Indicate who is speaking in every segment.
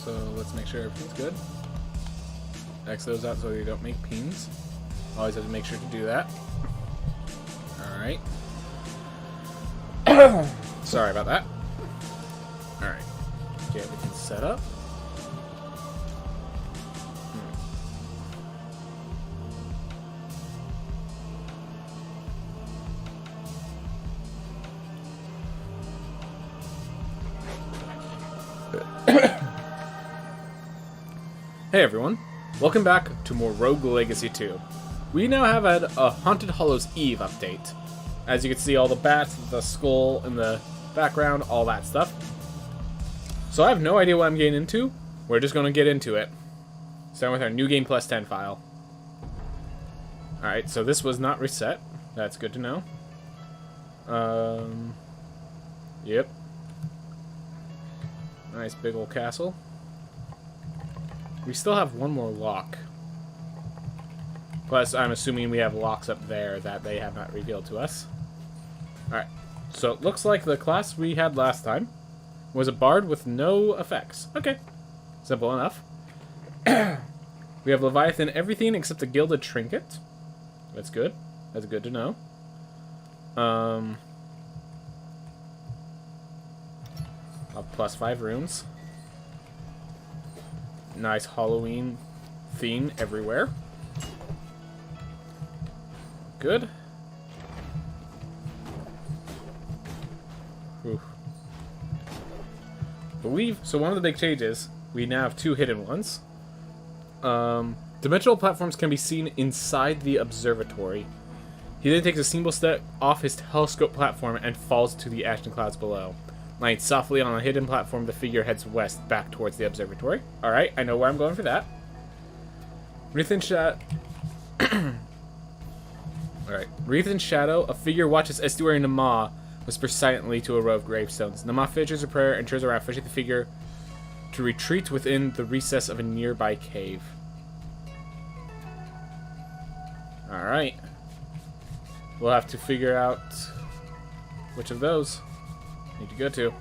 Speaker 1: So let's make sure everything's good. X those out so you don't make pings. Always have to make sure to do that. Alright. Sorry about that. Alright. Get everything set up. Hey everyone, welcome back to more Rogue Legacy 2. We now have had a Haunted Hollows Eve update. As you can see, all the bats, the skull in the background, all that stuff. So I have no idea what I'm getting into. We're just going to get into it. Starting with our New Game Plus 10 file. Alright, so this was not reset. That's good to know. Yep. Nice big old castle. We still have one more lock. Plus, I'm assuming we have locks up there that they have not revealed to us. Alright, so it looks like the class we had last time was a bard with no effects. Okay, simple enough. We have Leviathan everything except the Gilded Trinket. That's good. That's good to know. +5 rooms. Nice Halloween theme everywhere. Good. Oof. So one of the big changes, we now have 2 hidden ones. Dimensional platforms can be seen inside the observatory. He then takes a single step off his telescope platform and falls to the ashen clouds below. Lying softly on a hidden platform, the figure heads west, back towards the observatory. Alright, I know where I'm going for that. Wreath in shadow, a figure watches estuary Nama whisper silently to a row of gravestones. Nama finishes a prayer and turns around, pushing the figure to retreat within the recess of a nearby cave. Alright. We'll have to figure out which of those need to go to.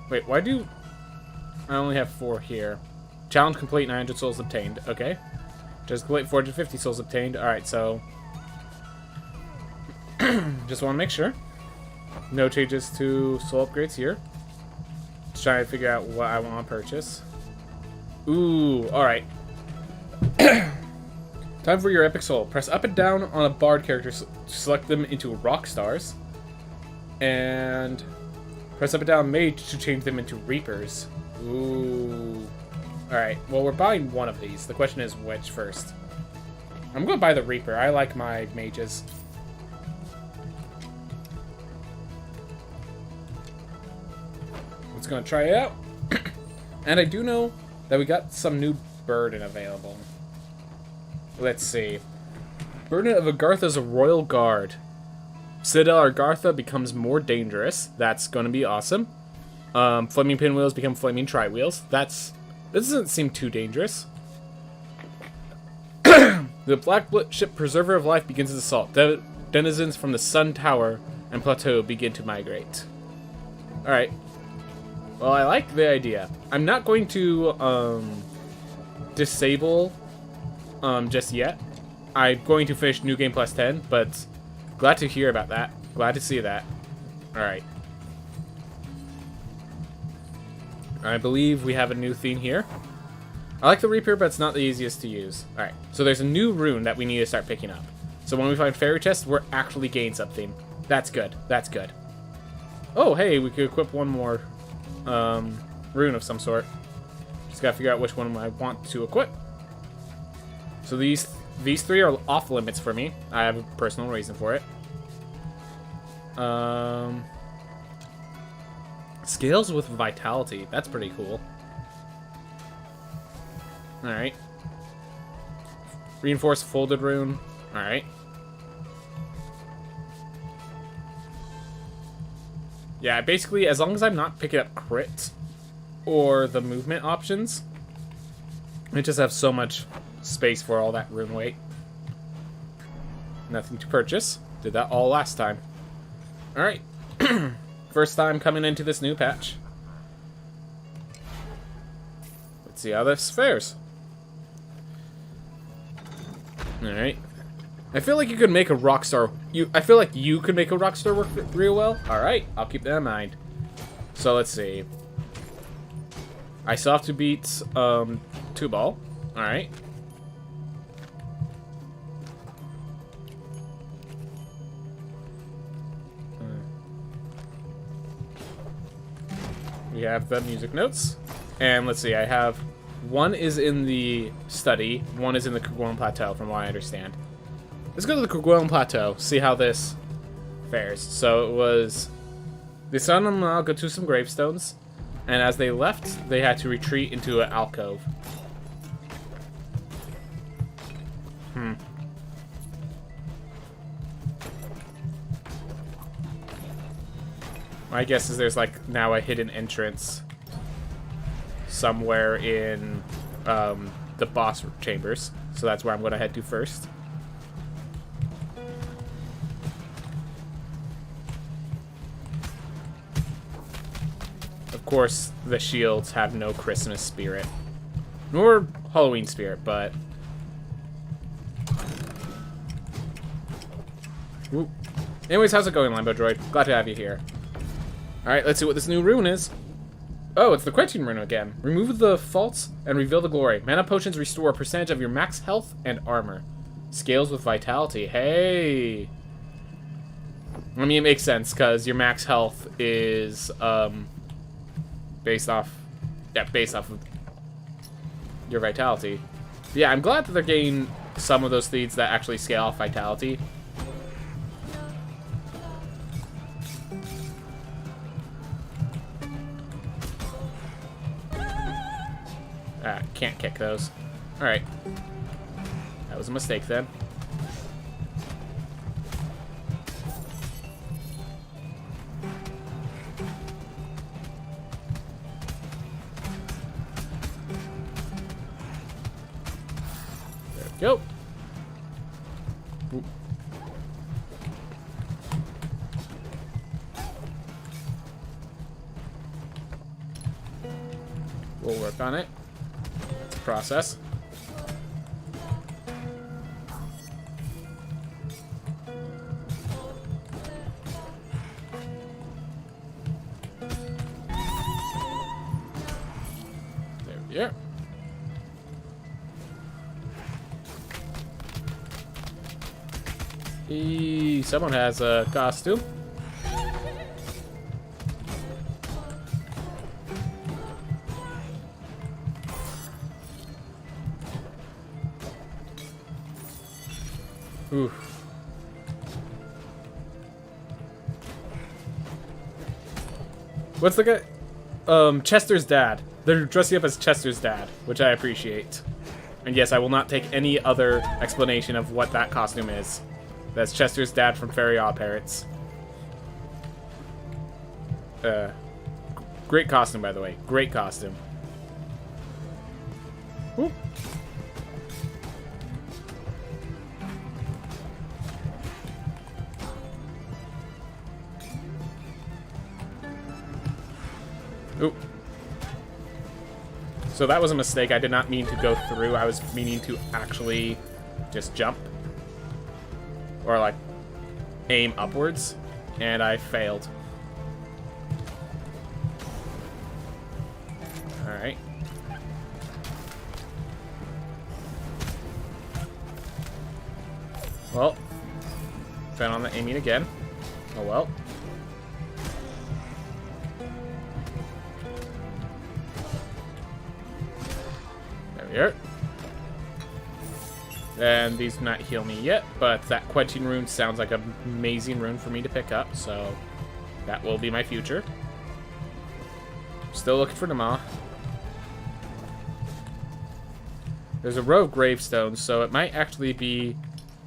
Speaker 1: Wait, why do I only have 4 here? Challenge complete, 900 souls obtained. Okay. Just complete, 450 souls obtained. Alright, so just want to make sure. No changes to soul upgrades here. Just trying to figure out what I want to purchase. Ooh, alright. Time for your epic soul. Press up and down on a bard character to select them into rock stars. And press up and down mage to change them into reapers. Ooh. Alright, well we're buying one of these. The question is which first. I'm going to buy the reaper. I like my mages. Let's go try it out. And I do know that we got some new burden available. Let's see. Burden of Agartha's Royal Guard. Citadel Agartha becomes more dangerous. That's going to be awesome. Flaming pinwheels become flaming tri-wheels. This doesn't seem too dangerous. The Black Ship Preserver of Life begins its assault. Denizens from the Sun Tower and Plateau begin to migrate. Alright. Well, I like the idea. I'm not going to disable just yet. I'm going to finish New Game Plus 10, but glad to hear about that. Glad to see that. Alright. I believe we have a new theme here. I like the Reaper, but it's not the easiest to use. Alright, so there's a new rune that we need to start picking up. So when we find fairy chests, we're actually gaining something. That's good. That's good. Oh, hey, we could equip one more rune of some sort. Just gotta figure out which one I want to equip. So these 3 are off limits for me. I have a personal reason for it. Scales with vitality. That's pretty cool. Alright. Reinforced folded rune. Alright. Yeah, basically, as long as I'm not picking up crit or the movement options, I just have so much space for all that rune weight. Nothing to purchase. Did that all last time. Alright. First time coming into this new patch. Let's see how this fares. Alright. I feel like you could make a Rockstar... I feel like you could make a Rockstar work real well. Alright, I'll keep that in mind. So let's see. I still have to beat 2-ball. Alright. We have the music notes. And let's see, I have... One is in the study, one is in the Kerguelen Plateau, from what I understand. Let's go to the Kerguelen Plateau, see how this fares. So it was... The son and I'll go to some gravestones, and as they left, they had to retreat into an alcove. My guess is there's like now a hidden entrance somewhere in the boss chambers, so that's where I'm going to head to first. Of course, the shields have no Christmas spirit, nor Halloween spirit, but... Ooh. Anyways, how's it going, Lambo Droid? Glad to have you here. Alright, let's see what this new rune is. Oh, it's the quenching rune again. Remove the faults and reveal the glory. Mana potions restore a percentage of your max health and armor. Scales with vitality. Hey! I mean, it makes sense, because your max health is, based off of your vitality. Yeah, I'm glad that they're getting some of those things that actually scale off vitality. Can't kick those. Alright. That was a mistake then. There we go. Ooh. We'll work on it. Process. There we go. Someone has a costume. Oof. What's the guy? Chester's dad. They're dressing up as Chester's dad, which I appreciate. And yes, I will not take any other explanation of what that costume is. That's Chester's dad from Fairy Odd Parrots. Great costume, by the way. Great costume. Ooh. Ooh. So that was a mistake. I did not mean to go through. I was meaning to actually just jump. Or, like, aim upwards. And I failed. Alright. Well. Fell on the aiming again. Oh well. Here. And these do not heal me yet, but that quenching rune sounds like an amazing rune for me to pick up, so that will be my future. Still looking for Nama. There's a row of gravestones, so it might actually be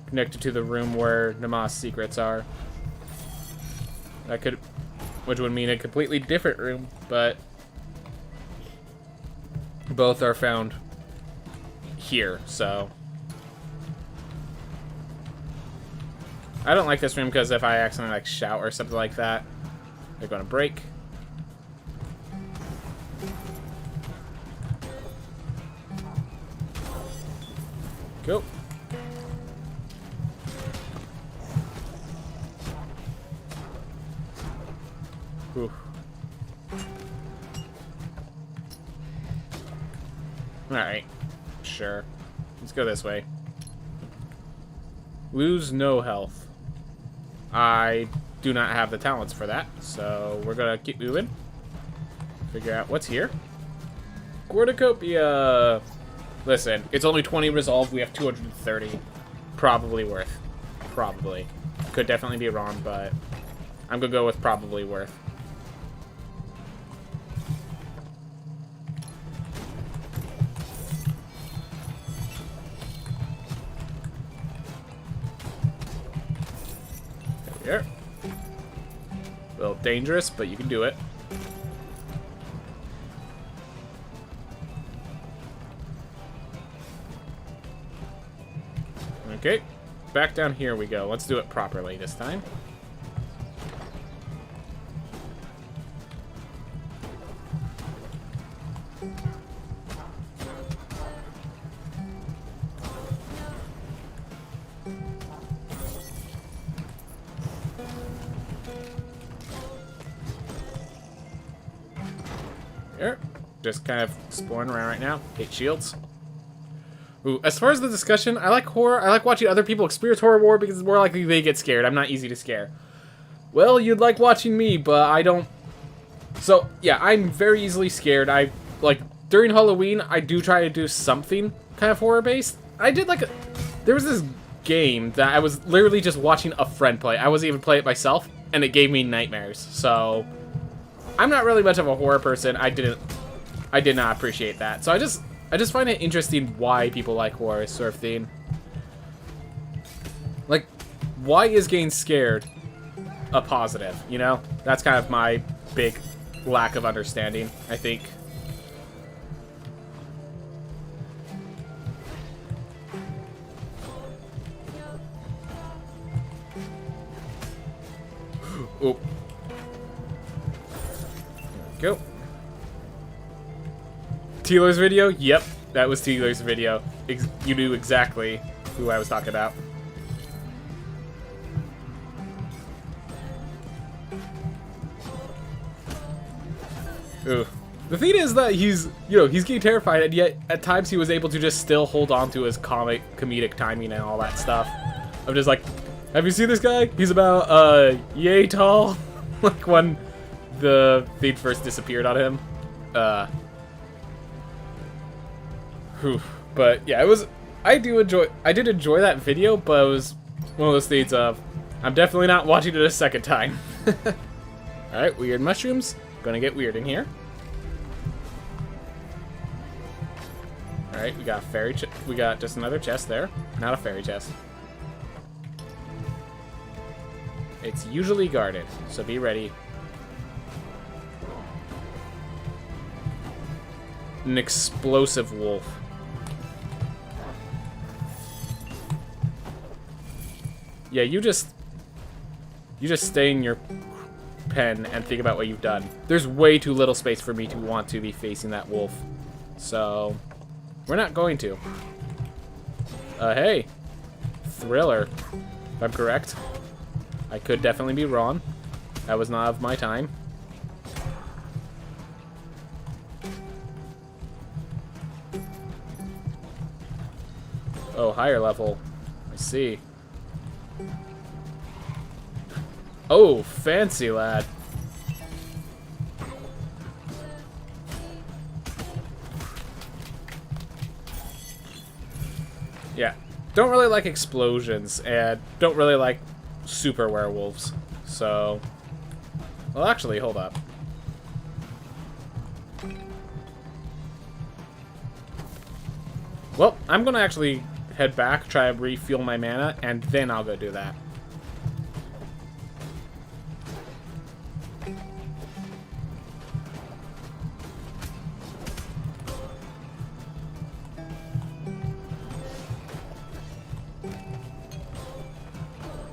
Speaker 1: connected to the room where Nama's secrets are. That could, which would mean a completely different room, but both are found here, so I don't like this room because if I accidentally like shout or something like that, they're gonna break. Go. Ooh. Alright. Sure. Let's go this way. Lose no health. I do not have the talents for that, so we're gonna keep moving. Figure out what's here. Cornucopia. Listen, it's only 20 resolved. We have 230. Probably worth. Probably. Could definitely be wrong, but I'm gonna go with probably worth. There. A little dangerous, but you can do it. Okay, back down here we go. Let's do it properly this time. Here, just kind of exploring around right now. Hate shields. Ooh, as far as the discussion, I like horror. I like watching other people experience horror more because it's more likely they get scared. I'm not easy to scare. Well, you'd like watching me, but I don't. So, yeah, I'm very easily scared. During Halloween, I do try to do something kind of horror-based. I did there was this game that I was literally just watching a friend play. I wasn't even playing it myself, and it gave me nightmares. So, I'm not really much of a horror person. I did not appreciate that. So I just find it interesting why people like horror sort of thing. Like, why is getting scared a positive, you know? That's kind of my big lack of understanding, I think. Oh. There we go. Teeler's video? Yep, that was Teeler's video. You knew exactly who I was talking about. Ooh. The thing is that he's getting terrified, and yet at times he was able to just still hold on to his comedic timing and all that stuff. I'm just like, have you seen this guy? He's about, yay tall. Like when the thing first disappeared on him. But yeah, I did enjoy that video, but it was one of those things of, I'm definitely not watching it a second time. Alright, weird mushrooms. Gonna get weird in here. Alright, we got we got just another chest there. Not a fairy chest. It's usually guarded, so be ready. An explosive wolf. Yeah, you just stay in your pen and think about what you've done. There's way too little space for me to want to be facing that wolf. So, we're not going to. Hey. Thriller. If I'm correct. I could definitely be wrong. That was not of my time. Oh, higher level. I see. Oh, fancy lad. Yeah. Don't really like explosions, and don't really like super werewolves. So... Well, actually, hold up. Well, I'm gonna actually head back, try to refuel my mana, and then I'll go do that.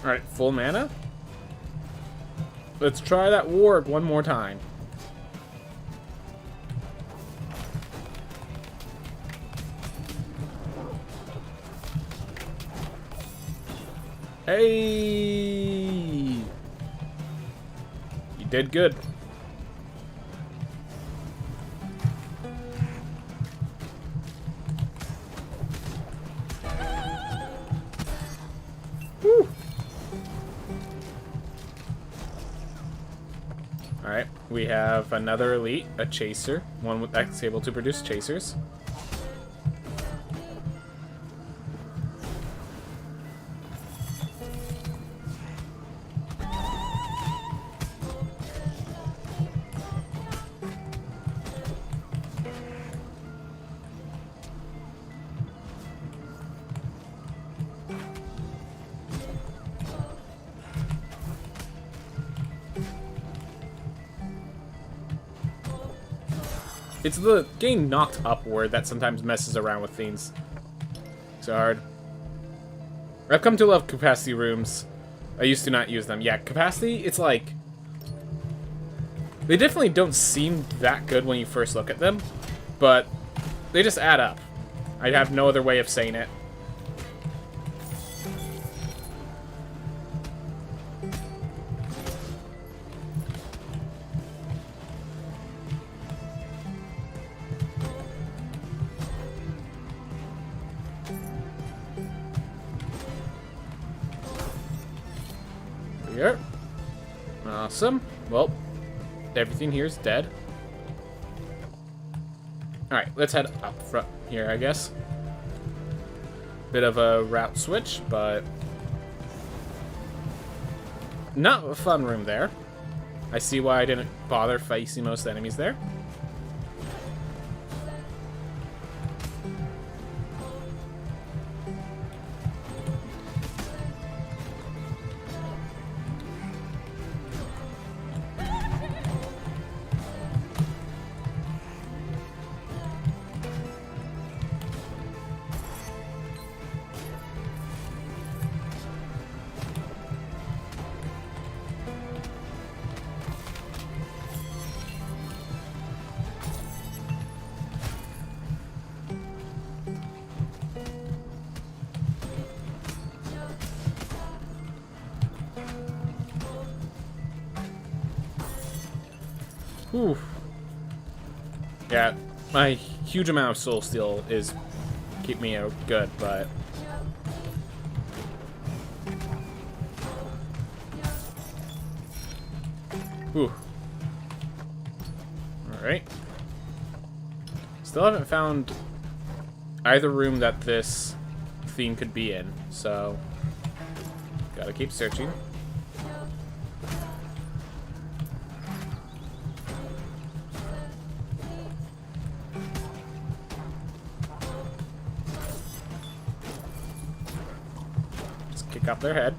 Speaker 1: Alright, full mana. Let's try that warg one more time. Hey! You did good. Woo! Alright, we have another elite, a chaser, one that's able to produce chasers. It's the getting knocked upward that sometimes messes around with things. So hard. I've come to love capacity rooms. I used to not use them. Yeah, capacity, it's like... They definitely don't seem that good when you first look at them, but they just add up. I have no other way of saying it. Here. Awesome. Well, everything here is dead. Alright, let's head up front here, I guess. Bit of a route switch, but... not a fun room there. I see why I didn't bother facing most enemies there. Whew. Yeah, my huge amount of soul steel is keep me good, but whew. Alright. Still haven't found either room that this theme could be in, so gotta keep searching. Kick up their head,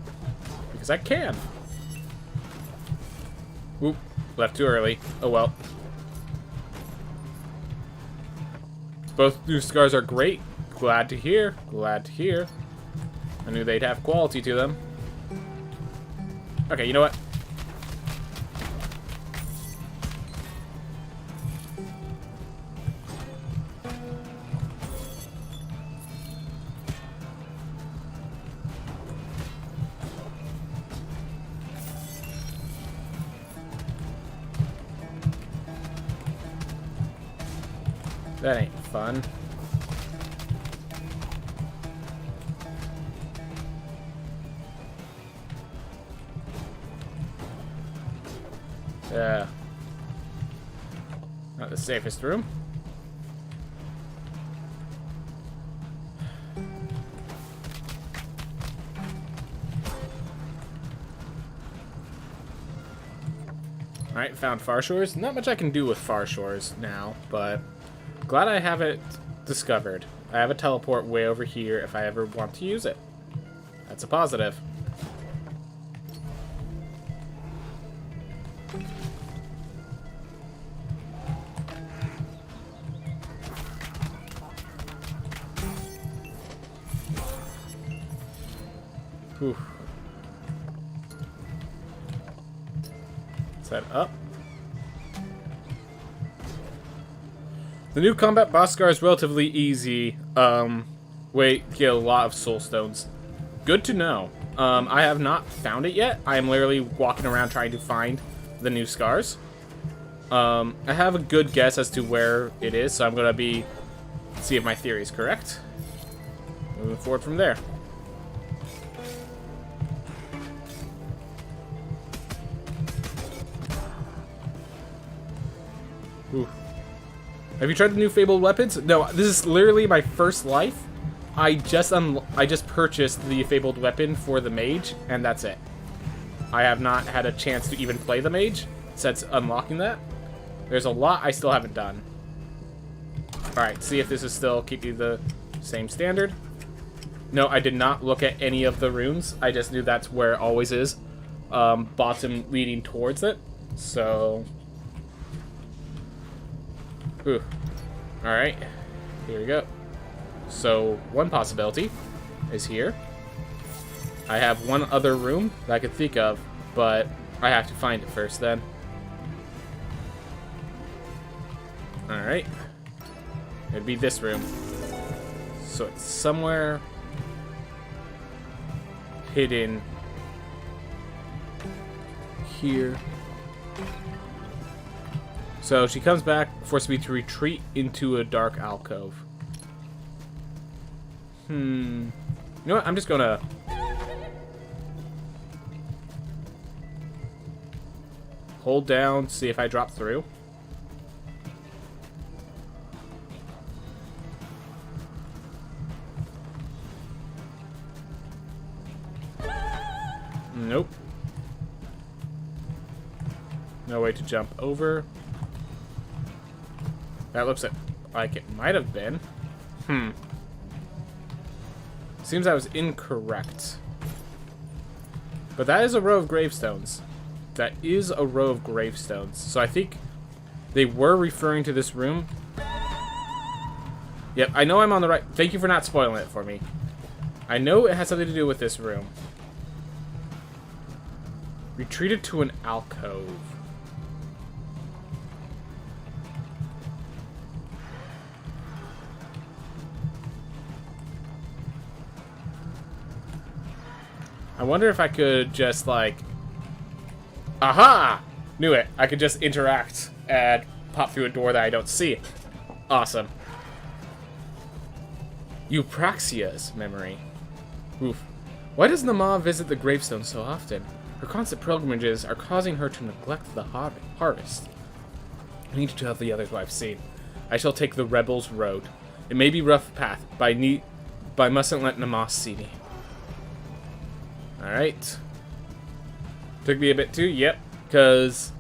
Speaker 1: because I can. Oop, left too early. Oh well. Both new scars are great. Glad to hear. Glad to hear. I knew they'd have quality to them. Okay, you know what? That ain't fun. Yeah. Not the safest room. Alright, found Far Shores. Not much I can do with Far Shores now, but glad I have it discovered. I have a teleport way over here if I ever want to use it. That's a positive. Whew. Let's head up. The new combat boss scar is relatively easy. Wait, get a lot of soul stones. Good to know. I have not found it yet. I am literally walking around trying to find the new scars. I have a good guess as to where it is, so I'm going to see if my theory is correct. Moving forward from there. Ooh. Have you tried the new Fabled weapons? No, this is literally my first life. I just purchased the Fabled weapon for the mage, and that's it. I have not had a chance to even play the mage since unlocking that. There's a lot I still haven't done. Alright, see if this is still keeping the same standard. No, I did not look at any of the runes. I just knew that's where it always is. Bottom leading towards it. So... Ooh. Alright, here we go. So, one possibility is here. I have one other room that I could think of, but I have to find it first then. Alright. It'd be this room. So it's somewhere hidden here. So she comes back, forcing me to retreat into a dark alcove. You know what? I'm just gonna... hold down, see if I drop through. Nope. No way to jump over. That looks like it might have been. Seems I was incorrect. But that is a row of gravestones. That is a row of gravestones. So I think they were referring to this room. Yep, I know I'm on the right... Thank you for not spoiling it for me. I know it has something to do with this room. Retreated to an alcove. I wonder if I could just, like... Aha! Knew it. I could just interact and pop through a door that I don't see. Awesome. Eupraxia's memory. Oof. Why does Nama visit the gravestone so often? Her constant pilgrimages are causing her to neglect the harvest. I need to tell the others what I've seen. I shall take the Rebel's Road. It may be rough path, but I mustn't let Nama see me. Alright. Took me a bit too, yep. Because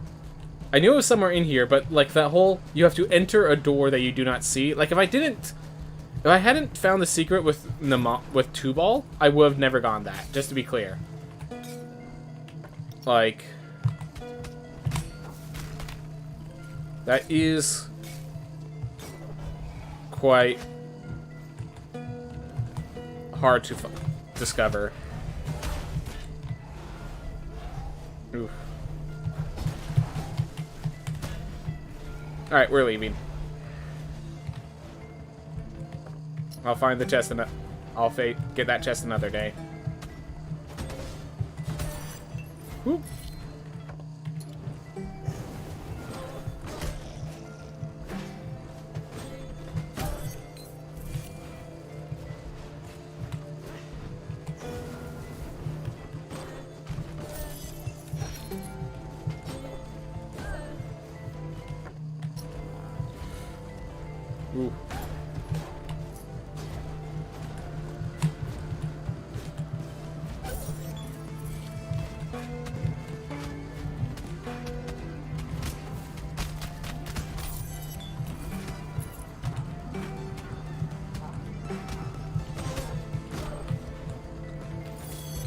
Speaker 1: I knew it was somewhere in here, but like that whole, you have to enter a door that you do not see. Like if I hadn't found the secret with Tubal, I would have never gone that, just to be clear. Like, that is quite hard to discover. Oof. Alright, we're leaving. I'll find the chest and I'll get that chest another day. Whoop. Ooh.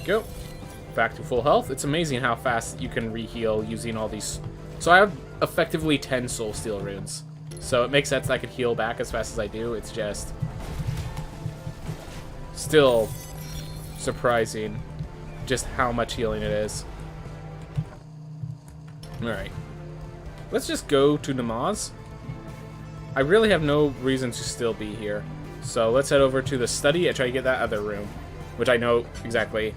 Speaker 1: Go. Back to full health. It's amazing how fast you can re-heal using all these. So I have effectively 10 soul steel runes. So it makes sense that I could heal back as fast as I do. It's just still surprising just how much healing it is. Alright. Let's just go to Namaz. I really have no reason to still be here. So let's head over to the study and try to get that other room, which I know exactly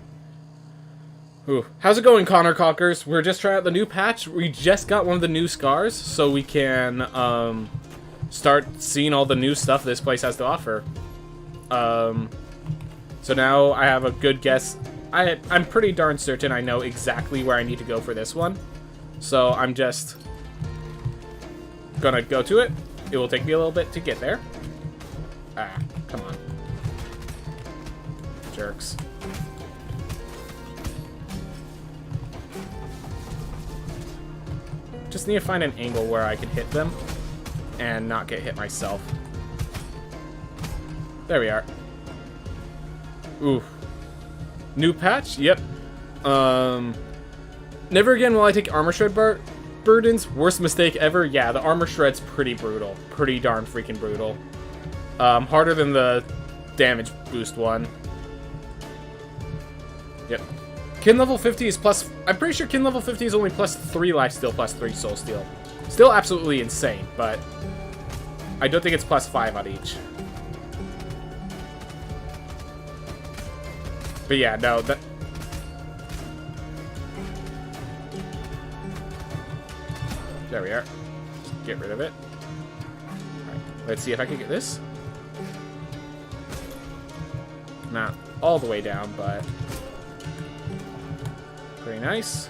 Speaker 1: Ooh. How's it going, Connor Cockers? We're just trying out the new patch. We just got one of the new scars, so we can start seeing all the new stuff this place has to offer. So now I have a good guess. I'm pretty darn certain I know exactly where I need to go for this one. So I'm just gonna go to it. It will take me a little bit to get there. Ah, come on. Jerks. Just need to find an angle where I can hit them and not get hit myself. There we are. Ooh. New patch? Yep. Never again will I take armor shred burdens. Worst mistake ever? Yeah, the armor shred's pretty brutal. Pretty darn freaking brutal. Harder than the damage boost one. Yep. Kin level 50 is plus... I'm pretty sure kin level 50 is only plus 3 lifesteal, plus 3 soul steal. Still absolutely insane, but I don't think it's plus 5 on each. But yeah, no, that... There we are. Get rid of it. Alright, let's see if I can get this. Not all the way down, but... Pretty nice.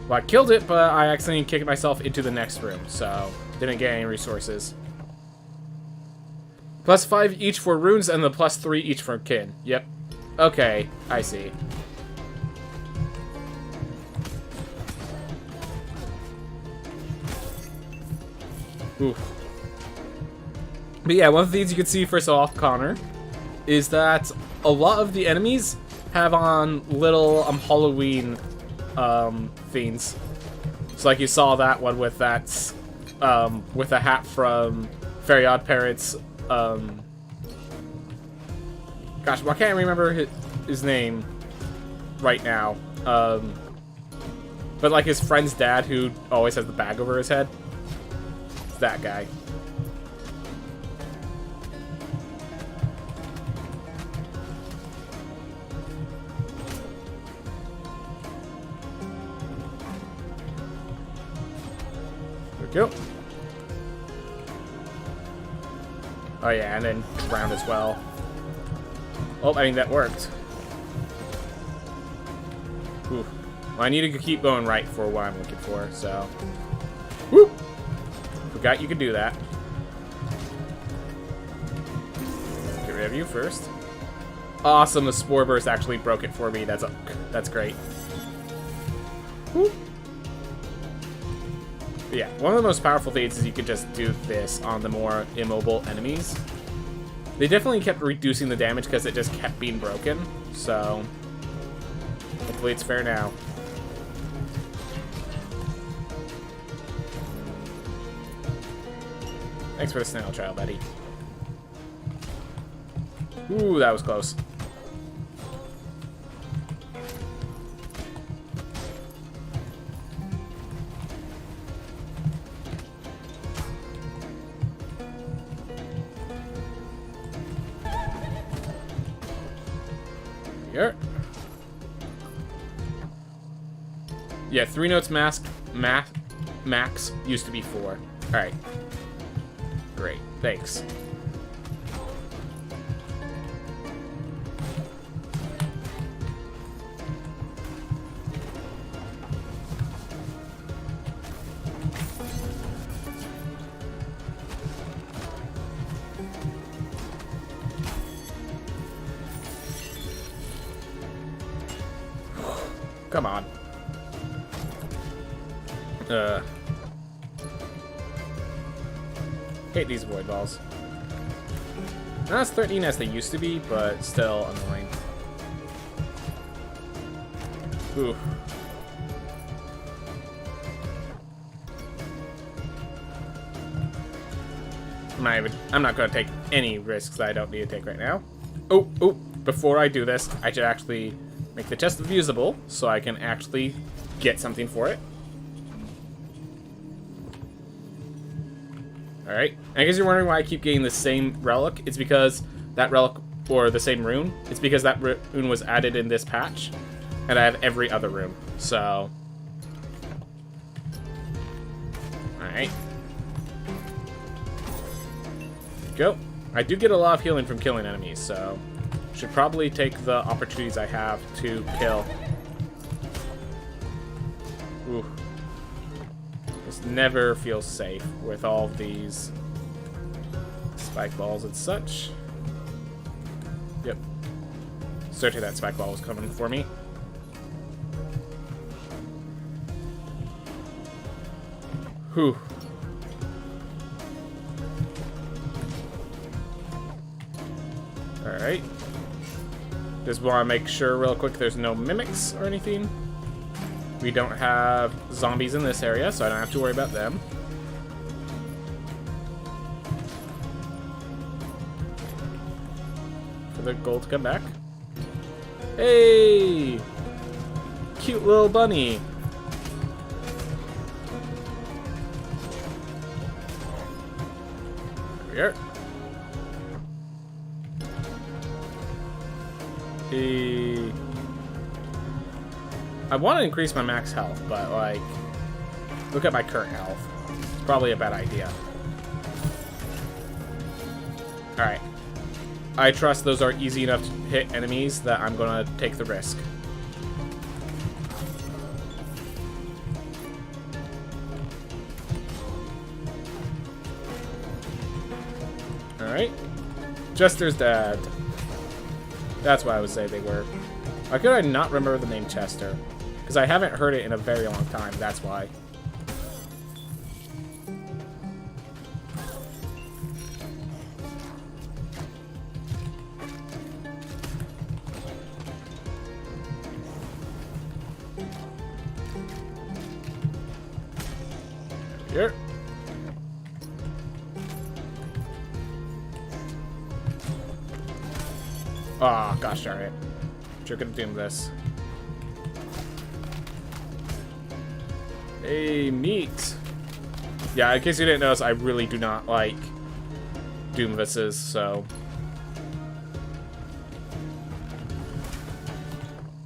Speaker 1: Well, I killed it, but I accidentally kicked myself into the next room, so didn't get any resources. Plus 5 each for runes, and the plus 3 each for kin. Yep. Okay, I see. Oof. But yeah, one of the things you can see first off, Connor, is that a lot of the enemies have on little Halloween fiends. So like you saw that one with that with a hat from Fairy Odd Parents. Gosh, why can't I remember his name right now? But like his friend's dad who always has the bag over his head. It's that guy. There we go. Oh yeah, and then drowned as well. Oh, I think that worked. Ooh. Well, I need to keep going right for what I'm looking for, so... Woo! Forgot you could do that. Get rid of you first. Awesome, the Spore Burst actually broke it for me. That's great. Woo! But yeah, one of the most powerful things is you can just do this on the more immobile enemies. They definitely kept reducing the damage because it just kept being broken, so hopefully it's fair now. Thanks for the snail trial, buddy. Ooh, that was close. Here. Yeah, 3 notes max used to be 4. Alright. Great, thanks. Come on. Hate these void balls. Not as 13 as they used to be, but still annoying. Ooh. I'm not gonna take any risks that I don't need to take right now. Oh, before I do this, I should actually make the chest usable so I can actually get something for it. Alright, I guess you're wondering why I keep getting the same relic. It's because that relic or the same rune, it's because that rune was added in this patch, and I have every other rune. So, all right, go. I do get a lot of healing from killing enemies, so should probably take the opportunities I have to kill. Ooh. This never feels safe with all of these spike balls and such. Yep. Certainly that spike ball was coming for me. Whew. Alright. Just want to make sure real quick there's no mimics or anything. We don't have zombies in this area, so I don't have to worry about them. For the gold to come back. Hey! Cute little bunny. There we are. I want to increase my max health, but, like, look at my current health. It's probably a bad idea. Alright. I trust those are easy enough to hit enemies that I'm going to take the risk. Alright. Chester's dad. That's what I would say they were. Why could I not remember the name Chester? Because I haven't heard it in a very long time, that's why. Here. Oh, gosh darn it. Sure could have doomed this. Hey, meat. Yeah, in case you didn't notice, I really do not like Doomvises, so.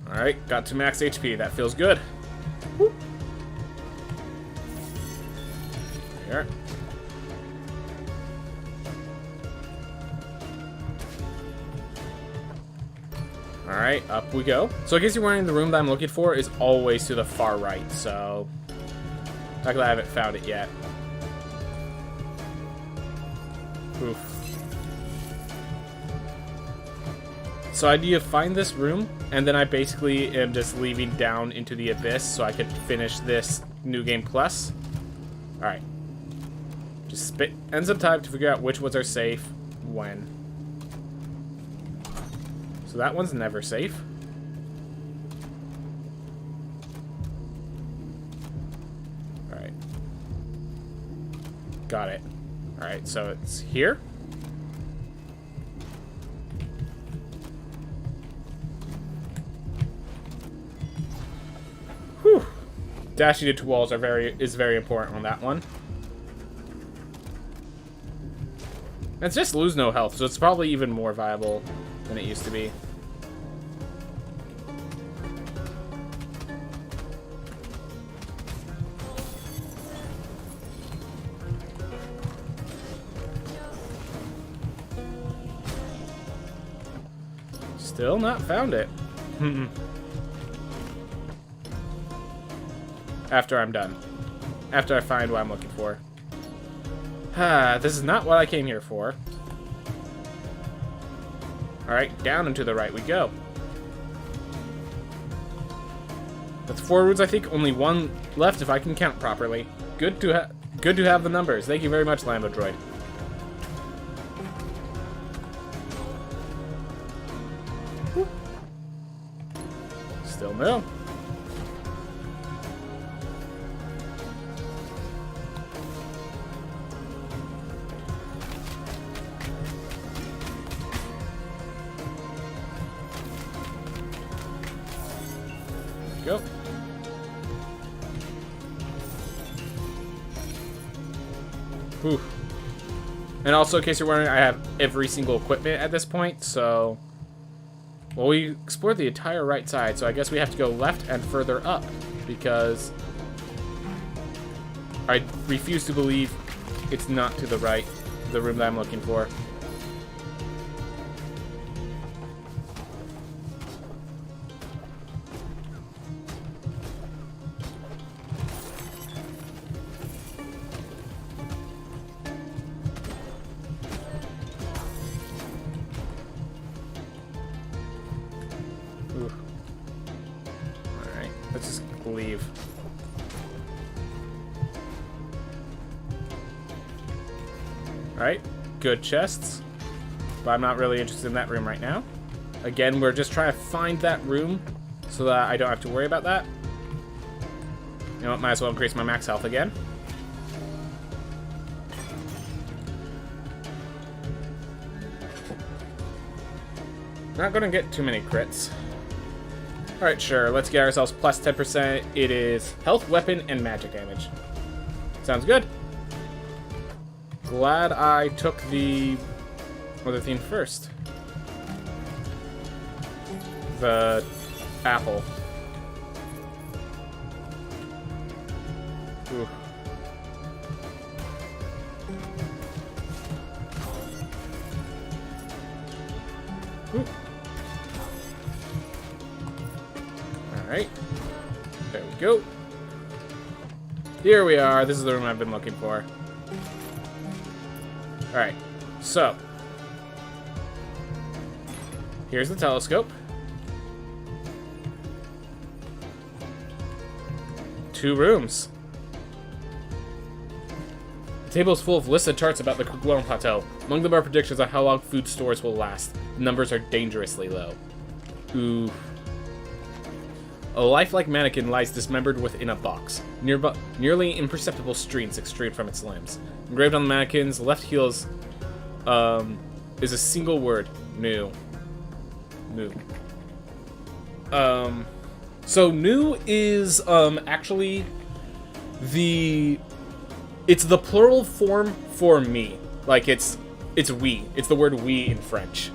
Speaker 1: Alright, got to max HP. That feels good. Woo. Here. Alright, up we go. So in case you're wondering, the room that I'm looking for is always to the far right, so luckily I haven't found it yet. Oof. So I need to find this room, and then I basically am just leaving down into the abyss so I could finish this New Game Plus. Alright. Just spend some time to figure out which ones are safe when. So that one's never safe. Alright. Got it. Alright, so it's here. Whew. Dashing into walls is very important on that one. And it's just lose no health, so it's probably even more viable than it used to be. Still not found it. After I'm done. After I find what I'm looking for. This is not what I came here for. Alright, down and to the right we go. That's 4 roots, I think. Only 1 left if I can count properly. Good to have the numbers. Thank you very much, Lambo Droid. Whoop. Still no. Go. Whew. And also, in case you're wondering, I have every single equipment at this point, so... Well, we explored the entire right side, so I guess we have to go left and further up, because... I refuse to believe it's not to the right, the room that I'm looking for. Alright, let's just leave. Alright, good chests. But I'm not really interested in that room right now. Again, we're just trying to find that room so that I don't have to worry about that. You know what, might as well increase my max health again. Not gonna get too many crits. Alright, sure, let's get ourselves plus 10%. It is health, weapon, and magic damage. Sounds good. Glad I took the other thing first. The apple. Ooh. Ooh. Alright. There we go. Here we are. This is the room I've been looking for. Alright, so here's the telescope. 2 rooms. The table is full of lists and charts about the Kerguelen Plateau. Among them are predictions on how long food stores will last. The numbers are dangerously low. Ooh. A lifelike mannequin lies dismembered within a box. Nearly imperceptible streams extrude from its limbs. Engraved on the mannequin's left heel is a single word: new. New. So new is actually it's the plural form for me. Like it's we. It's the word we in French.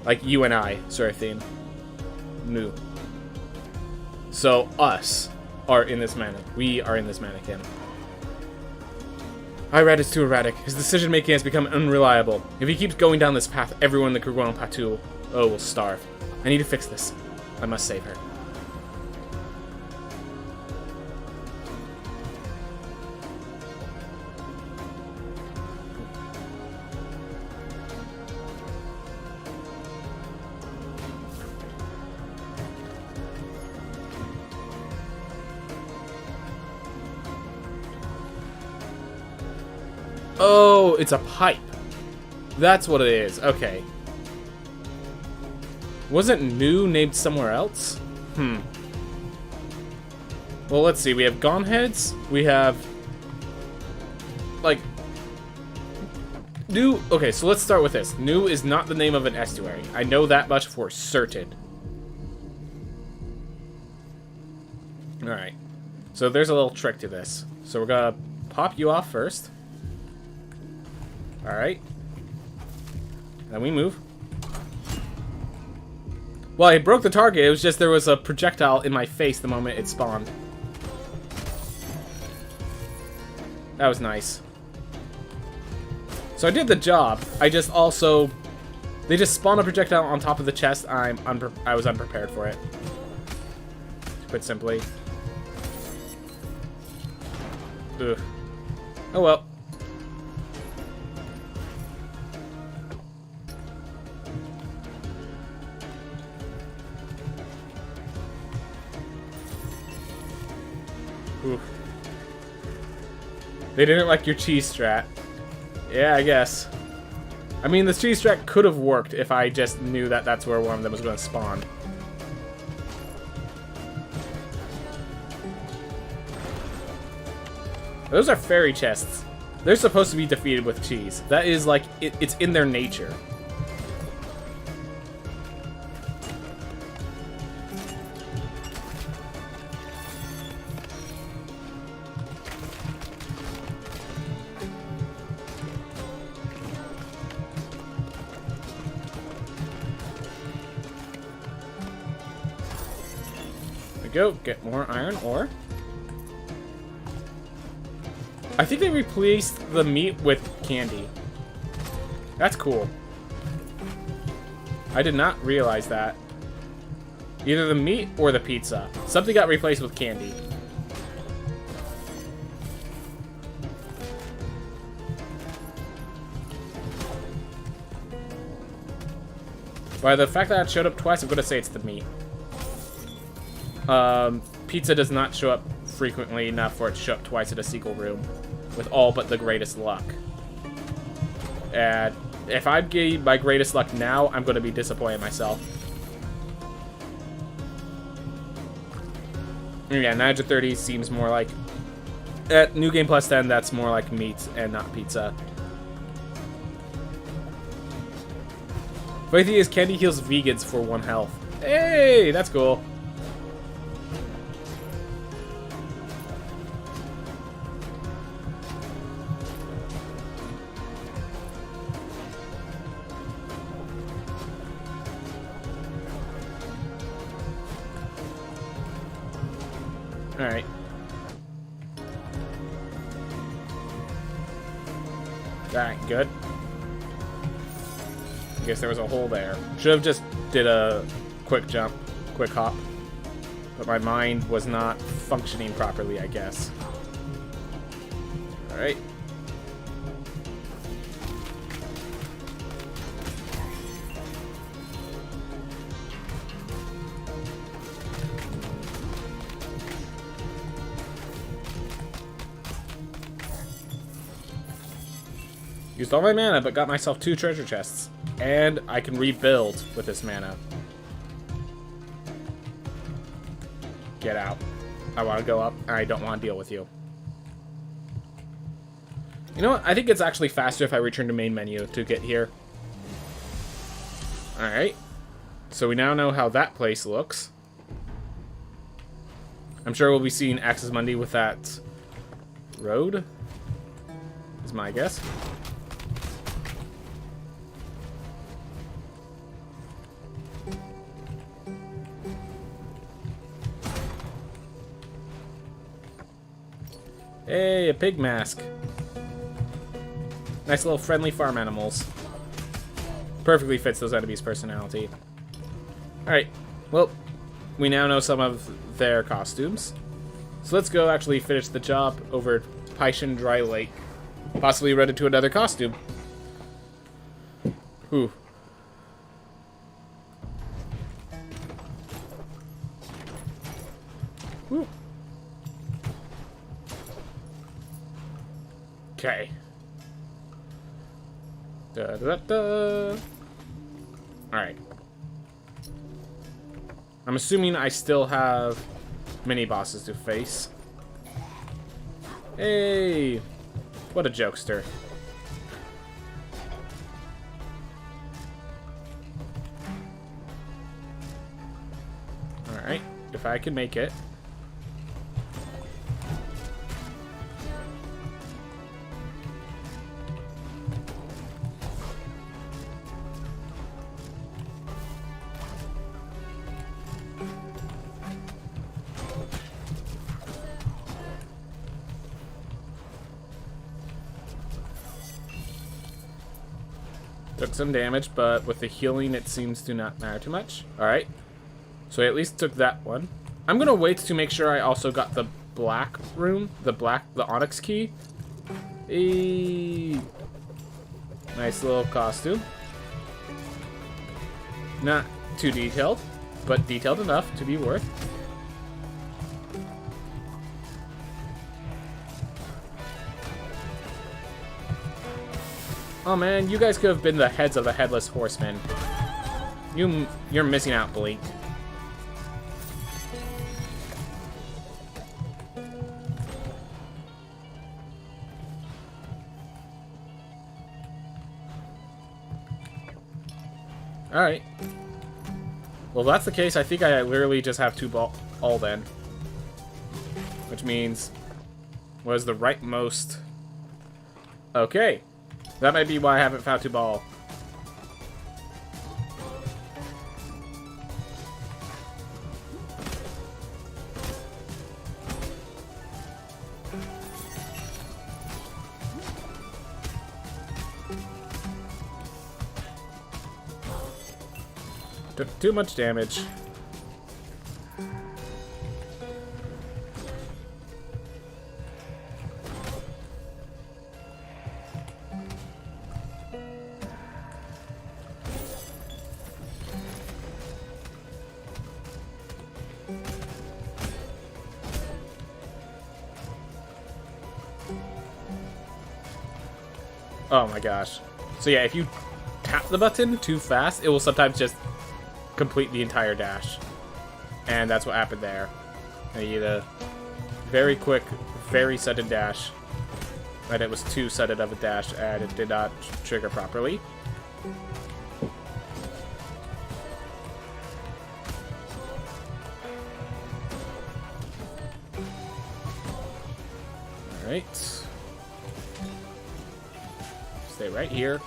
Speaker 1: Like you and I sort of thing. New. So us are in this mannequin. We are in this mannequin. Irad is too erratic. His decision-making has become unreliable. If he keeps going down this path, everyone in the Kerguelen Plateau will starve. I need to fix this. I must save her. Oh, it's a pipe. That's what it is. Okay. Wasn't New named somewhere else? Well, let's see. We have Gonheads. We have... like... New... Okay, so let's start with this. New is not the name of an estuary. I know that much for certain. Alright. So there's a little trick to this. So we're gonna pop you off first. Alright. Then we move. Well, I broke the target. It was just there was a projectile in my face the moment it spawned. That was nice. So I did the job. I just also... They just spawned a projectile on top of the chest. I was unprepared for it. To put simply. Ugh. Oh well. Oof. They didn't like your cheese strat. Yeah, I guess. I mean, the cheese strat could have worked if I just knew that that's where one of them was going to spawn. Those are fairy chests. They're supposed to be defeated with cheese. That is like, it's in their nature. go. Get more iron ore. I think they replaced the meat with candy. That's cool. I did not realize that. Either the meat or the pizza. Something got replaced with candy. By the fact that it showed up twice, I'm going to say it's the meat. Pizza does not show up frequently enough for it to show up twice in a sequel room. With all but the greatest luck. And if I gave my greatest luck now, I'm going to be disappointed in myself. Yeah, 930 seems more like... At New Game Plus 10, that's more like meat and not pizza. Funny thing is, candy heals vegans for 1 health. Hey, that's cool. Alright. Alright, good. I guess there was a hole there. Should have just did a quick jump, quick hop. But my mind was not functioning properly, I guess. Alright. Used all my mana, but got myself 2 treasure chests. And I can rebuild with this mana. Get out. I want to go up, and I don't want to deal with you. You know what? I think it's actually faster if I return to main menu to get here. Alright. So we now know how that place looks. I'm sure we'll be seeing Axis Mundi with that road. Is my guess. Hey, a pig mask. Nice little friendly farm animals. Perfectly fits those enemies' personality. Alright, well, we now know some of their costumes. So let's go actually finish the job over at Paishan Dry Lake. Possibly run into another costume. Whew. Whew. Okay. Alright. I'm assuming I still have mini bosses to face. Hey! What a jokester. Alright, if I can make it. Took some damage, but with the healing, it seems to not matter too much. Alright. So I at least took that one. I'm gonna wait to make sure I also got the black room, the onyx key. Nice little costume. Not too detailed, but detailed enough to be worth. Oh man, you guys could have been the heads of the Headless Horseman. You're missing out, Blink. Alright. Well, if that's the case, I think I literally just have 2 all then. Which means... was the rightmost... Okay. That might be why I haven't found 2 ball. Took too much damage. Oh my gosh. So yeah, if you tap the button too fast, it will sometimes just complete the entire dash. And that's what happened there. I need a very quick, very sudden dash. But it was too sudden of a dash and it did not trigger properly. Alright. Stay right here.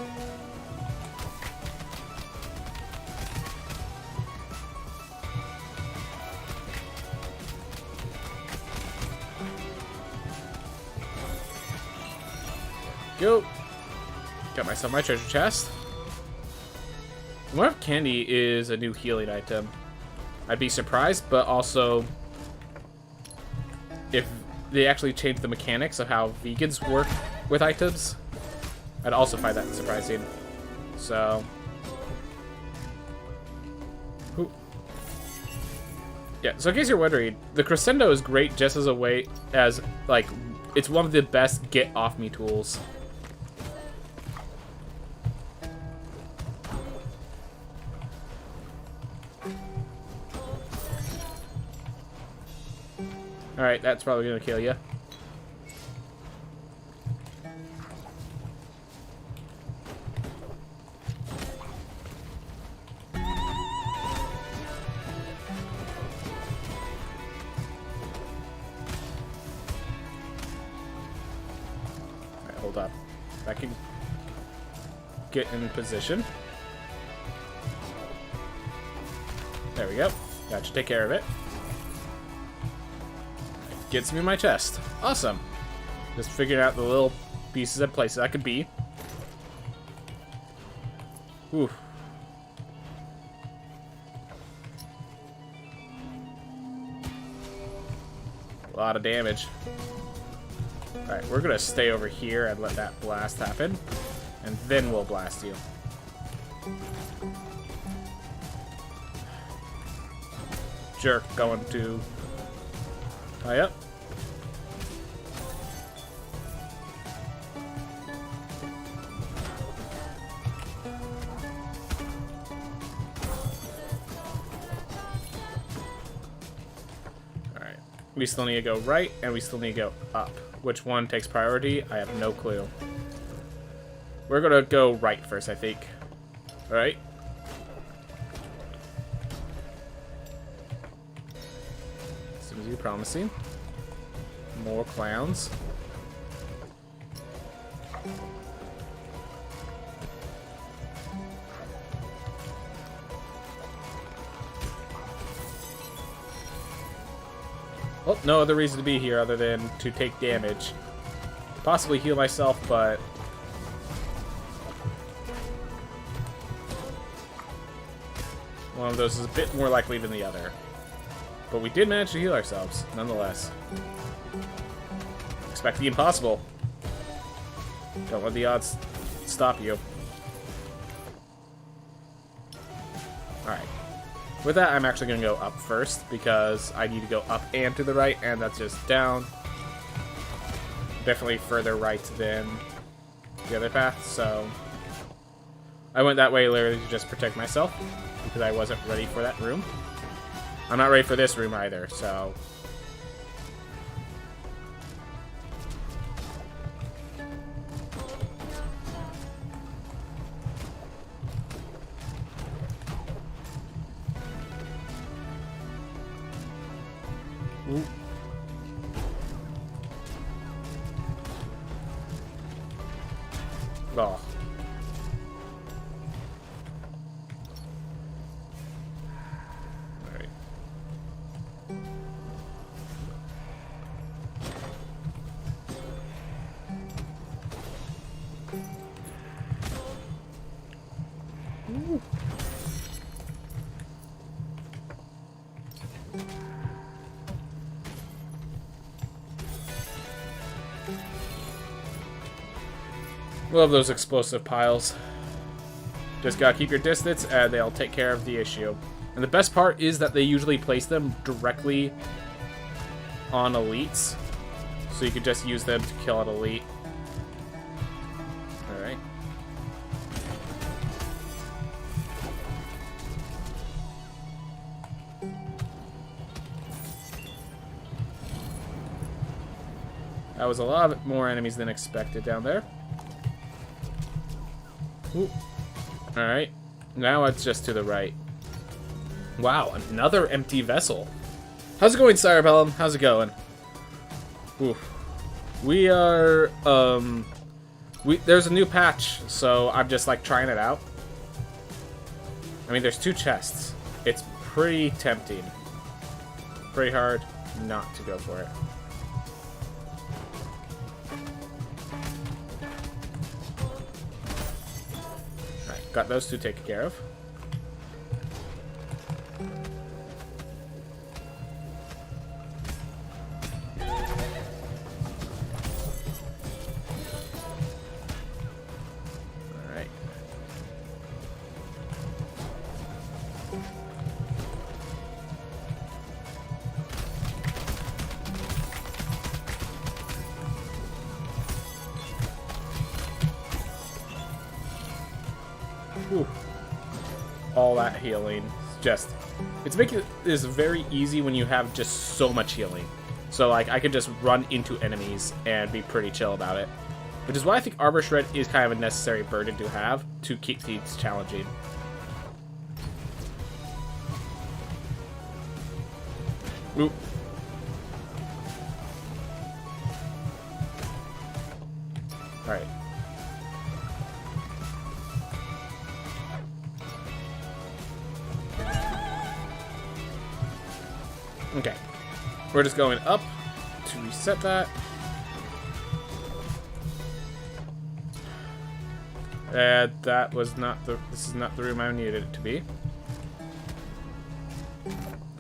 Speaker 1: Go. Got myself my treasure chest. I wonder if candy is a new healing item. I'd be surprised, but also if they actually change the mechanics of how vegans work with items, I'd also find that surprising. So, yeah. So in case you're wondering, the crescendo is great just as a way as like it's one of the best get off me tools. All right, that's probably gonna kill you. Hold up. I can get in position. There we go. That should take care of it. Gets me my chest. Awesome. Just figuring out the little pieces and places I could be. Ooh. A lot of damage. Alright, we're gonna stay over here and let that blast happen. And then we'll blast you. Jerk going to tie up. Alright. We still need to go right, and we still need to go up. Which one takes priority? I have no clue. We're gonna go right first, I think. Alright. Seems to be promising. More clowns. Well, no other reason to be here other than to take damage. Possibly heal myself, but one of those is a bit more likely than the other. But we did manage to heal ourselves, nonetheless. Expect the impossible. Don't let the odds stop you. Alright. With that, I'm actually going to go up first, because I need to go up and to the right, and that's just down. Definitely further right than the other path, so I went that way literally to just protect myself, because I wasn't ready for that room. I'm not ready for this room either, so ooh. Oh. Alright. Love those explosive piles. Just gotta keep your distance, and they'll take care of the issue. And the best part is that they usually place them directly on elites, so you can just use them to kill an elite. Alright. That was a lot more enemies than expected down there. Alright. Now it's just to the right. Wow, another empty vessel. How's it going, Cyrebellum? How's it going? Oof. We are, there's a new patch, so I'm just, like, trying it out. I mean, there's 2 chests. It's pretty tempting. Pretty hard not to go for it. Alright, got those 2 taken care of. Whew. All that healing. It's making this very easy when you have just so much healing. So, like, I could just run into enemies and be pretty chill about it. Which is why I think Armor Shred is kind of a necessary burden to have to keep these challenging. Oop. Alright. Okay. We're just going up to reset that. And that was not the... This is not the room I needed it to be.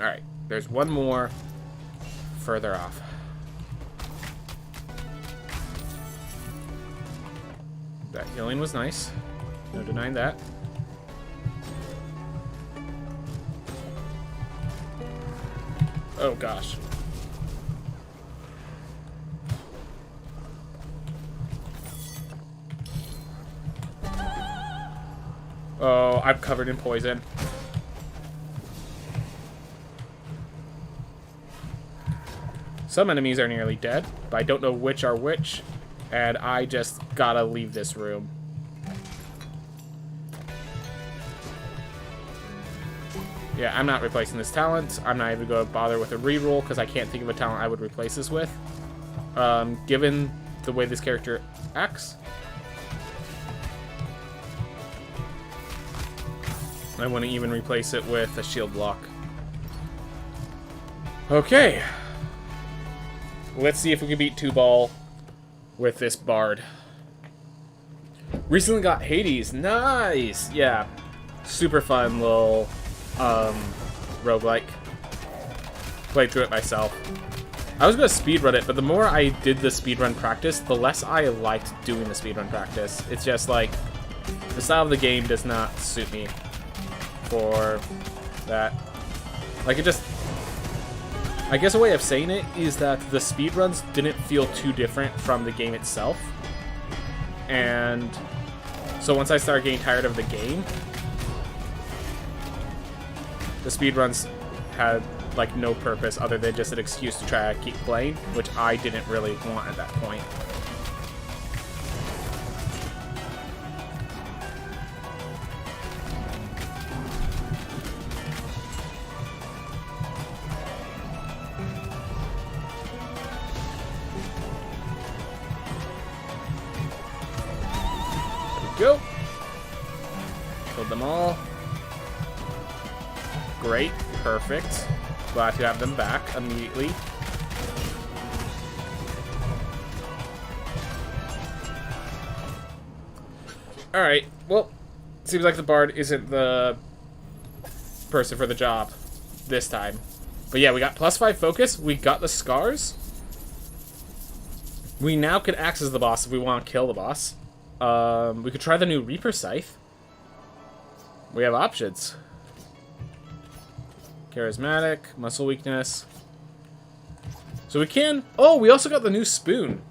Speaker 1: Alright. There's one more further off. That healing was nice. No denying that. Oh gosh. Oh, I'm covered in poison. Some enemies are nearly dead, but I don't know which are which, and I just gotta leave this room. Yeah, I'm not replacing this talent. I'm not even going to bother with a reroll because I can't think of a talent I would replace this with. Given the way this character acts. I wouldn't even replace it with a shield block. Okay. Let's see if we can beat 2-Ball with this Bard. Recently got Hades. Nice! Yeah. Super fun little roguelike. Played through it myself. I was going to speedrun it, but the more I did the speedrun practice, the less I liked doing the speedrun practice. It's just like, the style of the game does not suit me for that. Like, it just... I guess a way of saying it is that the speedruns didn't feel too different from the game itself. And so once I started getting tired of the game, the speedruns had, like, no purpose other than just an excuse to try to keep playing, which I didn't really want at that point. There we go. Killed them all. Great. Perfect. Glad to have them back immediately. Alright, well, seems like the Bard isn't the person for the job this time. But yeah, we got +5 focus, we got the scars. We now can access the boss if we want to kill the boss. We could try the new Reaper Scythe. We have options. Charismatic, muscle weakness. So we can... Oh, we also got the new Spoon.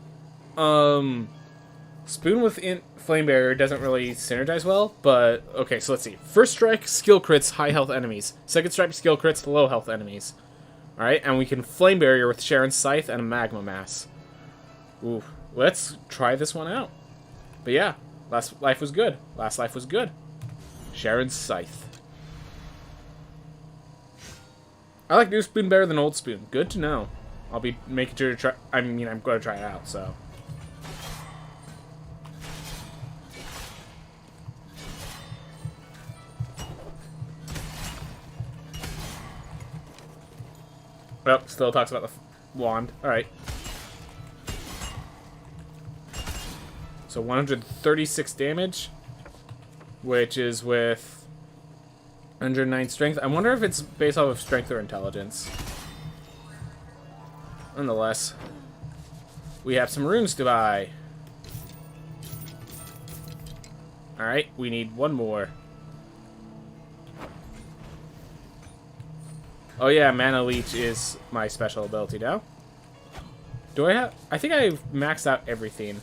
Speaker 1: Spoon with Flame Barrier doesn't really synergize well, but... Okay, so let's see. First strike, skill crits, high health enemies. Second strike, skill crits, low health enemies. Alright, and we can Flame Barrier with Sharon's Scythe and a Magma Mass. Ooh, let's try this one out. But yeah, Last Life was good. Last Life was good. Sharon's Scythe. I like new Spoon better than old Spoon. Good to know. I'll be making sure to try... I mean, I'm going to try it out, so... Well, still talks about the wand. Alright. So 136 damage, which is with 109 strength. I wonder if it's based off of strength or intelligence. Nonetheless, we have some runes to buy. Alright, we need one more. Oh yeah, Mana Leech is my special ability now. Do I have... I think I've maxed out everything.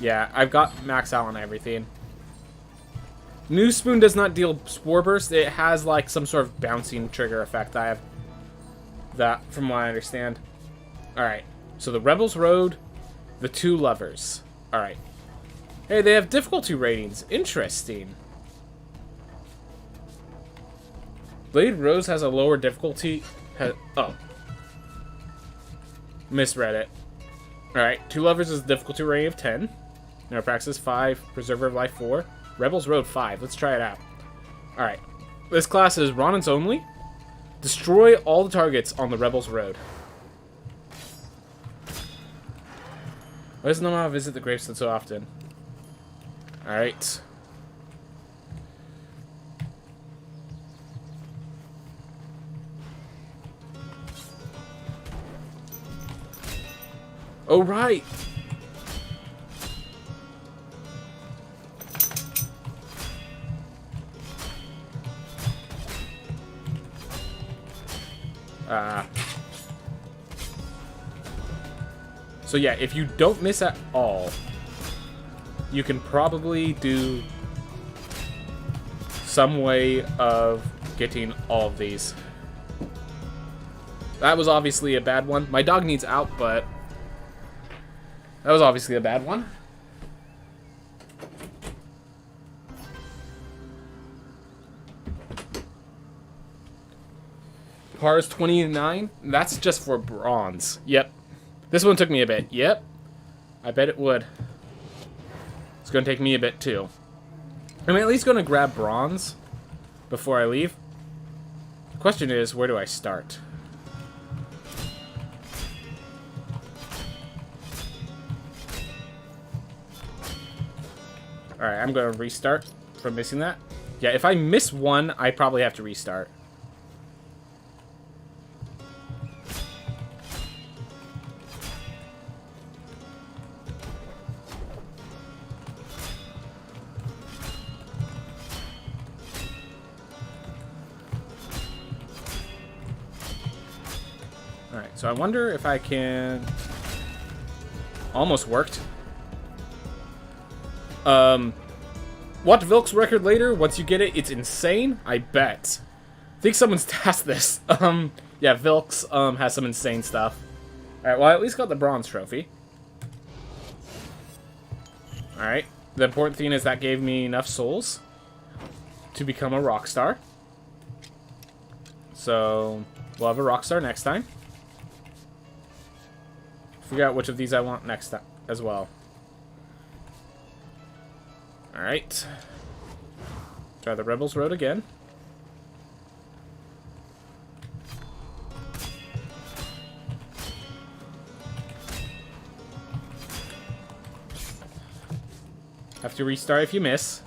Speaker 1: Yeah, I've got maxed out on everything. New Spoon does not deal Spore Burst. It has like some sort of bouncing trigger effect. I have that from what I understand. Alright, so the Rebels Road, the Two Lovers. Alright. Hey, they have difficulty ratings. Interesting. Blade Rose has a lower difficulty. Oh. Misread it. Alright, Two Lovers is difficulty rating of 10. Neuropraxis 5. Preserver of Life 4. Rebels Road 5. Let's try it out. Alright. This class is Ronins only. Destroy all the targets on the Rebels Road. Why does Nomad visit the gravestone so often? Alright. Oh, right! So yeah, if you don't miss at all, you can probably do some way of getting all of these. That was obviously a bad one. My dog needs out, but that was obviously a bad one. Pars 29. That's just for bronze. Yep. This one took me a bit. Yep. I bet it would. It's going to take me a bit too. I'm at least going to grab bronze before I leave. The question is, where do I start? Alright, I'm going to restart from missing that. Yeah, if I miss one, I probably have to restart. Alright, so I wonder if I can... Almost worked. Watch Vilk's record later. Once you get it, it's insane. I bet. I think someone's tasked this. Yeah, Vilk's has some insane stuff. Alright, well, I at least got the bronze trophy. Alright. The important thing is that gave me enough souls to become a rock star. So, we'll have a rock star next time. Figure out which of these I want next time as well. Alright. Try the Rebels Road again. Have to restart if you miss.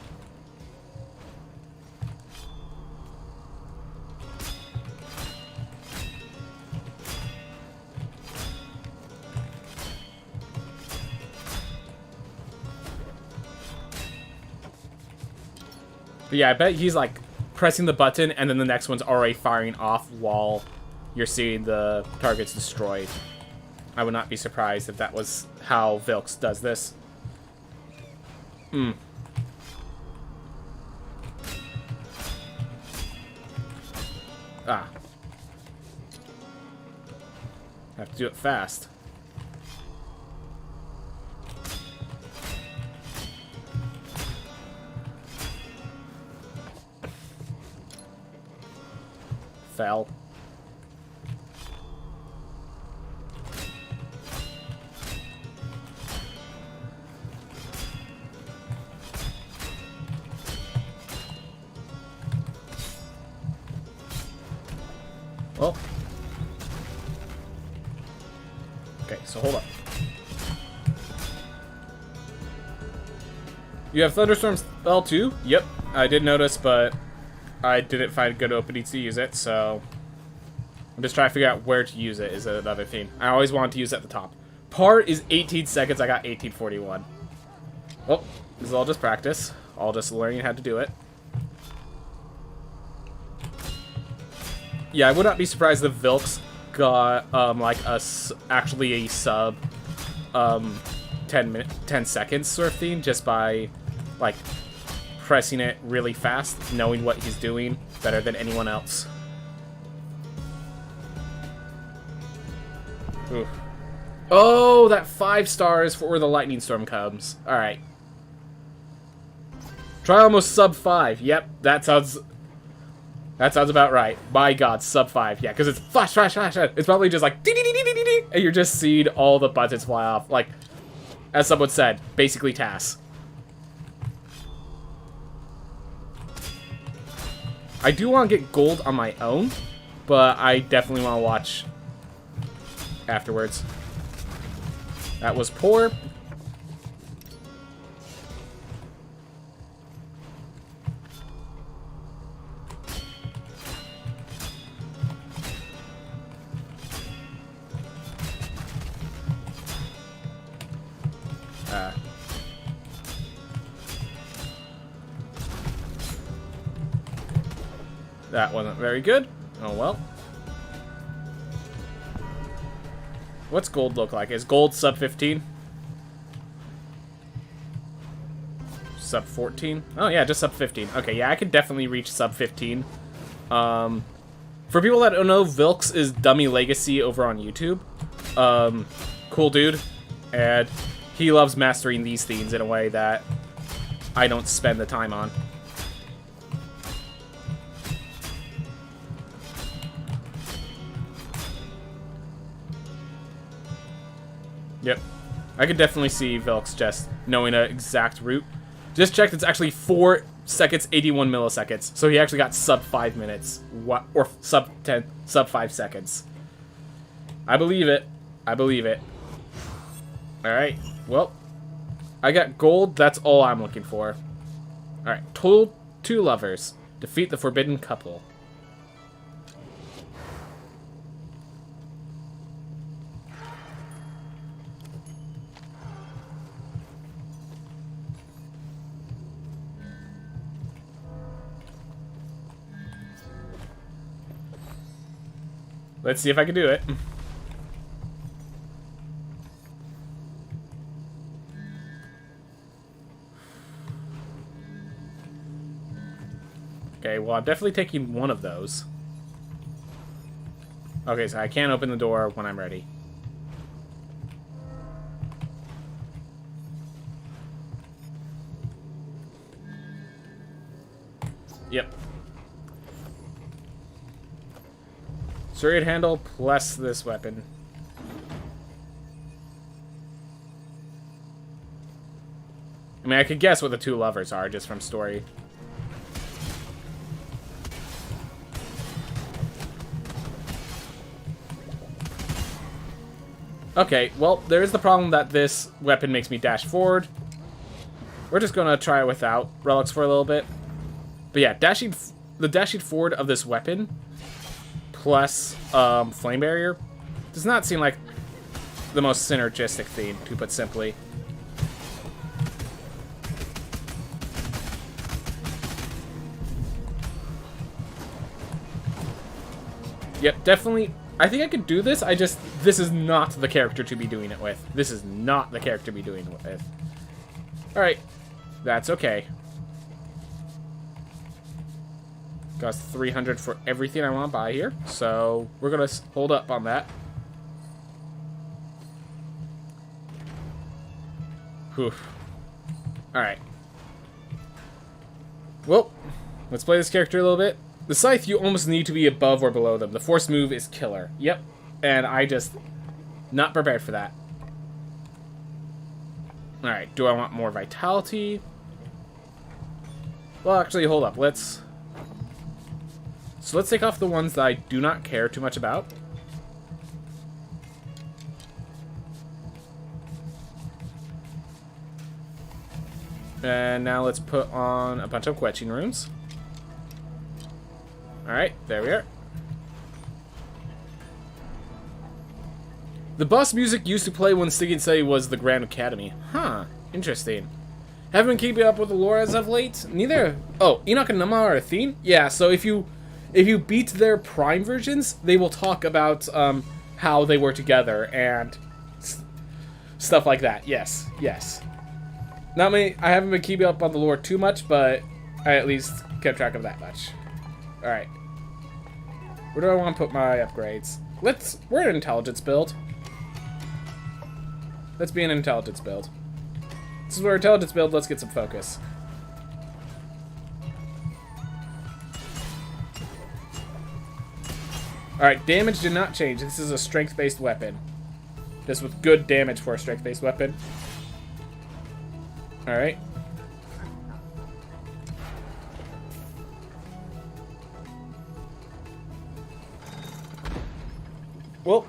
Speaker 1: But yeah, I bet he's like pressing the button and then the next one's already firing off while you're seeing the targets destroyed. I would not be surprised if that was how Vilks does this. Ah. Have to do it fast. Fell. Well. Okay, so hold up. You have Thunderstorm spell too? Yep, I did notice, but I didn't find good openings to use it, so I'm just trying to figure out where to use it is another thing. I always wanted to use it at the top. Par is 18 seconds. I got 1841. Well, this is all just practice. All just learning how to do it. Yeah, I would not be surprised if Vilks got like actually a sub 10 seconds sort of thing just by like pressing it really fast, knowing what he's doing better than anyone else. Ooh. Oh, that 5 stars for where the lightning storm comes. All right. Try almost sub 5. Yep, that sounds about right. My God, sub 5. Yeah, because it's flash, flash, flash. It's probably just like dee, dee, dee, dee, dee, dee, and you're just seeing all the buttons fly off. Like, as someone said, basically TAS. I do want to get gold on my own, but I definitely want to watch afterwards. That was poor. That wasn't very good. Oh well. What's gold look like? Is gold sub 15? Sub 14? Oh yeah, just sub 15. Okay, yeah, I could definitely reach sub 15. For people that don't know, Vilks is Dummy Legacy over on YouTube. Cool dude. And he loves mastering these themes in a way that I don't spend the time on. Yep. I could definitely see Vilks just knowing an exact route. Just checked, it's actually 4 seconds, 81 milliseconds. So he actually got sub 5 minutes. Or sub 5 seconds. I believe it. I believe it. Alright. Well, I got gold. That's all I'm looking for. Alright. Total 2 lovers. Defeat the forbidden couple. Let's see if I can do it. Okay, well, I'm definitely taking one of those. Okay, so I can't open the door when I'm ready. Yep. Serried handle plus this weapon. I mean, I could guess what the 2 lovers are just from story. Okay, well, there is the problem that this weapon makes me dash forward. We're just gonna try it without relics for a little bit. But yeah, the dashing forward of this weapon plus flame barrier does not seem like the most synergistic theme, to put simply. Yep, definitely. I think I could do this. This is not the character to be doing it with. This is not the character to be doing it with. Alright. That's okay. Cost 300 for everything I want to buy here. So, we're going to hold up on that. Whew. Alright. Well, let's play this character a little bit. The Scythe, you almost need to be above or below them. The force move is killer. Yep. And I just... not prepared for that. Alright, do I want more vitality? Well, actually, hold up. So let's take off the ones that I do not care too much about. And now let's put on a bunch of quetching runes. Alright, there we are. The boss music used to play when Sticky and Steady was the Grand Academy. Huh, interesting. Haven't been keeping up with the lore as of late? Neither. Oh, Enoch and Nama are a theme? Yeah, so if you beat their Prime versions, they will talk about how they were together and stuff like that. Yes, yes. Not me. I haven't been keeping up on the lore too much, but I at least kept track of that much. Alright. Where do I want to put my upgrades? We're an intelligence build. Let's be an intelligence build. This is where intelligence build, let's get some focus. Alright, damage did not change. This is a strength-based weapon. Just with good damage for a strength-based weapon. Alright. Well,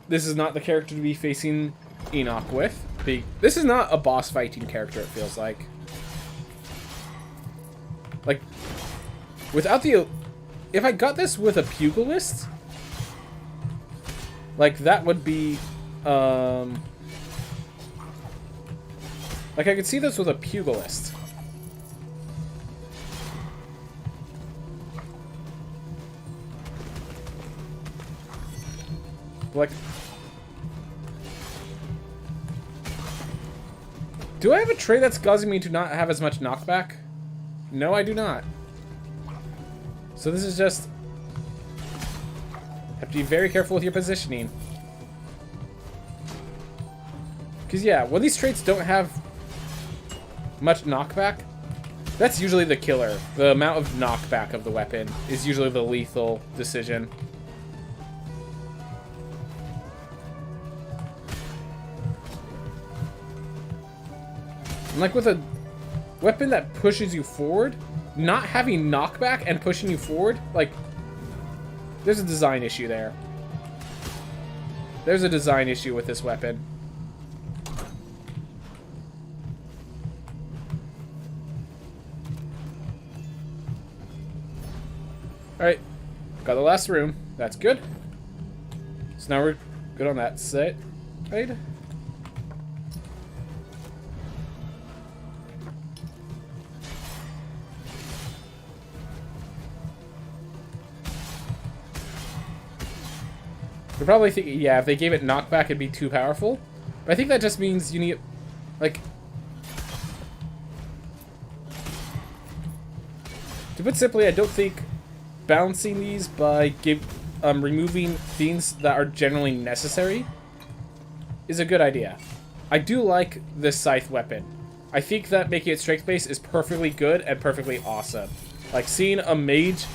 Speaker 1: this is not the character to be facing Enoch with. This is not a boss fighting character, it feels like. Like, without the... If I got this with a pugilist, like, that would be, like, I could see this with a pugilist. Like... Do I have a trait that's causing me to not have as much knockback? No, I do not. So this is just... Have to be very careful with your positioning. Because, yeah, when these traits don't have much knockback, that's usually the killer. The amount of knockback of the weapon is usually the lethal decision. And like with a weapon that pushes you forward, not having knockback and pushing you forward, like, there's a design issue there. There's a design issue with this weapon. Alright, got the last room. That's good. So now we're good on that set. Right? You're probably thinking, yeah, if they gave it knockback, it'd be too powerful. But I think that just means you need, like... To put simply, I don't think balancing these by removing things that are generally necessary is a good idea. I do like this scythe weapon. I think that making it strength-based is perfectly good and perfectly awesome. Like, seeing a mage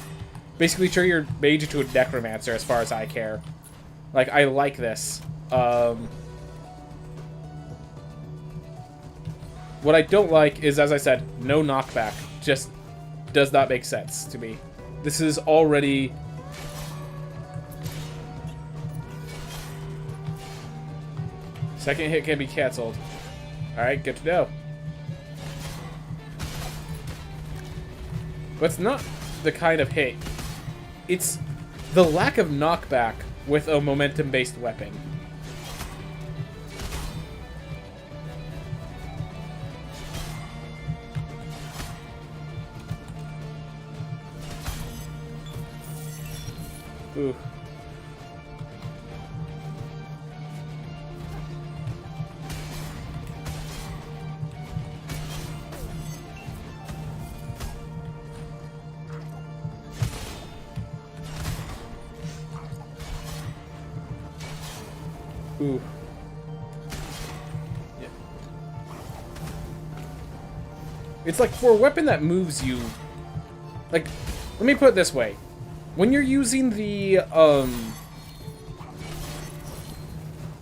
Speaker 1: basically turn your mage into a necromancer as far as I care. Like, I like this. What I don't like is, as I said, no knockback. Just does not make sense to me. This is already... Second hit can be cancelled. Alright, good to know. But it's not the kind of hit. It's the lack of knockback with a momentum-based weapon. Ooh. Ooh. Yeah. It's like for a weapon that moves you. Like, let me put it this way. When you're using the,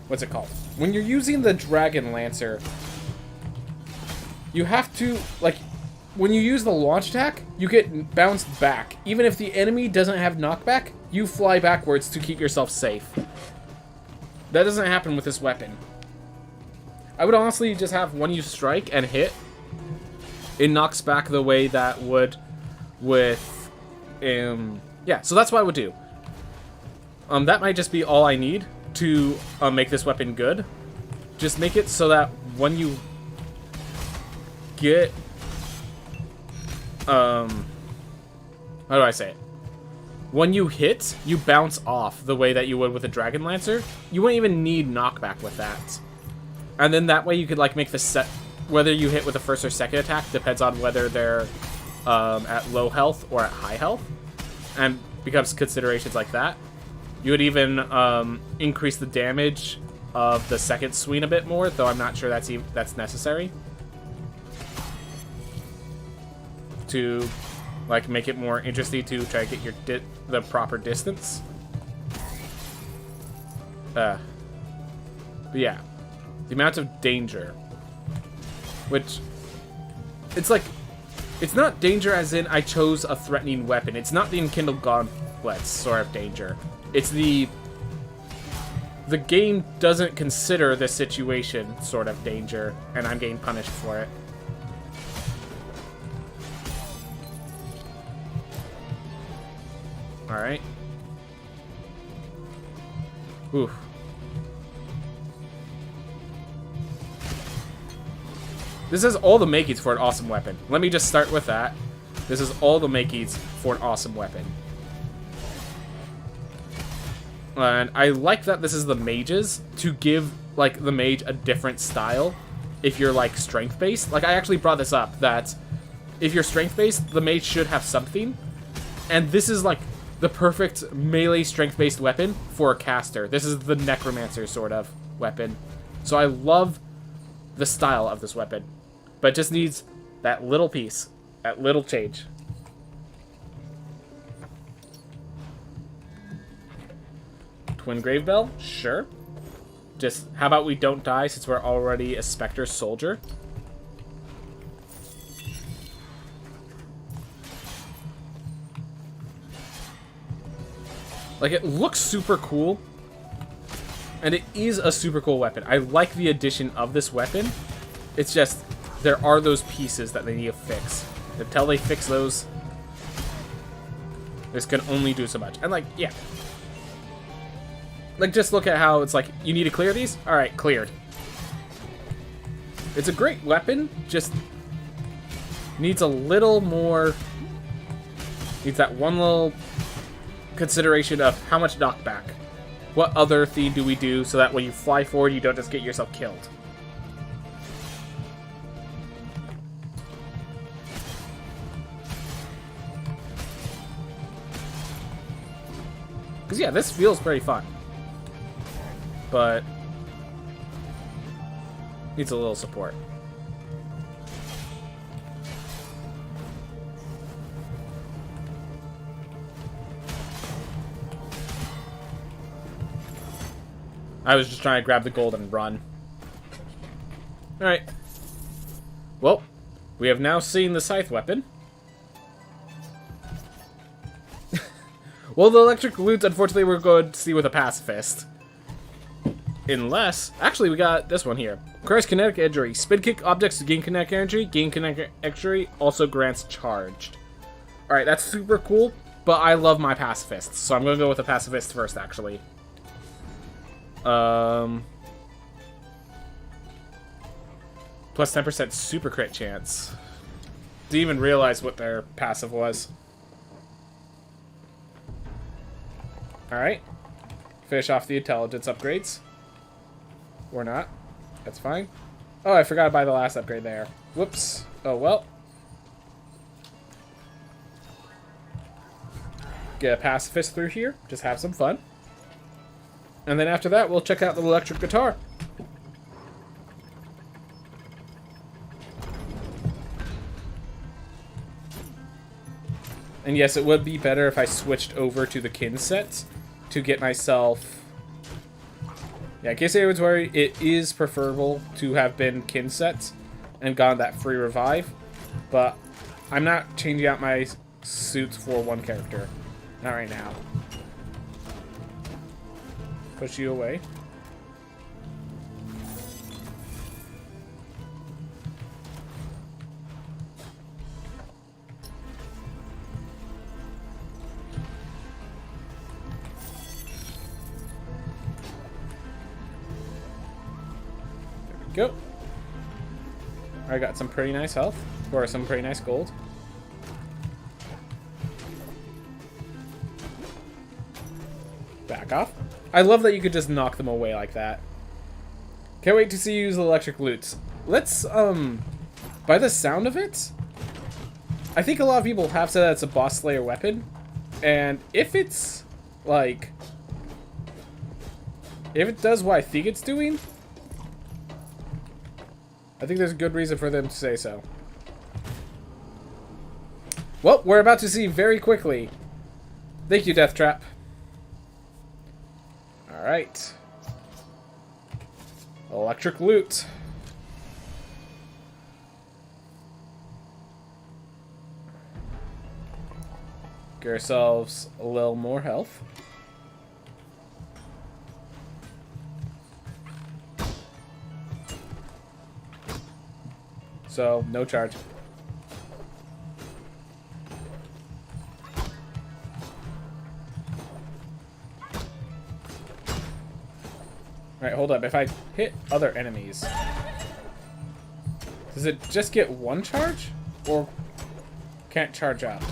Speaker 1: what's it called? When you're using the Dragon Lancer, you have to, like, when you use the launch attack, you get bounced back. Even if the enemy doesn't have knockback, you fly backwards to keep yourself safe. That doesn't happen with this weapon. I would honestly just have when you strike and hit, it knocks back the way that would with, yeah, so that's what I would do. That might just be all I need to make this weapon good. Just make it so that when you get, how do I say it? When you hit, you bounce off the way that you would with a Dragon Lancer. You wouldn't even need knockback with that. And then that way you could, like, make the set... Whether you hit with the first or second attack depends on whether they're at low health or at high health. And becomes considerations like that. You would even increase the damage of the second swing a bit more, though I'm not sure that's necessary. To... like, make it more interesting to try to get your the proper distance. But yeah. The amount of danger. Which... It's like... It's not danger as in I chose a threatening weapon. It's not the enkindled gauntlets sort of danger. It's the... The game doesn't consider the situation sort of danger, and I'm getting punished for it. Alright. Oof. This is all the makings for an awesome weapon. Let me just start with that. This is all the makings for an awesome weapon. And I like that this is the mages to give, like, the mage a different style if you're, like, strength-based. Like, I actually brought this up, that if you're strength-based, the mage should have something. And this is, like, the perfect melee strength-based weapon for a caster. This is the necromancer sort of weapon. So I love the style of this weapon. But it just needs that little piece, that little change. Twin Grave Bell? Sure. Just, how about we don't die since we're already a Spectre soldier? Like, it looks super cool. And it is a super cool weapon. I like the addition of this weapon. It's just, there are those pieces that they need to fix. Until they fix those, this can only do so much. And, like, yeah. Like, just look at how it's like, you need to clear these? Alright, cleared. It's a great weapon, just needs a little more... Needs that one little consideration of how much knockback. What other thing do we do so that when you fly forward, you don't just get yourself killed? Because, yeah, this feels pretty fun. But needs a little support. I was just trying to grab the gold and run. Alright. Well, we have now seen the scythe weapon. Well, the electric loots, unfortunately, we're going to see with a pacifist. Unless... Actually, we got this one here. Requires kinetic injury. Spin kick objects to gain kinetic energy. Gain kinetic injury. Also grants charged. Alright, that's super cool. But I love my pacifists. So I'm going to go with the pacifist first, actually. Plus 10% super crit chance. Didn't even realize what their passive was. Alright. Finish off the intelligence upgrades. Or not. That's fine. Oh, I forgot to buy the last upgrade there. Whoops. Oh, well. Get a pacifist through here. Just have some fun. And then after that, we'll check out the electric guitar. And yes, it would be better if I switched over to the kin sets to get myself... Yeah, in case anyone's worried, it is preferable to have been kin sets and gotten that free revive. But I'm not changing out my suits for one character. Not right now. Push you away. Go. I got some pretty nice health, or some pretty nice gold. Back off. I love that you could just knock them away like that. Can't wait to see you use electric loots. Let's, by the sound of it, I think a lot of people have said that it's a boss slayer weapon. And if it's, like, if it does what I think it's doing, I think there's a good reason for them to say so. Well, we're about to see very quickly. Thank you, Death Trap. Alright. Electric loot. Get ourselves a little more health. So, no charge. Alright, hold up. If I hit other enemies, does it just get one charge? Or can't charge up?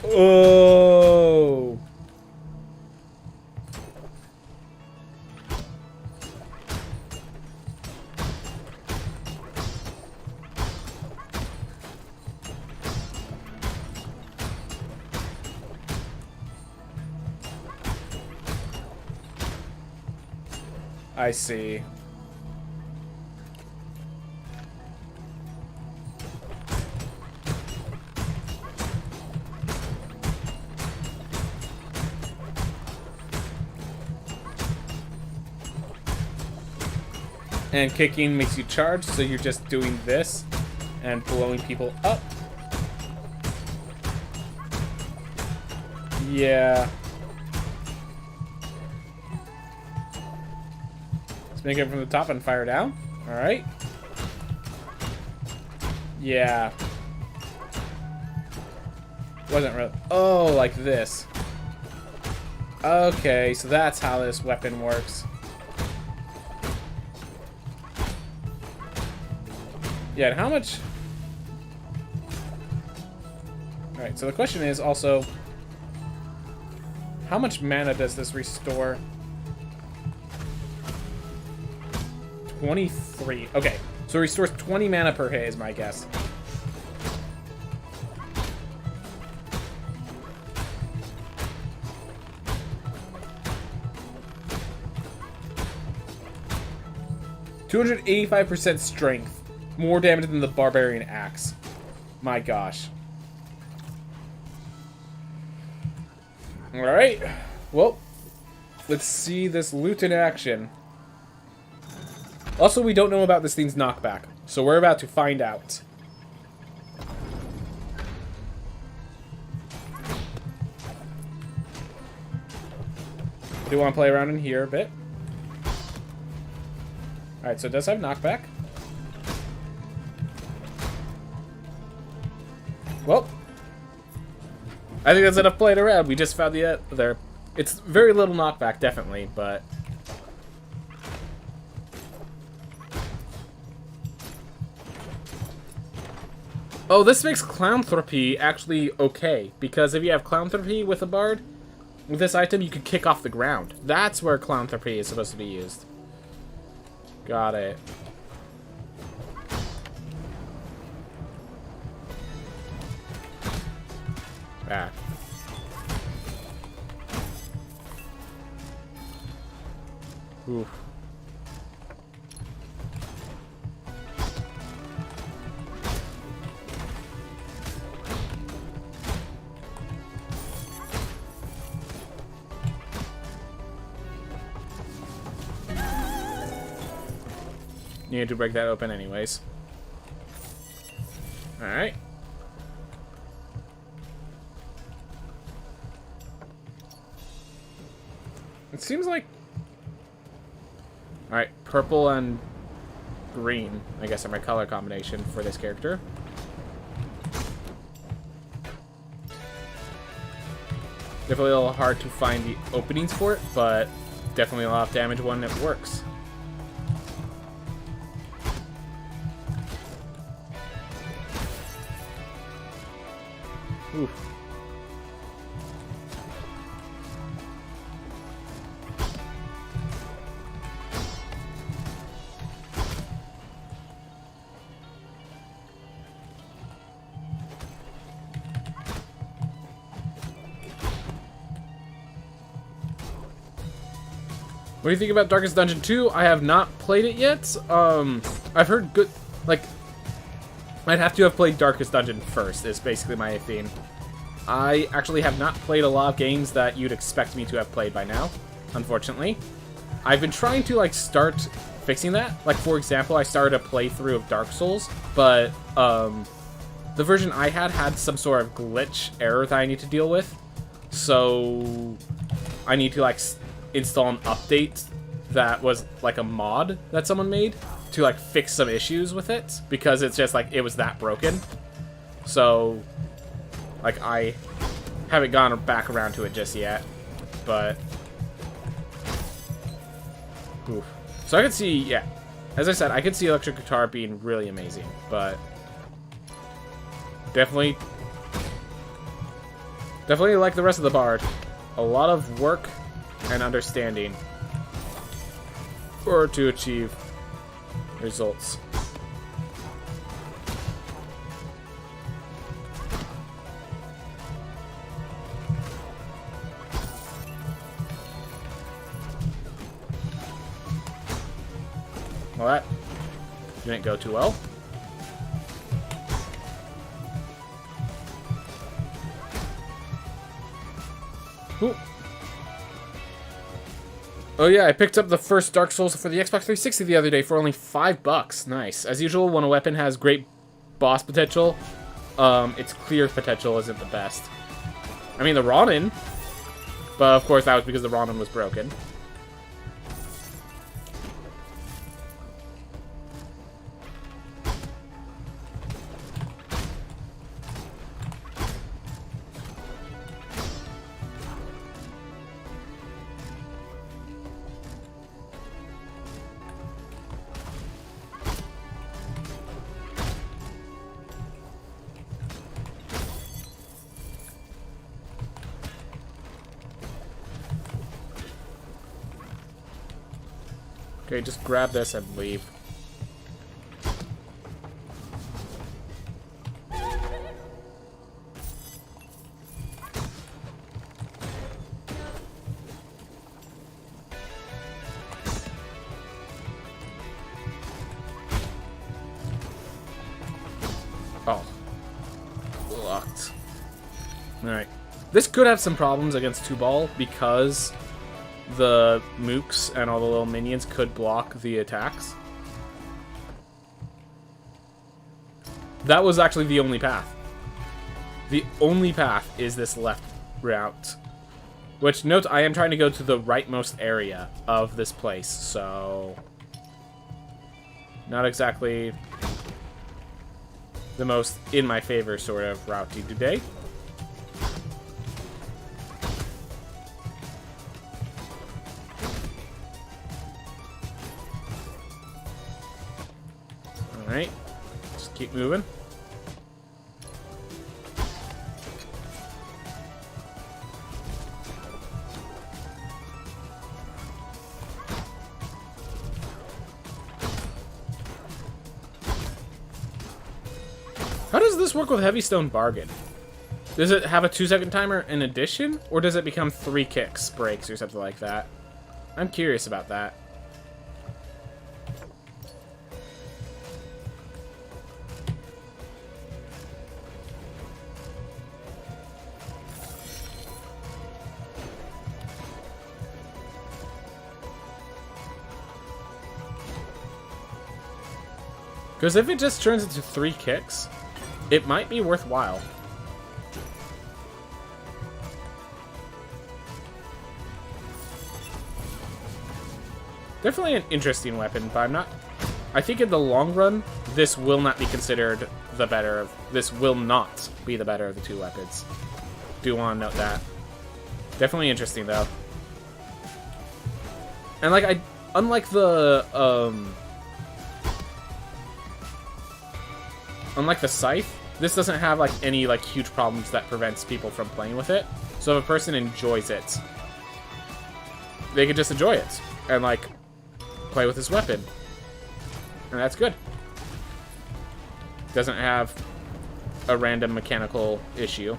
Speaker 1: Oh! I see. And kicking makes you charge, so you're just doing this and blowing people up. Yeah. Let's make it from the top and fire down. Alright. Yeah. Wasn't really. Oh, like this. Okay, so that's how this weapon works. Yeah, and how much... Alright, so the question is also... How much mana does this restore? 23. Okay, so it restores 20 mana per hit is my guess. %85% strength. More damage than the Barbarian Axe. My gosh. Alright. Well, let's see this loot in action. Also, we don't know about this thing's knockback, so we're about to find out. Do want to play around in here a bit. Alright, so it does have knockback. Well, I think that's enough playing around. We just found the other. It's very little knockback, definitely, but... Oh, this makes Clownthropy actually okay, because if you have Clownthropy with a bard, with this item, you can kick off the ground. That's where Clownthropy is supposed to be used. Got it. Back. Oof. Needed to break that open anyways. Alright. It seems like... Alright, purple and green, I guess, are my color combination for this character. Definitely a little hard to find the openings for it, but definitely a lot of damage when it works. Oof. What do you think about Darkest Dungeon 2? I have not played it yet. I've heard good, like, I'd have to have played Darkest Dungeon first, is basically my theme. I actually have not played a lot of games that you'd expect me to have played by now, unfortunately. I've been trying to, like, start fixing that. Like, for example, I started a playthrough of Dark Souls, but, the version I had some sort of glitch error that I need to deal with. So, I need to, like, install an update that was, like, a mod that someone made to, like, fix some issues with it, because it's just, like, it was that broken. So, like, I haven't gone back around to it just yet, but... Oof. So I could see, yeah, as I said, I could see electric guitar being really amazing, but... Definitely like the rest of the bard. A lot of work and understanding or to achieve results. Well, that didn't go too well. Ooh. Oh yeah, I picked up the first Dark Souls for the Xbox 360 the other day for only $5. Nice. As usual, when a weapon has great boss potential, its clear potential isn't the best. I mean, the Ronin, but of course that was because the Ronin was broken. Okay, just grab this and leave. Oh. Locked. Alright. This could have some problems against 2-ball because the mooks and all the little minions could block the attacks. That was actually the only path. The only path is this left route. Which, note, I am trying to go to the rightmost area of this place, so... Not exactly the most in my favor sort of route today. Alright, just keep moving. How does this work with Heavy Stone Bargain? Does it have a 2-second timer in addition? Or does it become 3 kicks, breaks, or something like that? I'm curious about that. Because if it just turns into 3 kicks, it might be worthwhile. Definitely an interesting weapon, but I'm not... I think in the long run, this will not be considered the better of... This will not be the better of the 2 weapons. Do want to note that. Definitely interesting, though. And, like, unlike the, unlike the Scythe, this doesn't have, like, any, like, huge problems that prevents people from playing with it. So if a person enjoys it, they can just enjoy it. And, like, play with this weapon. And that's good. Doesn't have a random mechanical issue.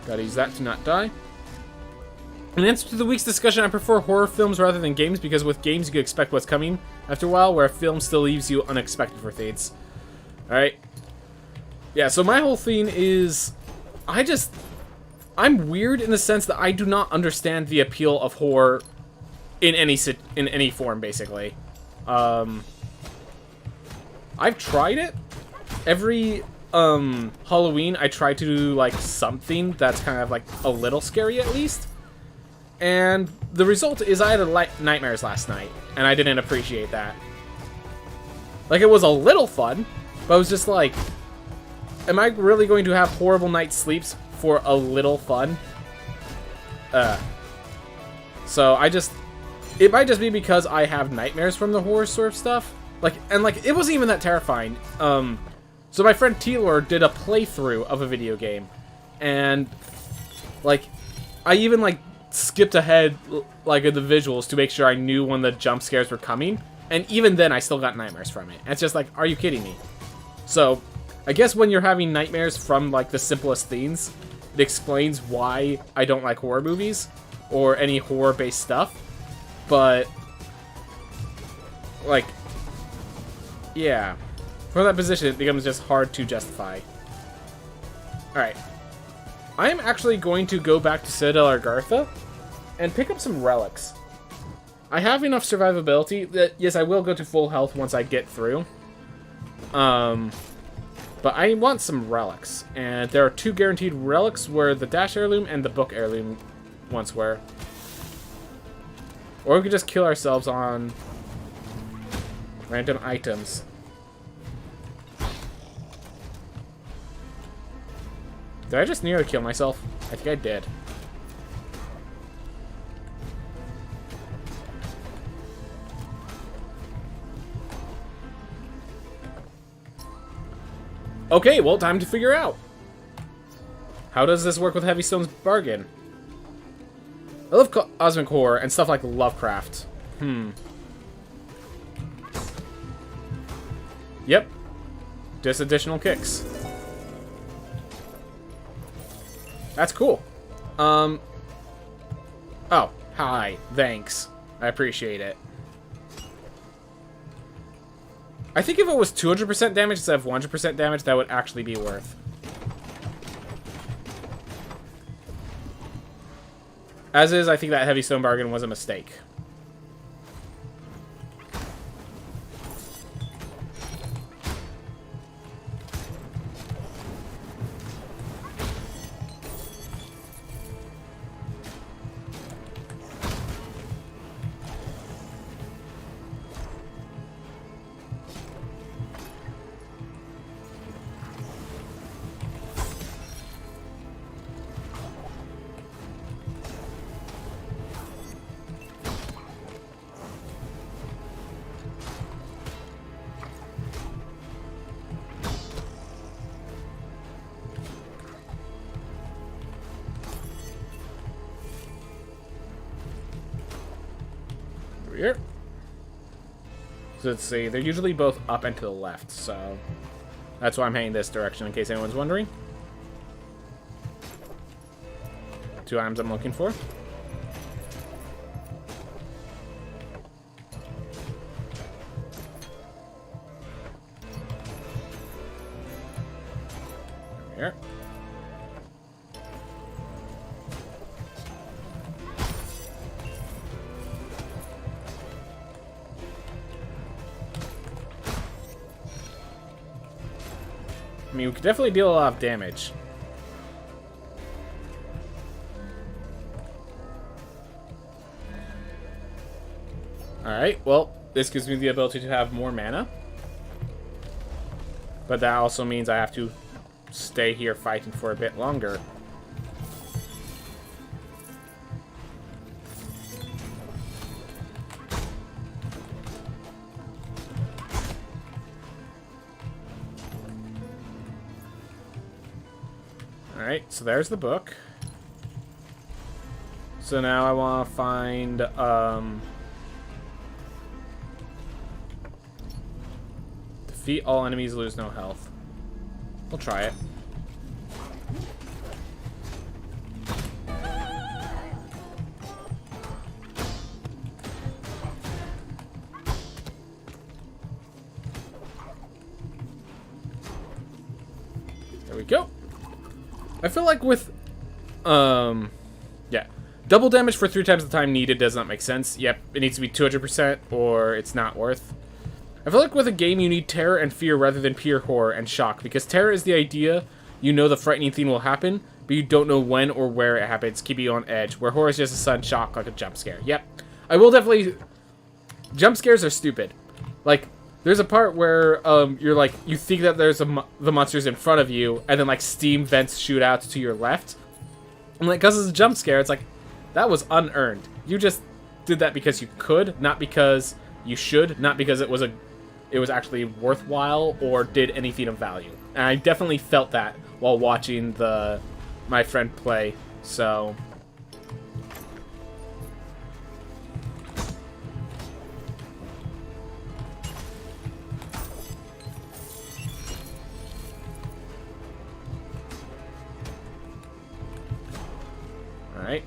Speaker 1: Gotta use that to not die. In answer to the week's discussion, I prefer horror films rather than games because with games you can expect what's coming after a while, where a film still leaves you unexpected for things. Alright. Yeah, so my whole thing is... I'm weird in the sense that I do not understand the appeal of horror in any form, basically. I've tried it. Every Halloween, I try to do, like, something that's kind of, like, a little scary at least. And the result is I had nightmares last night, and I didn't appreciate that. Like, it was a little fun, but I was just like, am I really going to have horrible night sleeps for a little fun? So it might just be because I have nightmares from the horror sort of stuff. Like, and like, it wasn't even that terrifying. So my friend Taylor did a playthrough of a video game, and like, I even like skipped ahead like in the visuals to make sure I knew when the jump scares were coming, and even then I still got nightmares from it. And it's just like, are you kidding me? So I guess when you're having nightmares from like the simplest things, it explains why I don't like horror movies or any horror-based stuff. But like, yeah, from that position it becomes just hard to justify. Alright, I am actually going to go back to Citadel Argartha and pick up some relics. I have enough survivability that, yes, I will go to full health once I get through. But I want some relics. And there are 2 guaranteed relics, where the Dash Heirloom and the Book Heirloom once were. Or we could just kill ourselves on random items. Did I just nearly kill myself? I think I did. Okay, well, time to figure out. How does this work with Heavy Stone's Bargain? I love cosmic horror and stuff like Lovecraft. Yep. Just additional kicks. That's cool. Oh, hi. Thanks. I appreciate it. I think if it was 200% damage instead of 100% damage, that would actually be worth. As is, I think that Heavy Stone Bargain was a mistake. here. So let's see, they're usually both up and to the left, so that's why I'm heading this direction, in case anyone's wondering. 2 items I'm looking for. Here. I mean, we could definitely deal a lot of damage. Alright, well, this gives me the ability to have more mana. But that also means I have to stay here fighting for a bit longer. Alright, so there's the book. So now I want to find, defeat all enemies, lose no health. We'll try it. There we go. I feel like with, yeah. Double damage for 3 times the time needed does not make sense. Yep, it needs to be 200% or it's not worth. I feel like with a game you need terror and fear rather than pure horror and shock, because terror is the idea you know the frightening thing will happen, but you don't know when or where it happens, keeping you on edge, where horror is just a sudden shock like a jump scare. Yep, I will definitely... Jump scares are stupid. Like, there's a part where you're like, you think that there's the monsters in front of you, and then like steam vents shoot out to your left. And like, because it's a jump scare, it's like, that was unearned. You just did that because you could, not because you should, not because it was actually worthwhile or did anything of value. And I definitely felt that while watching my friend play. So alright.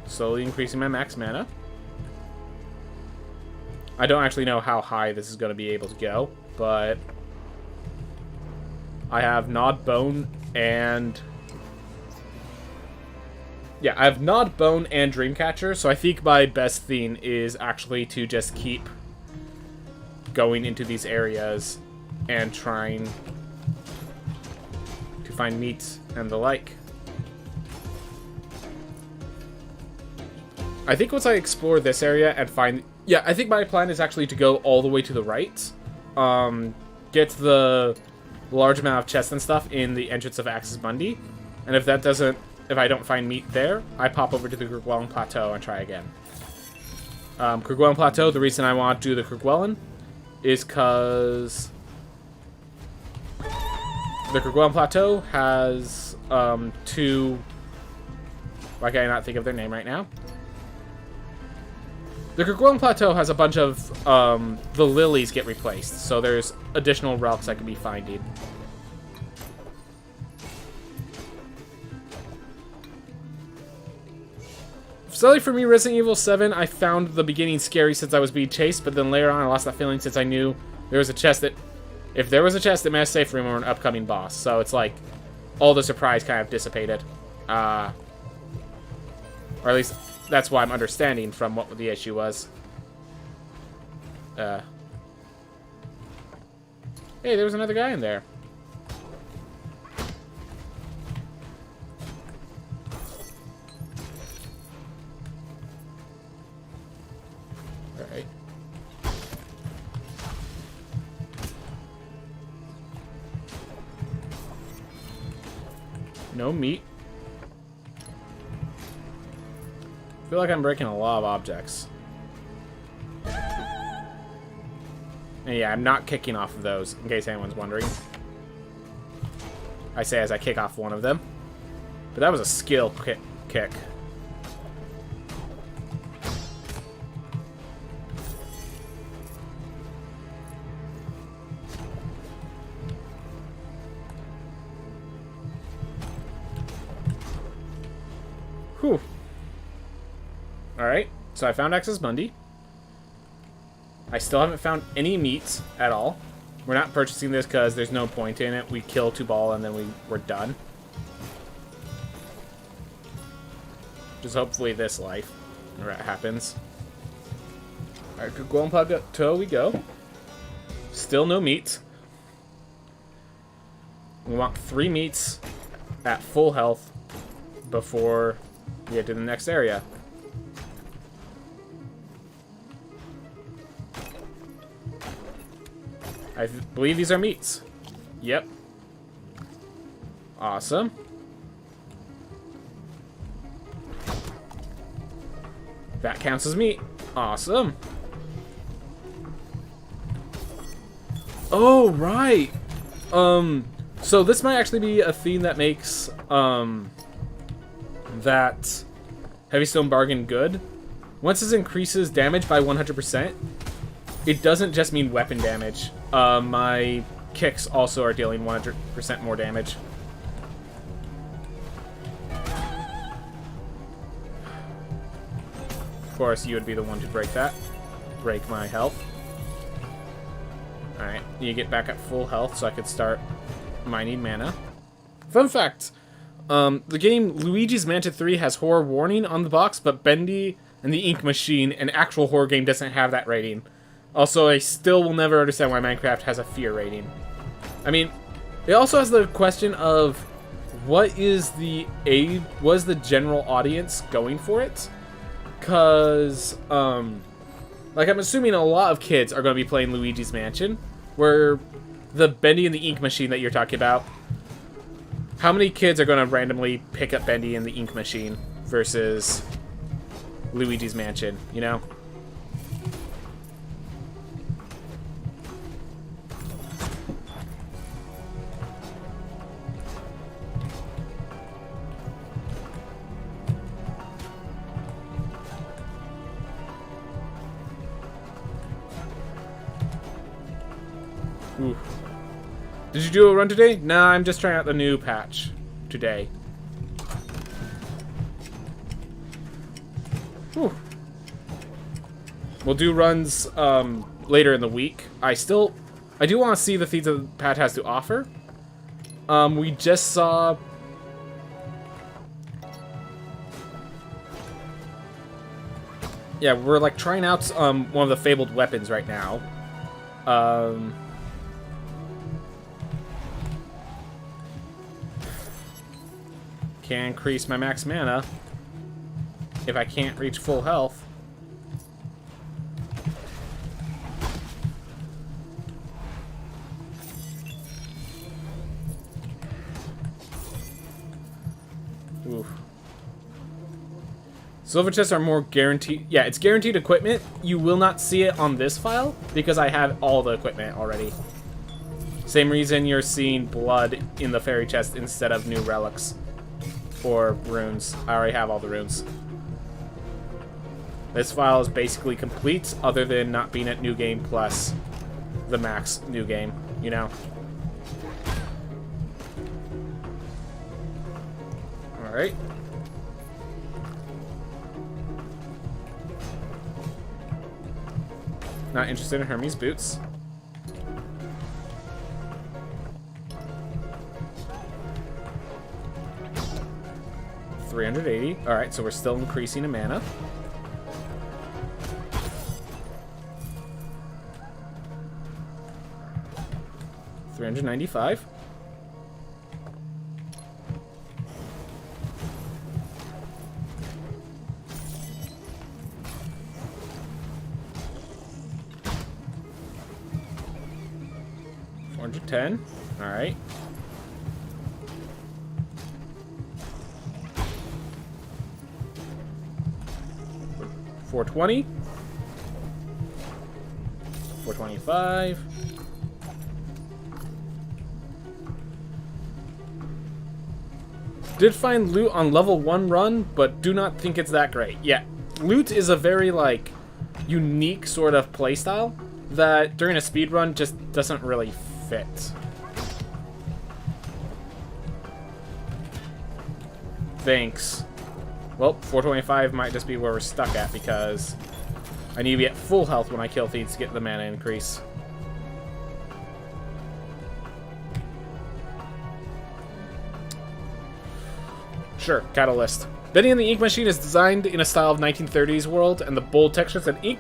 Speaker 1: Slowly increasing my max mana. I don't actually know how high this is going to be able to go, but I have Gnawed Bone and... Yeah, I have Gnawed Bone and Dreamcatcher, so I think my best thing is actually to just keep going into these areas and trying to find meat and the like. I think once I explore this area and find... Yeah, I think my plan is actually to go all the way to the right. Get the large amount of chests and stuff in the entrance of Axis Mundi. And if that doesn't... If I don't find meat there, I pop over to the Kerguelen Plateau and try again. Kerguelen Plateau, the reason I want to do the Kerguelen is because... The Kerguelen Plateau has 2... Why can I not think of their name right now? The Kerguelen Plateau has a bunch of, the lilies get replaced, so there's additional relics I could be finding. Sadly for me, Resident Evil 7, I found the beginning scary since I was being chased, but then later on I lost that feeling since I knew there was a chest that... If there was a chest, it meant a safe room or an upcoming boss, so it's like, all the surprise kind of dissipated. Or at least... That's why I'm understanding from what the issue was. Hey, there was another guy in there. Alright. No meat. I feel like I'm breaking a lot of objects. And yeah, I'm not kicking off of those, in case anyone's wondering. I say as I kick off one of them. But that was a skill kick. Whew. Alright, so I found Access Bundy. I still haven't found any meats at all. We're not purchasing this because there's no point in it. We kill 2 ball and then we're done. Just hopefully this life happens. Alright, Guam Plateau we go. Still no meat. We want 3 meats at full health before we get to the next area. I believe these are meats. Yep. Awesome. That counts as meat. Awesome. Oh, right. So this might actually be a theme that makes, that Heavy Stone Bargain good. Once this increases damage by 100%, it doesn't just mean weapon damage. My kicks also are dealing 100% more damage. Of course, you would be the one to break that. Break my health. Alright, you get back at full health so I could start mining mana. Fun fact, the game Luigi's Mansion 3 has horror warning on the box, but Bendy and the Ink Machine, an actual horror game, doesn't have that rating. Also, I still will never understand why Minecraft has a fear rating. I mean, it also has the question of what is the general audience going for it? Because, like, I'm assuming a lot of kids are going to be playing Luigi's Mansion, where the Bendy and the Ink Machine that you're talking about, how many kids are going to randomly pick up Bendy and the Ink Machine versus Luigi's Mansion, you know? Ooh. Did you do a run today? Nah, I'm just trying out the new patch today. Whew. We'll do runs later in the week. I do want to see the things that the patch has to offer. We just saw... Yeah, we're like trying out one of the fabled weapons right now. Can increase my max mana if I can't reach full health. Oof. Silver chests are more guaranteed. Yeah, it's guaranteed equipment. You will not see it on this file because I have all the equipment already. Same reason you're seeing blood in the fairy chest instead of new relics or runes. I already have all the runes. This file is basically complete other than not being at new game plus the max new game, you know? Alright. Not interested in Hermes boots. $380. Alright, so we're still increasing in mana. $395. $410. Alright. $420. $425. Did find loot on level 1 run, but do not think it's that great. Yeah, loot is a very, like, unique sort of playstyle that during a speed run just doesn't really fit. Thanks. Well, 425 might just be where we're stuck at because I need to be at full health when I kill thieves to get the mana increase. Sure, Catalyst. Benny and the Ink Machine is designed in a style of 1930s world, and the bold textures and ink.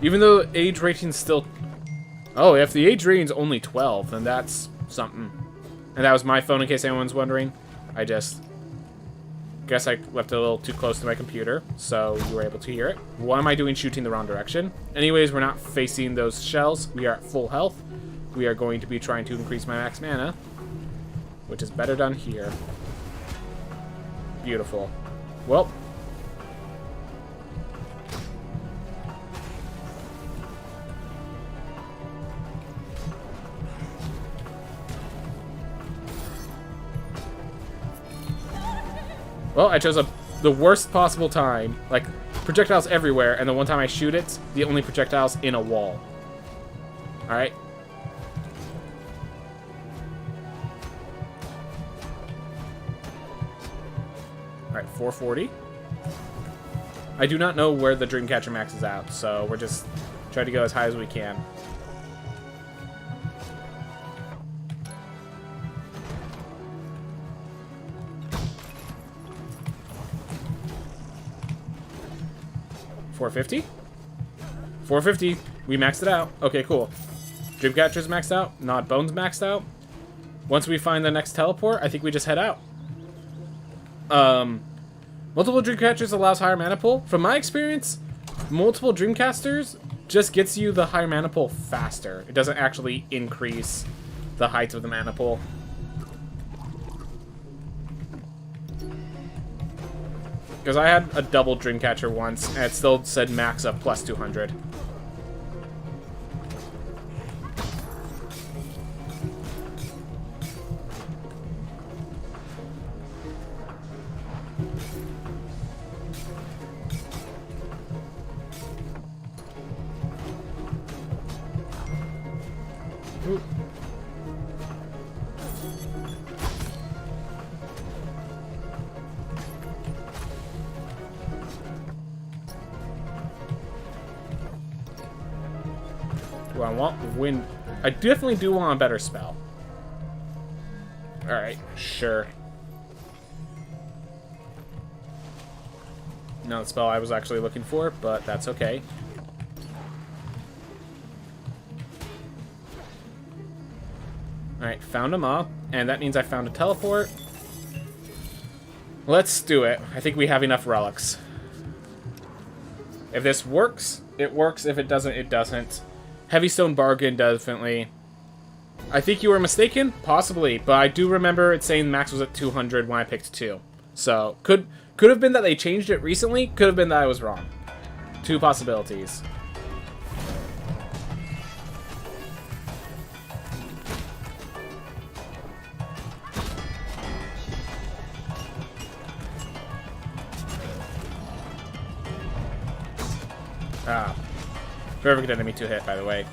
Speaker 1: Even though the age rating's still... Oh, if the age rating's only 12, then that's something. And that was my phone, in case anyone's wondering. I just... guess I left it a little too close to my computer, so you were able to hear it. What am I doing shooting the wrong direction? Anyways, we're not facing those shells. We are at full health. We are going to be trying to increase my max mana, which is better done here. Beautiful. Well. Well, I chose the worst possible time. Like, projectiles everywhere, and the one time I shoot it, the only projectile's in a wall. Alright. Alright, 440. I do not know where the Dreamcatcher maxes out, so we're just trying to go as high as we can. $450? $450. We maxed it out. Okay, cool. Dreamcatcher's maxed out. Nod Bone's maxed out. Once we find the next teleport, I think we just head out. Multiple Dreamcatchers allows higher mana pool. From my experience, multiple Dreamcasters just gets you the higher mana pool faster. It doesn't actually increase the height of the mana pool. Because I had a double Dreamcatcher once, and it still said max up plus 200. Ooh. Do I want wind? I definitely do want a better spell. Alright, sure. Not the spell I was actually looking for, but that's okay. Alright, found them all, and that means I found a teleport. Let's do it. I think we have enough relics. If this works, it works. If it doesn't, it doesn't. Heavystone Bargain, definitely. I think you were mistaken? Possibly, but I do remember it saying max was at 200 when I picked 2. So, could have been that they changed it recently, could have been that I was wrong. 2 possibilities. Ah. Very good enemy to hit, by the way.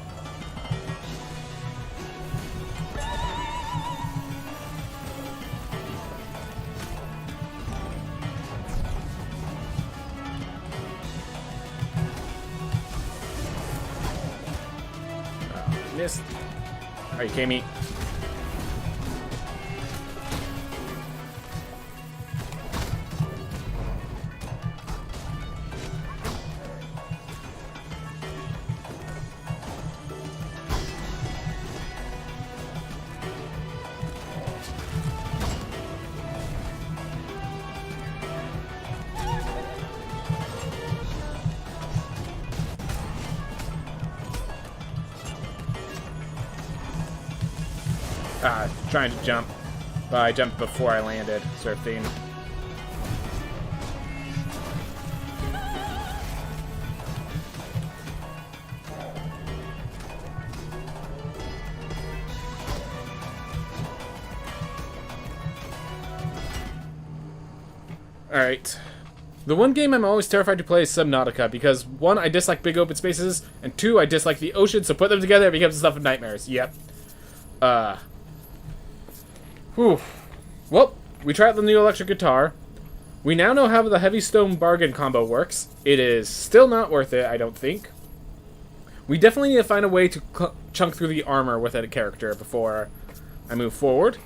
Speaker 1: Missed. Are you kidding me? Trying to jump, but I jumped before I landed, sort of thing. Alright. The one game I'm always terrified to play is Subnautica, because 1, I dislike big open spaces, and 2, I dislike the ocean, so put them together, it becomes stuff of nightmares. Yep. Whew. Well, we tried the new electric guitar. We now know how the heavy stone bargain combo works. It is still not worth it, I don't think. We definitely need to find a way to chunk through the armor with a character before I move forward.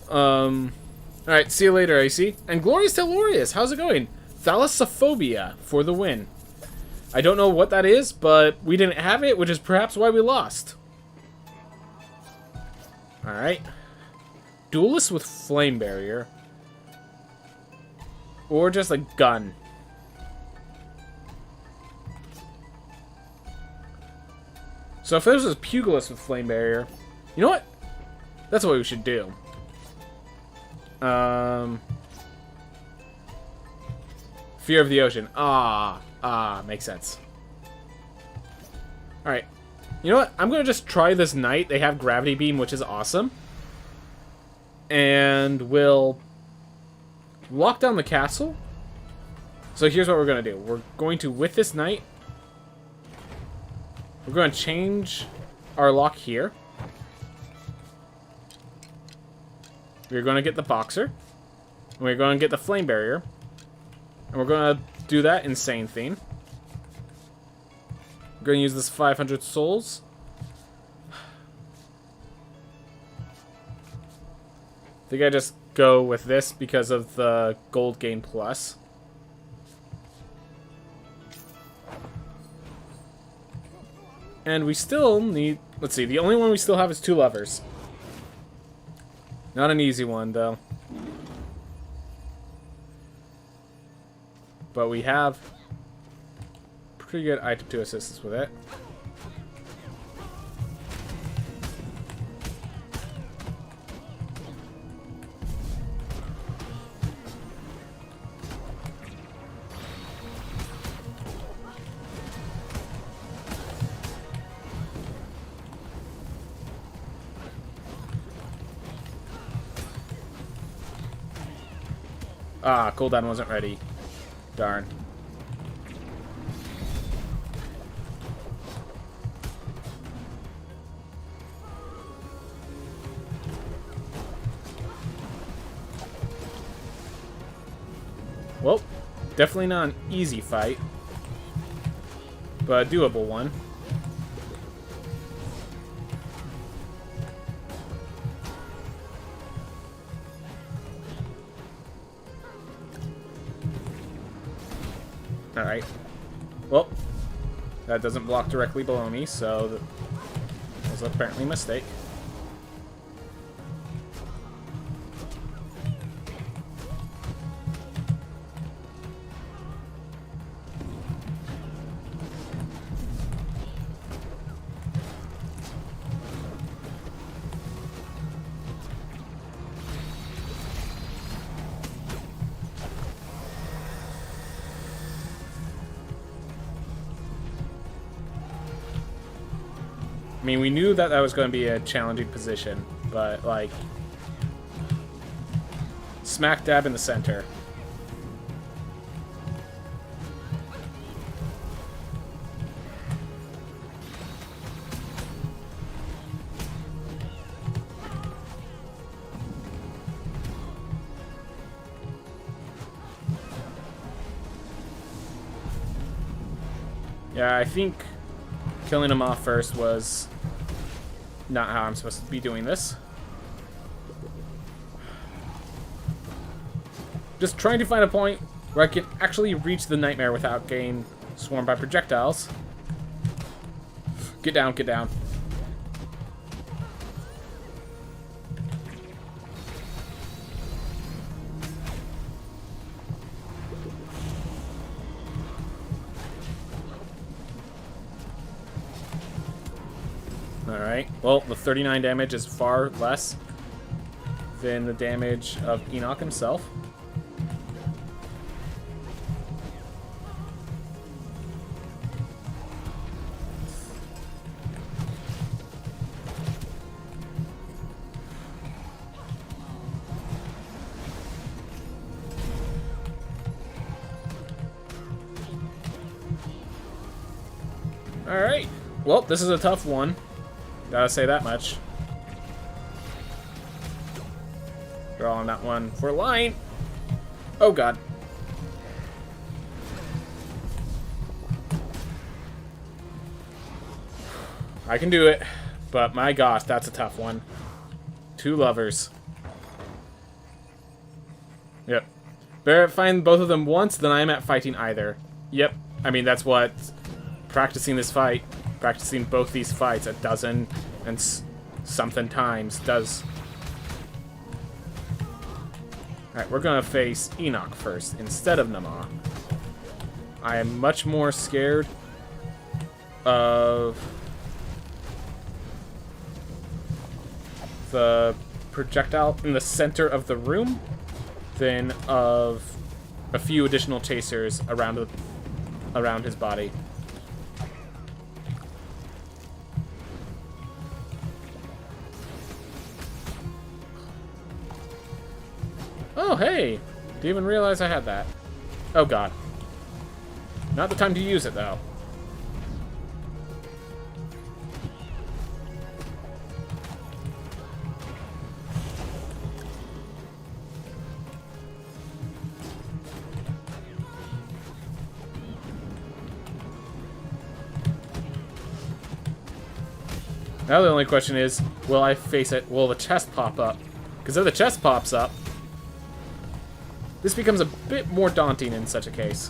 Speaker 1: Alright, see you later, AC. And Glorious Tellurius, how's it going? Thalassophobia for the win. I don't know what that is, but we didn't have it, which is perhaps why we lost. Alright. Duelist with Flame Barrier. Or just a gun. So if this was Pugilist with Flame Barrier, you know what? That's what we should do. Fear of the Ocean. Makes sense. Alright. You know what? I'm going to just try this knight. They have Gravity Beam, which is awesome. And we'll lock down the castle. So here's what we're going to do. We're going to, with this knight, we're going to change our lock here. We're going to get the Boxer. And we're going to get the Flame Barrier. And we're going to do that insane theme. We're going to use this 500 souls. I think I just go with this because of the gold gain plus. And we still need... Let's see, the only one we still have is 2 levers. Not an easy one, though. But we have pretty good item to assist us with it. Ah, cooldown wasn't ready. Darn. Well, definitely not an easy fight, but a doable one. Alright. Well, that doesn't block directly below me, so that was apparently a mistake. I mean, we knew that that was going to be a challenging position, but, like, smack dab in the center. Yeah, I think killing him off first was not how I'm supposed to be doing this. Just trying to find a point where I can actually reach the nightmare without getting swarmed by projectiles. Get down, get down. Alright, well, the 39 damage is far less than the damage of Enoch himself. Alright, well, this is a tough one. Gotta say that much. They're all on that one. We're lying. Oh, God. I can do it, but my gosh, that's a tough one. 2 lovers. Yep. Better at find both of them once than I am at fighting either. Yep. I mean, that's what practicing this fight, practicing both these fights a dozen and something times does. Alright, we're gonna face Enoch first instead of Nama. I am much more scared of the projectile in the center of the room than of a few additional chasers around his body. Oh, hey! Didn't even realize I had that. Oh, God. Not the time to use it, though. Now the only question is, will I face it? Will the chest pop up? Because if the chest pops up, this becomes a bit more daunting in such a case.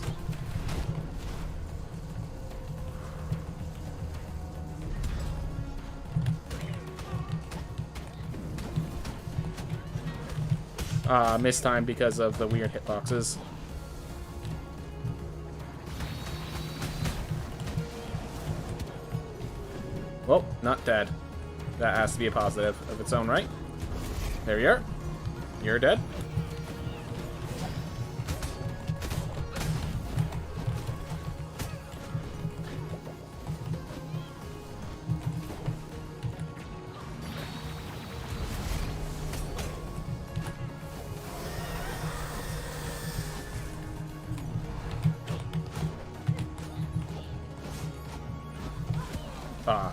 Speaker 1: Missed time because of the weird hitboxes. Well, not dead. That has to be a positive of its own right. There you are. You're dead. Ah.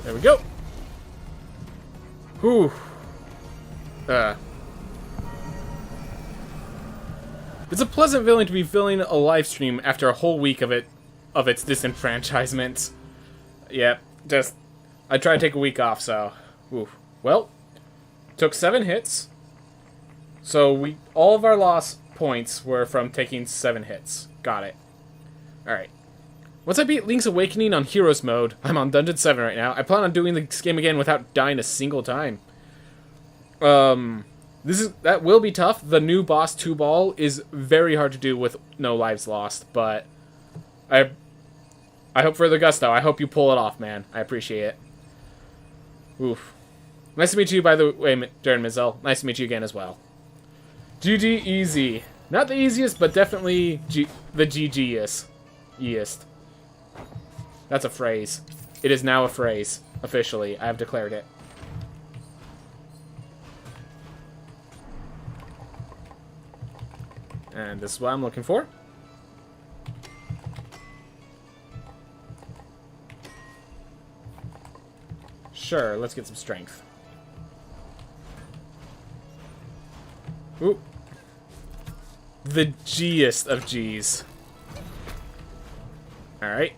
Speaker 1: There we go. Whew. It's a pleasant feeling to be filling a live stream after a whole week of its disenfranchisement. Yep, just I tried to take a week off, so well, took 7 hits. So all of our lost points were from taking 7 hits. Got it. All right. Once I beat Link's Awakening on Heroes mode, I'm on Dungeon 7 right now, I plan on doing this game again without dying a single time. That will be tough. The new boss 2-ball is very hard to do with no lives lost, but I hope for the gusto. I hope you pull it off, man. I appreciate it. Oof. Nice to meet you, by the way, Darren Mizzell. Nice to meet you again as well. GG easy. Not the easiest, but definitely the GG-est. That's a phrase. It is now a phrase. Officially. I have declared it. And this is what I'm looking for. Sure, let's get some strength. Ooh. The G-est of G's. Alright.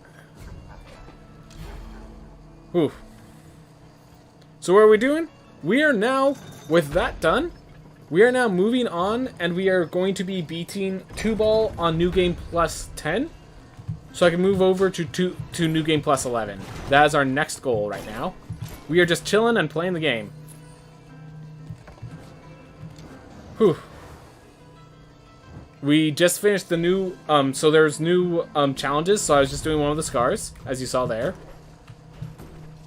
Speaker 1: Ooh. So what are we doing? We are now, with that done, we are now moving on, and we are going to be beating 2-ball on New Game Plus 10. So I can move over to New Game Plus 11. That is our next goal right now. We are just chilling and playing the game. Whew. We just finished the new, so there's new challenges, so I was just doing one of the scars, as you saw there.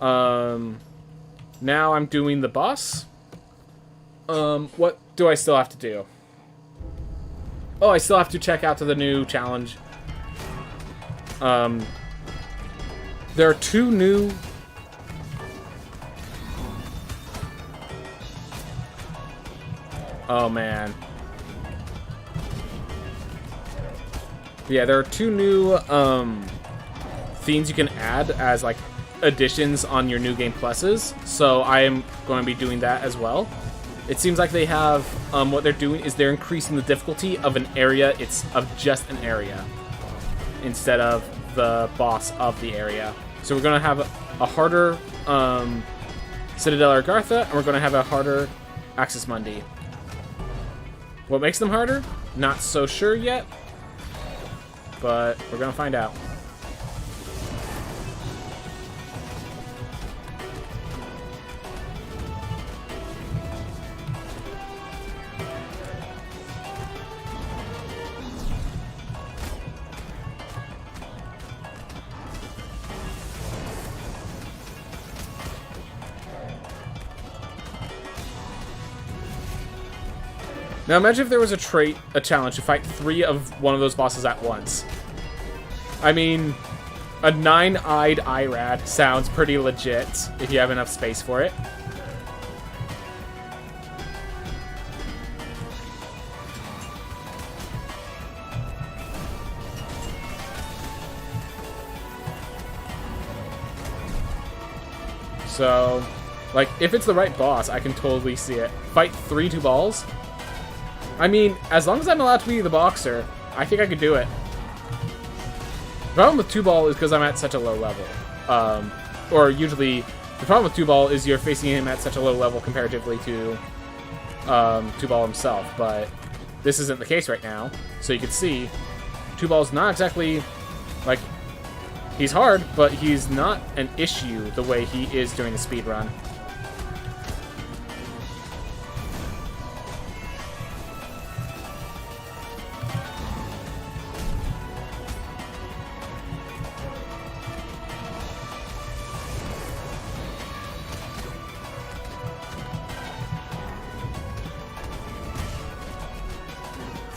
Speaker 1: Now I'm doing the boss. What do I still have to do? Oh, I still have to check out to the new challenge. There are 2 new... Oh, man. Yeah, there are 2 new, themes you can add as, like, additions on your New Game Pluses. So I am going to be doing that as well. It seems like they have, what they're doing is they're increasing the difficulty of an area. It's of just an area instead of the boss of the area. So we're going to have a harder, Citadel Argartha, and we're going to have a harder Axis Mundi. What makes them harder? Not so sure yet, but we're going to find out. Now imagine if there was a challenge to fight 3 of one of those bosses at once. I mean, a 9-eyed Irad sounds pretty legit if you have enough space for it. So, like, if it's the right boss, I can totally see it. Fight 3 2-balls? I mean, as long as I'm allowed to be the boxer, I think I could do it. The problem with 2-ball is because I'm at such a low level. Or usually, the problem with 2-ball is you're facing him at such a low level comparatively to 2-ball himself. But this isn't the case right now. So you can see, 2-ball's not exactly, like, he's hard, but he's not an issue the way he is doing the speed run.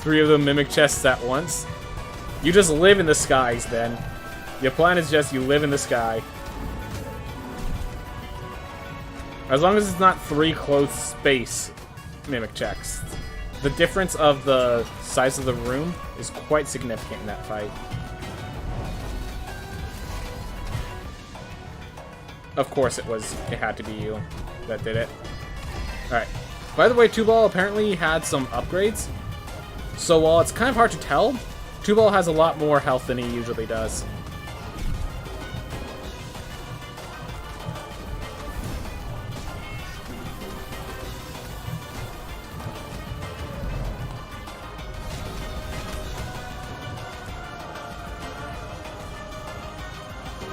Speaker 1: Three of them mimic chests at once. You just live in the skies then. Your plan is just you live in the sky. As long as it's not 3 closed space mimic checks. The difference of the size of the room is quite significant in that fight. Of course it had to be you that did it. Alright. By the way, 2-ball apparently had some upgrades. So while it's kind of hard to tell, 2-ball has a lot more health than he usually does.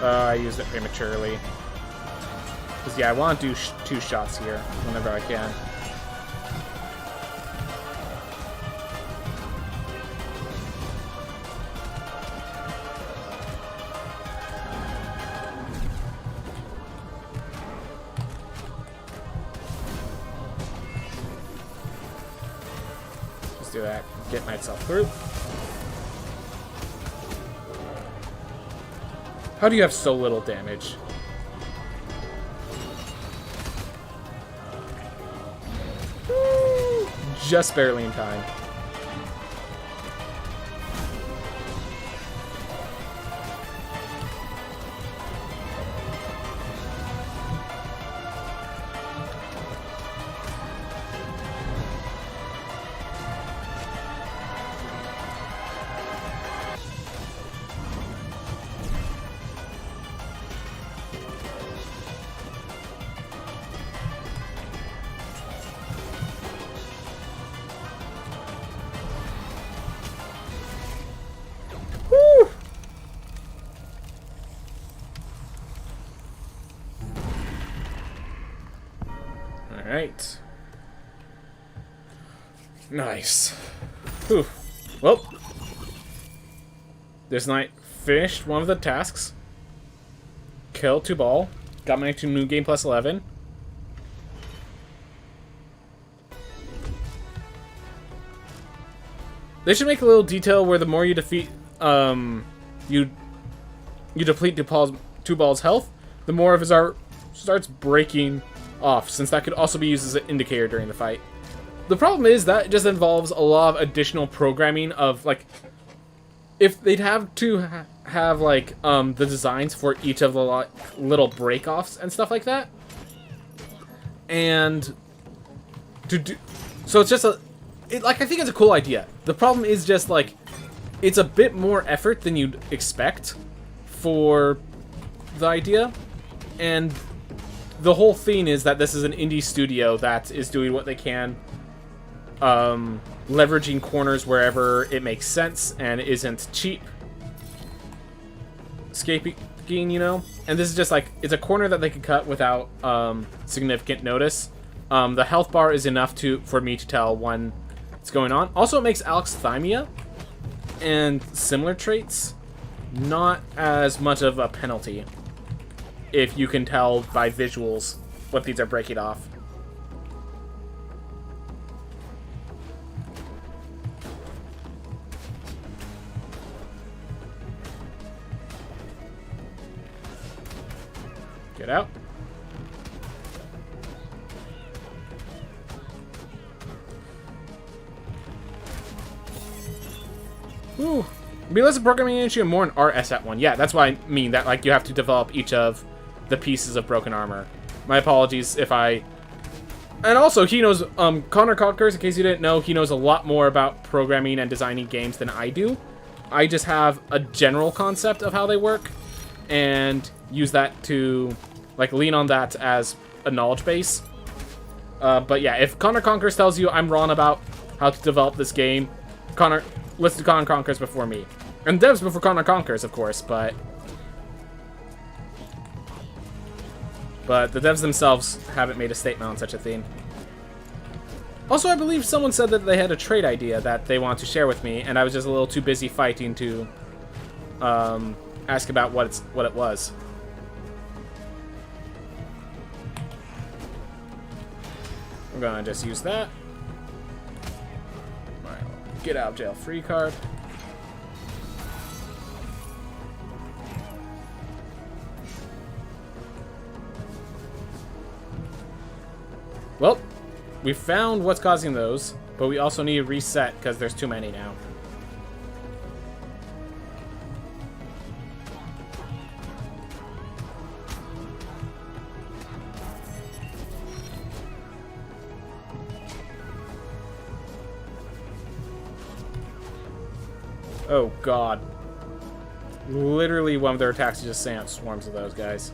Speaker 1: I used it prematurely. Because, yeah, I want to do 2 shots here whenever I can. Let's do that. Get myself through. How do you have so little damage? Just barely in time. Alright. Nice. Whew. Well, this night finished one of the tasks. Kill 2-ball. Got my new game plus 11. They should make a little detail where the more you defeat, you deplete two balls health, the more of his art starts breaking off, since that could also be used as an indicator during the fight. The problem is that it just involves a lot of additional programming of, like, if they'd have to have, like, the designs for each of the little break-offs and stuff like that. And to do, so it's just I think it's a cool idea. The problem is just, like, it's a bit more effort than you'd expect for the idea. And the whole thing is that this is an indie studio that is doing what they can, leveraging corners wherever it makes sense and isn't cheap escaping, you know? And this is just like, it's a corner that they could cut without significant notice. The health bar is enough for me to tell when it's going on. Also, it makes alexithymia and similar traits not as much of a penalty if you can tell by visuals what these are breaking off. Get out. Ooh. Be less of programming issue and more an art asset one. Yeah, that's why I mean that, like, you have to develop each of the pieces of broken armor. My apologies if I... And also, he knows, Connor Conkers, in case you didn't know, he knows a lot more about programming and designing games than I do. I just have a general concept of how they work, and use that to, like, lean on that as a knowledge base. But yeah, if Connor Conkers tells you I'm wrong about how to develop this game, listen to Connor Conkers before me. And devs before Connor Conkers, of course, but the devs themselves haven't made a statement on such a thing. Also, I believe someone said that they had a trade idea that they want to share with me, and I was just a little too busy fighting to ask about what it was. I'm gonna just use that. My get out of jail free card. Well, we found what's causing those, but we also need to reset because there's too many now. Oh god. Literally one of their attacks is just sending out swarms of those guys.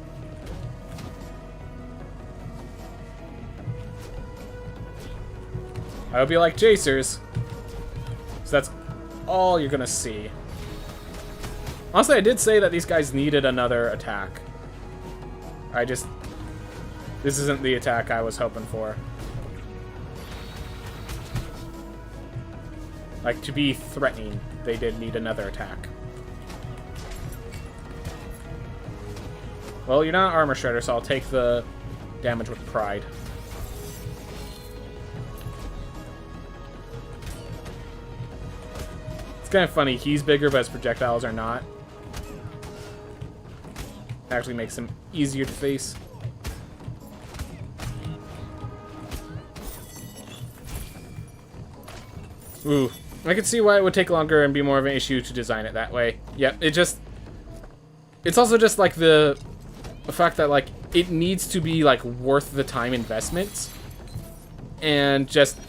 Speaker 1: I hope you like chasers. So that's all you're gonna see. Honestly, I did say that these guys needed another attack. This isn't the attack I was hoping for. Like, to be threatening, they did need another attack. Well, you're not Armor Shredder, so I'll take the damage with pride. It's kind of funny, he's bigger, but his projectiles are not. Actually makes him easier to face. Ooh. I can see why it would take longer and be more of an issue to design it that way. Yep, it's also just like the fact that, like, it needs to be, like, worth the time investment. And just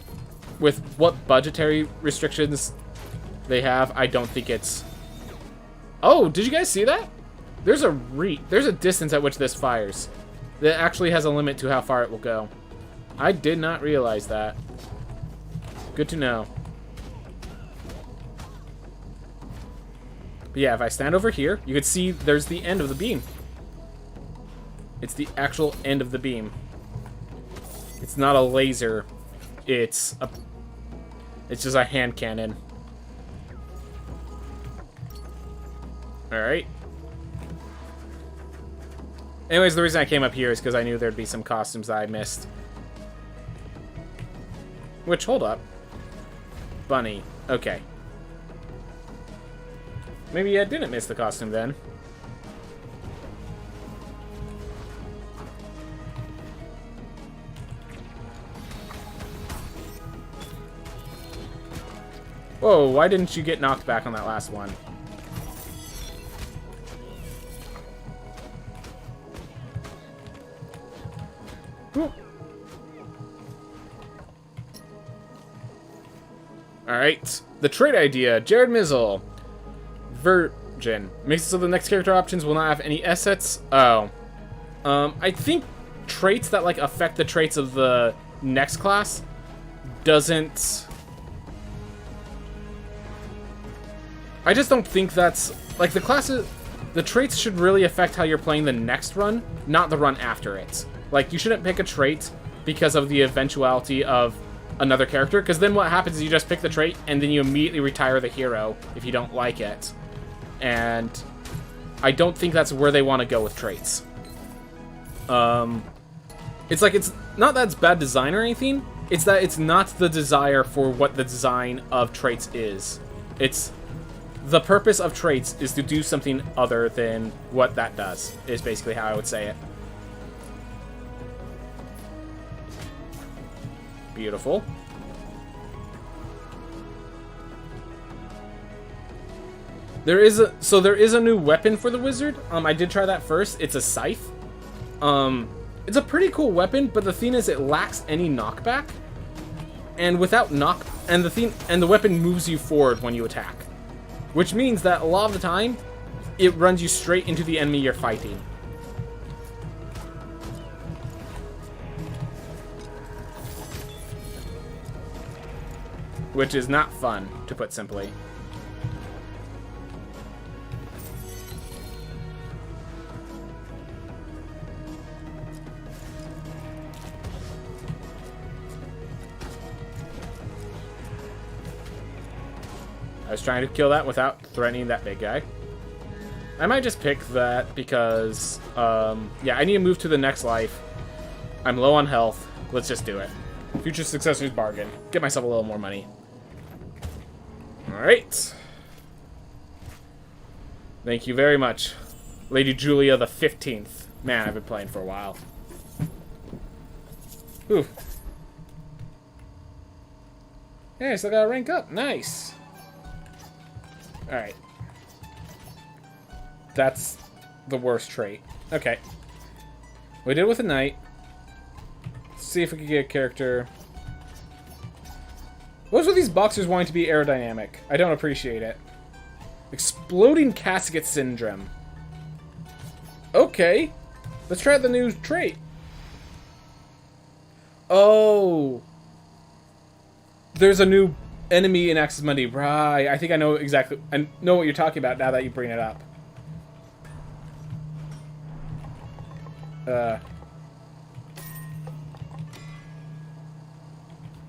Speaker 1: with what budgetary restrictions they have, I don't think it's... Oh, did you guys see that? There's a distance at which this fires. That actually has a limit to how far it will go. I did not realize that. Good to know. But yeah, if I stand over here, you can see there's the end of the beam. It's the actual end of the beam. It's not a laser. It's just a hand cannon. Alright. Anyways, the reason I came up here is because I knew there'd be some costumes that I missed. Which, hold up. Bunny. Okay. Maybe I didn't miss the costume then. Whoa, why didn't you get knocked back on that last one? Alright, the trait idea, Jared Mizzle. Virgin. Makes it so the next character options will not have any assets. Oh. I think traits that, like, affect the traits of the next class doesn't... I just don't think that's... Like, the classes... The traits should really affect how you're playing the next run, not the run after it. Like, you shouldn't pick a trait because of the eventuality of another character, because then what happens is you just pick the trait, and then you immediately retire the hero if you don't like it. And I don't think that's where they want to go with traits. It's like, it's not that it's bad design or anything, it's that it's not the desire for what the design of traits is. It's... The purpose of traits is to do something other than what that does, is basically how I would say it. Beautiful. There is a new weapon for the wizard. I did try that first. It's a scythe. It's a pretty cool weapon, but the thing is it lacks any knockback. And without the weapon moves you forward when you attack. Which means that a lot of the time, it runs you straight into the enemy you're fighting. Which is not fun, to put simply. I was trying to kill that without threatening that big guy. I might just pick that because, yeah, I need to move to the next life. I'm low on health. Let's just do it. Future successors bargain. Get myself a little more money. Alright. Thank you very much, Lady Julia the 15th. Man, I've been playing for a while. Whew. Hey, I still gotta rank up. Nice. Alright. That's the worst trait. Okay. We did it with a knight. Let's see if we can get a character. What's with these boxers wanting to be aerodynamic? I don't appreciate it. Exploding casket syndrome. Okay. Let's try the new trait. Oh. There's a new enemy in Axis Mundi. Right. I think I know exactly. I know what you're talking about now that you bring it up.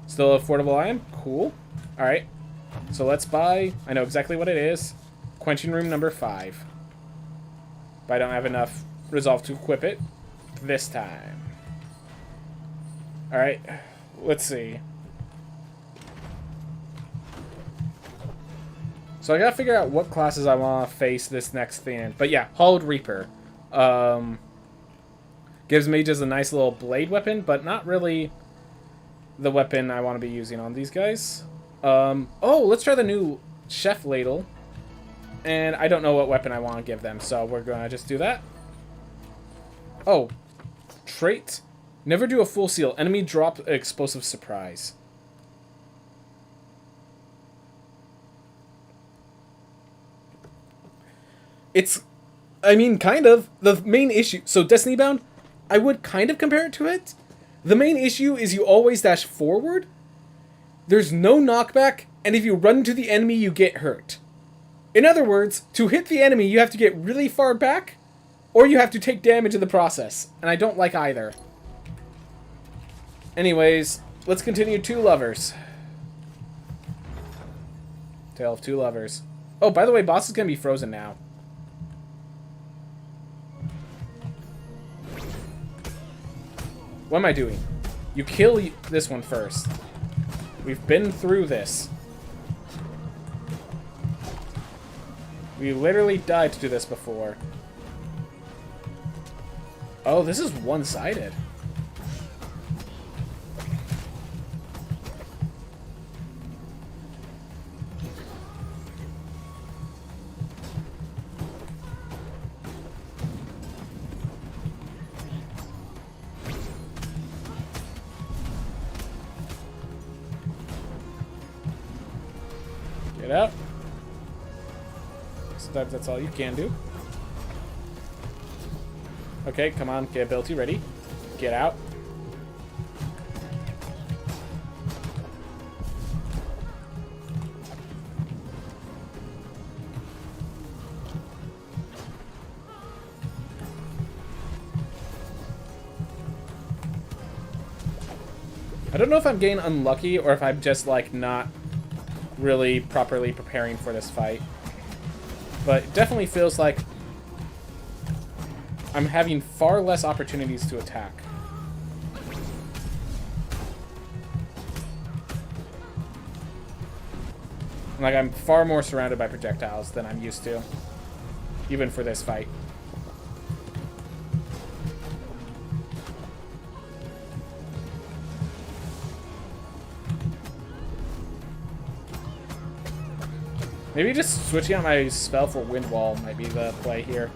Speaker 1: Still affordable item? Cool. Alright. So let's buy... I know exactly what it is. Quenching Room number 5. But I don't have enough resolve to equip it this time. Alright. Let's see. So I gotta figure out what classes I want to face this next thing in. But yeah, Hollowed Reaper. Gives mages a nice little blade weapon, but not really the weapon I want to be using on these guys. Oh, let's try the new Chef Ladle. And I don't know what weapon I want to give them, so we're going to just do that. Oh, trait. Never do a full seal. Enemy drop explosive surprise. It's, I mean, kind of. The main issue... So, Destiny Bound, I would kind of compare it to it. The main issue is you always dash forward. There's no knockback, and if you run into the enemy, you get hurt. In other words, to hit the enemy, you have to get really far back, or you have to take damage in the process. And I don't like either. Anyways, let's continue. Two Lovers. Tale of Two Lovers. Oh, by the way, boss is going to be frozen now. What am I doing? You kill this one first. We've been through this. We literally died to do this before. Oh, this is one-sided. Get out. Sometimes that's all you can do. Okay, come on, get ability ready. Get out. I don't know if I'm getting unlucky or if I'm just, like, not really properly preparing for this fight. But it definitely feels like I'm having far less opportunities to attack. Like, I'm far more surrounded by projectiles than I'm used to, even for this fight. Maybe just switching out my spell for Wind Wall might be the play here.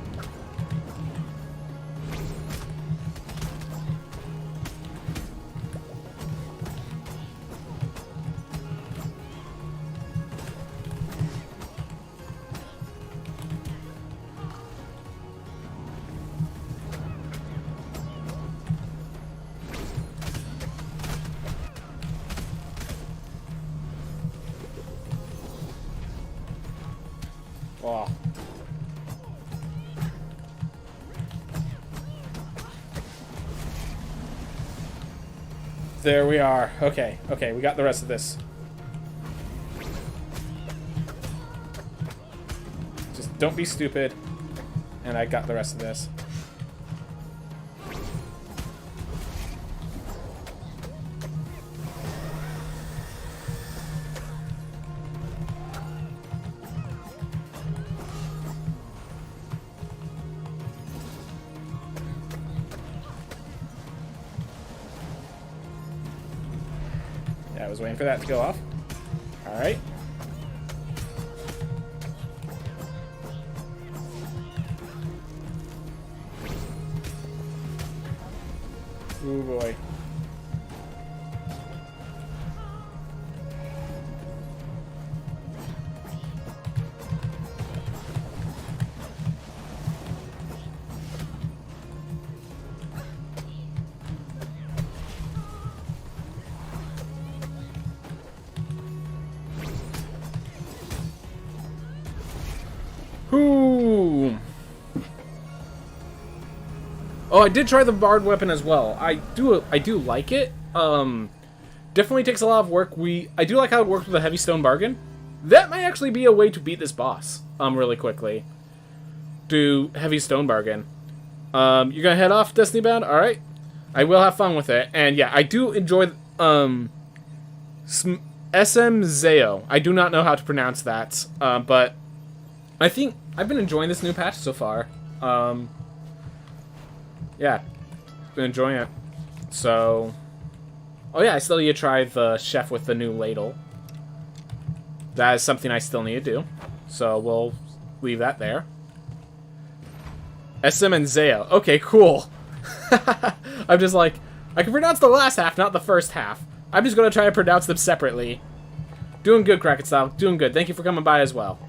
Speaker 1: Oh. There we are. Okay, okay, we got the rest of this. Just don't be stupid. And I got the rest of this. Yeah, I was waiting for that to go off. Alright. Oh boy. Ooh. Oh, I did try the bard weapon as well. I do like it. Definitely takes a lot of work. I do like how it works with a heavy stone bargain. That might actually be a way to beat this boss really quickly. Do heavy stone bargain. You're gonna head off, Destiny Bound? Alright. I will have fun with it. And yeah, I do enjoy SM Zeo. I do not know how to pronounce that. But I think I've been enjoying this new patch so far. Yeah, been enjoying it. So, oh yeah, I still need to try the chef with the new ladle. That is something I still need to do. So we'll leave that there. SM and Zeo. Okay, cool. I'm just like, I can pronounce the last half, not the first half. I'm just gonna try to pronounce them separately. Doing good, Kraken Style. Doing good. Thank you for coming by as well.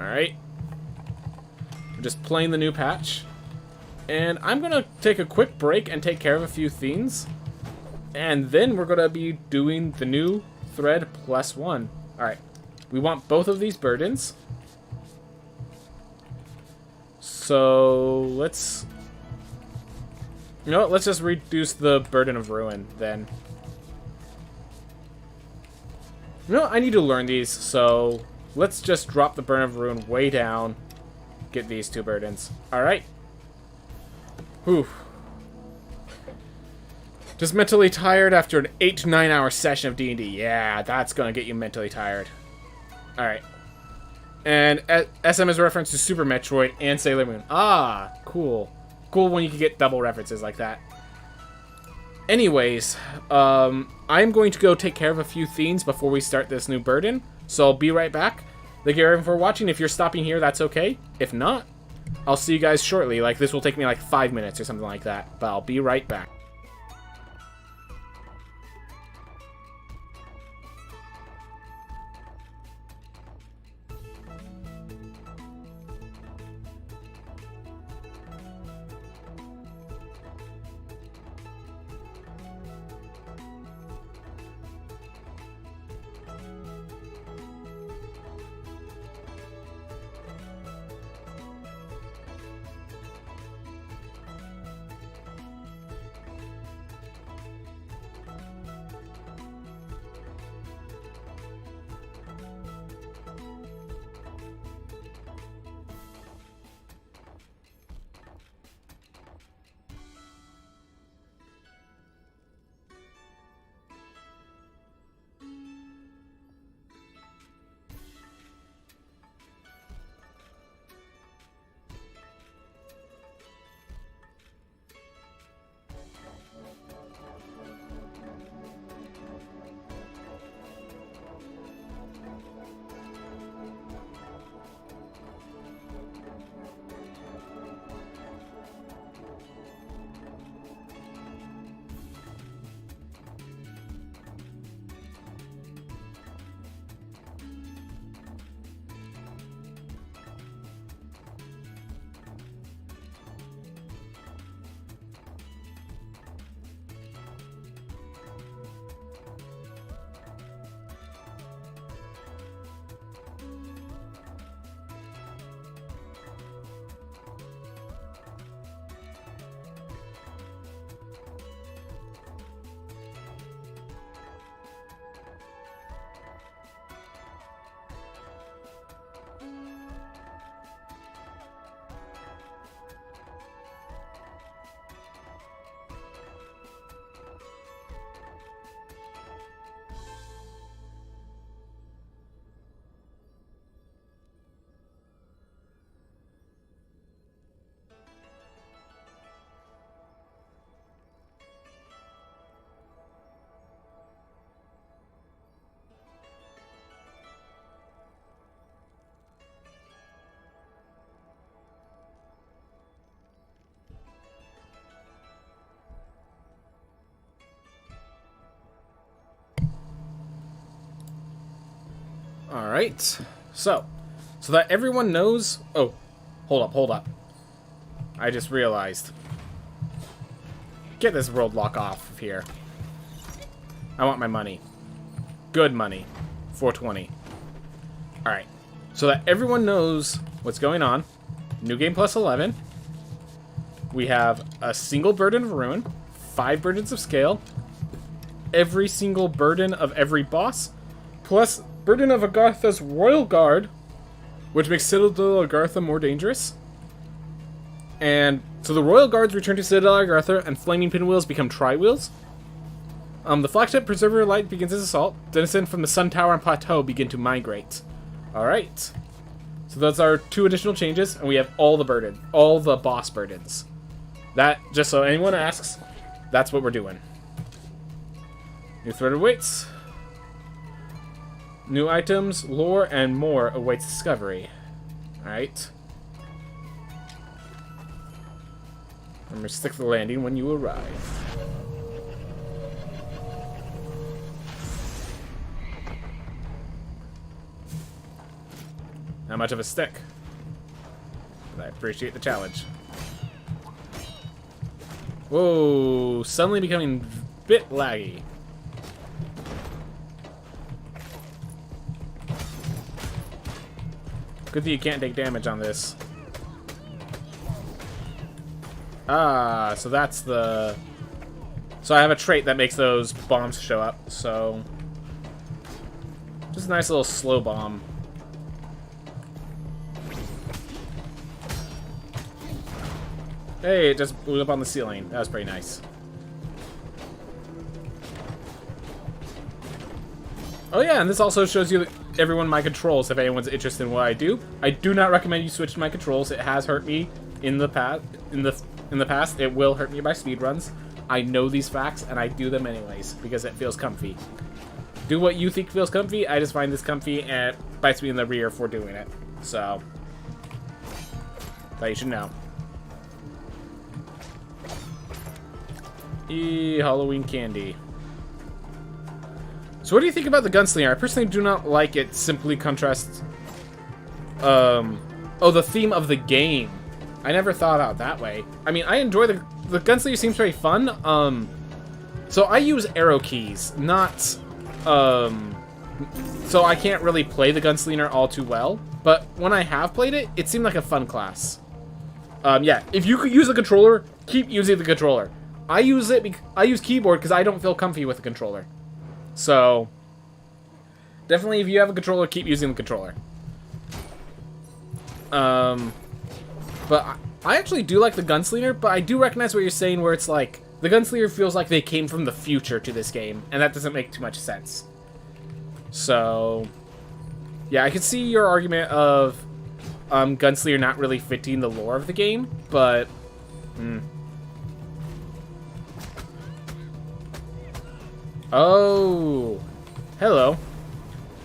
Speaker 1: Alright. We're just playing the new patch. And I'm going to take a quick break and take care of a few things. And then we're going to be doing the new thread +1. Alright. We want both of these burdens. So, let's... You know what? Let's just reduce the burden of ruin, then. You know what? I need to learn these, so... Let's just drop the burden of ruin way down. Get these two burdens. Alright. Whew. Just mentally tired after an 8 to 9 hour session of D&D. Yeah, that's gonna get you mentally tired. Alright. And SM is a reference to Super Metroid and Sailor Moon. Ah, cool. Cool when you can get double references like that. Anyways, I'm going to go take care of a few things before we start this new burden. So I'll be right back. Thank you everyone for watching. If you're stopping here, that's okay. If not, I'll see you guys shortly. Like, this will take me like 5 minutes or something like that. But I'll be right back. Alright, so that everyone knows... Oh, hold up. I just realized. Get this world lock off of here. I want my money. Good money. 420. Alright, so that everyone knows what's going on. New game plus 11. We have a single burden of ruin, 5 burdens of scale, every single burden of every boss, plus burden of Agartha's Royal Guard, which makes Citadel Agartha more dangerous. And so the Royal Guards return to Citadel Agartha, and Flaming Pinwheels become Tri-Wheels. The flagship Preserver Light begins his assault. Denizen from the Sun Tower and Plateau begin to migrate. Alright. So those are 2 additional changes, and we have all the boss burdens. That, just so anyone asks, that's what we're doing. New threat awaits. New items, lore, and more awaits discovery. Alright. Remember, stick the landing when you arrive. Not much of a stick, but I appreciate the challenge. Whoa, suddenly becoming a bit laggy. Good thing you can't take damage on this. Ah, so that's the... So I have a trait that makes those bombs show up, so... Just a nice little slow bomb. Hey, it just blew up on the ceiling. That was pretty nice. Oh yeah, and this also shows you everyone my controls if anyone's interested in what I do. I do not recommend you switch to my controls. It has hurt me in the past. In the past, it will hurt me by speedruns. I know these facts, and I do them anyways because it feels comfy. Do what you think feels comfy. I just find this comfy, and it bites me in the rear for doing it. So, that you should know. Halloween candy. So what do you think about the gunslinger? I personally do not like it. Simply contrasts... oh, the theme of the game. I never thought out that way. I mean, I enjoy the gunslinger seems very fun. So I use arrow keys, not... so I can't really play the gunslinger all too well. But when I have played it, it seemed like a fun class. Yeah, if you could use the controller, keep using the controller. I use keyboard because I don't feel comfy with the controller. So, definitely if you have a controller, keep using the controller. But I actually do like the gunslinger, but I do recognize what you're saying where it's like, the gunslinger feels like they came from the future to this game, and that doesn't make too much sense. So, yeah, I can see your argument of gunslinger not really fitting the lore of the game, but... Oh, hello.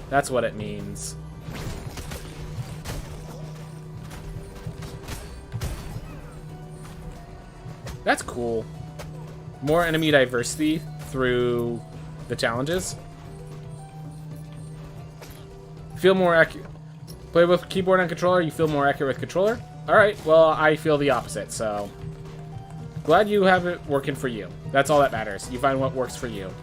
Speaker 1: That's what it means. That's cool. More enemy diversity through the challenges. Feel more accurate. Play with keyboard and controller, you feel more accurate with controller? Alright, well, I feel the opposite, so... Glad you have it working for you. That's all that matters. You find what works for you.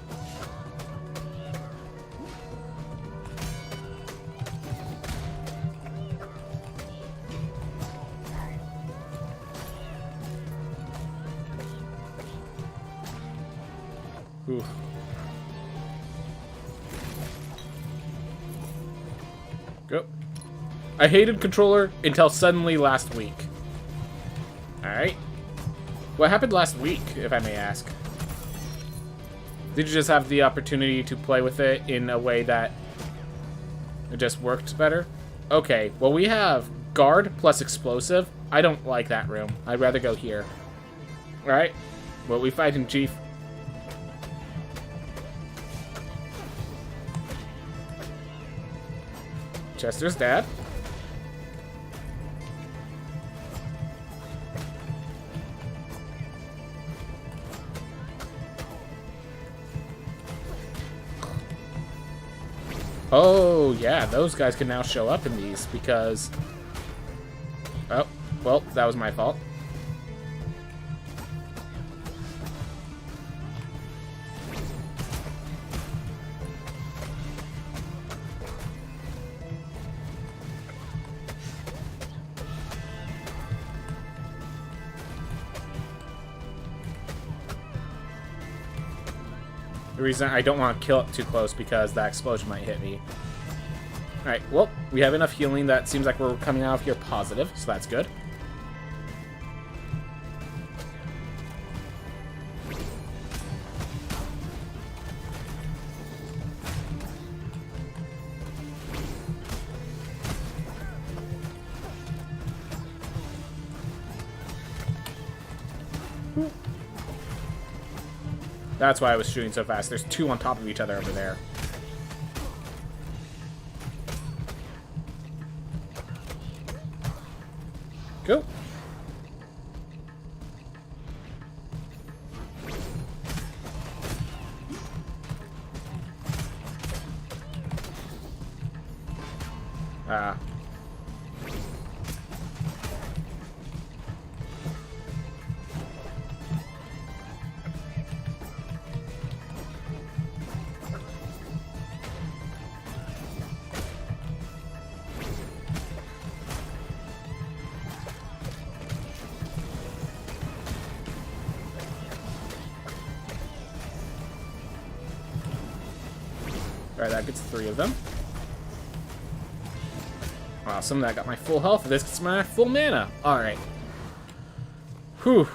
Speaker 1: Ooh. Go. I hated controller until suddenly last week. Alright. What happened last week, if I may ask? Did you just have the opportunity to play with it in a way that it just worked better? Okay, well we have guard plus explosive. I don't like that room. I'd rather go here. Alright. Well, we fight in Chief. Chester's dad. Oh, yeah, those guys can now show up in these because... Oh, well, that was my fault. The reason I don't want to kill it too close because that explosion might hit me. Alright, well, we have enough healing that seems like we're coming out of here positive, so that's good. That's why I was shooting so fast. There's two on top of each other over there. Go. Ah. Alright, that gets 3 of them. Awesome, that got my full health. This gets my full mana. Alright. Whew.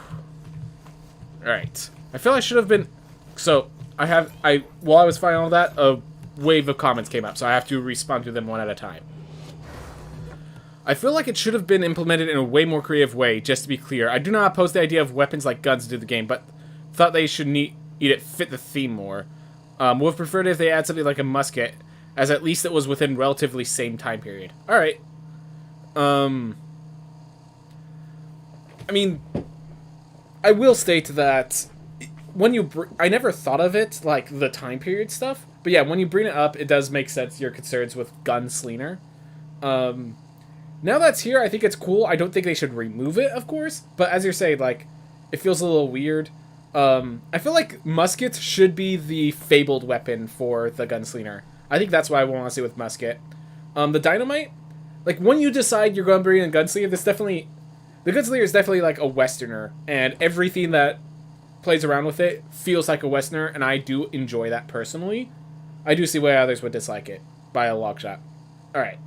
Speaker 1: Alright. I feel I should have been... So, while I was fighting all that, wave of comments came up, so I have to respond to them one at a time. I feel like it should have been implemented in a way more creative way, just to be clear. I do not oppose the idea of weapons like guns into the game, but thought they should fit the theme more. Would have preferred if they add something like a musket, as at least it was within relatively same time period. Alright. I mean, I will state that when you... I never thought of it, like, the time period stuff. But yeah, when you bring it up, it does make sense, your concerns with Gunslinger. Now that's here, I think it's cool. I don't think they should remove it, of course. But as you're saying, like, it feels a little weird. I feel like muskets should be the fabled weapon for the Gunslinger. I think that's what I want to see with musket. The dynamite, like, when you decide you're going to bring in a Gunslinger, the Gunslinger is definitely, like, a Westerner. And everything that plays around with it feels like a Westerner, and I do enjoy that personally. I do see why others would dislike it by a long shot. Alright.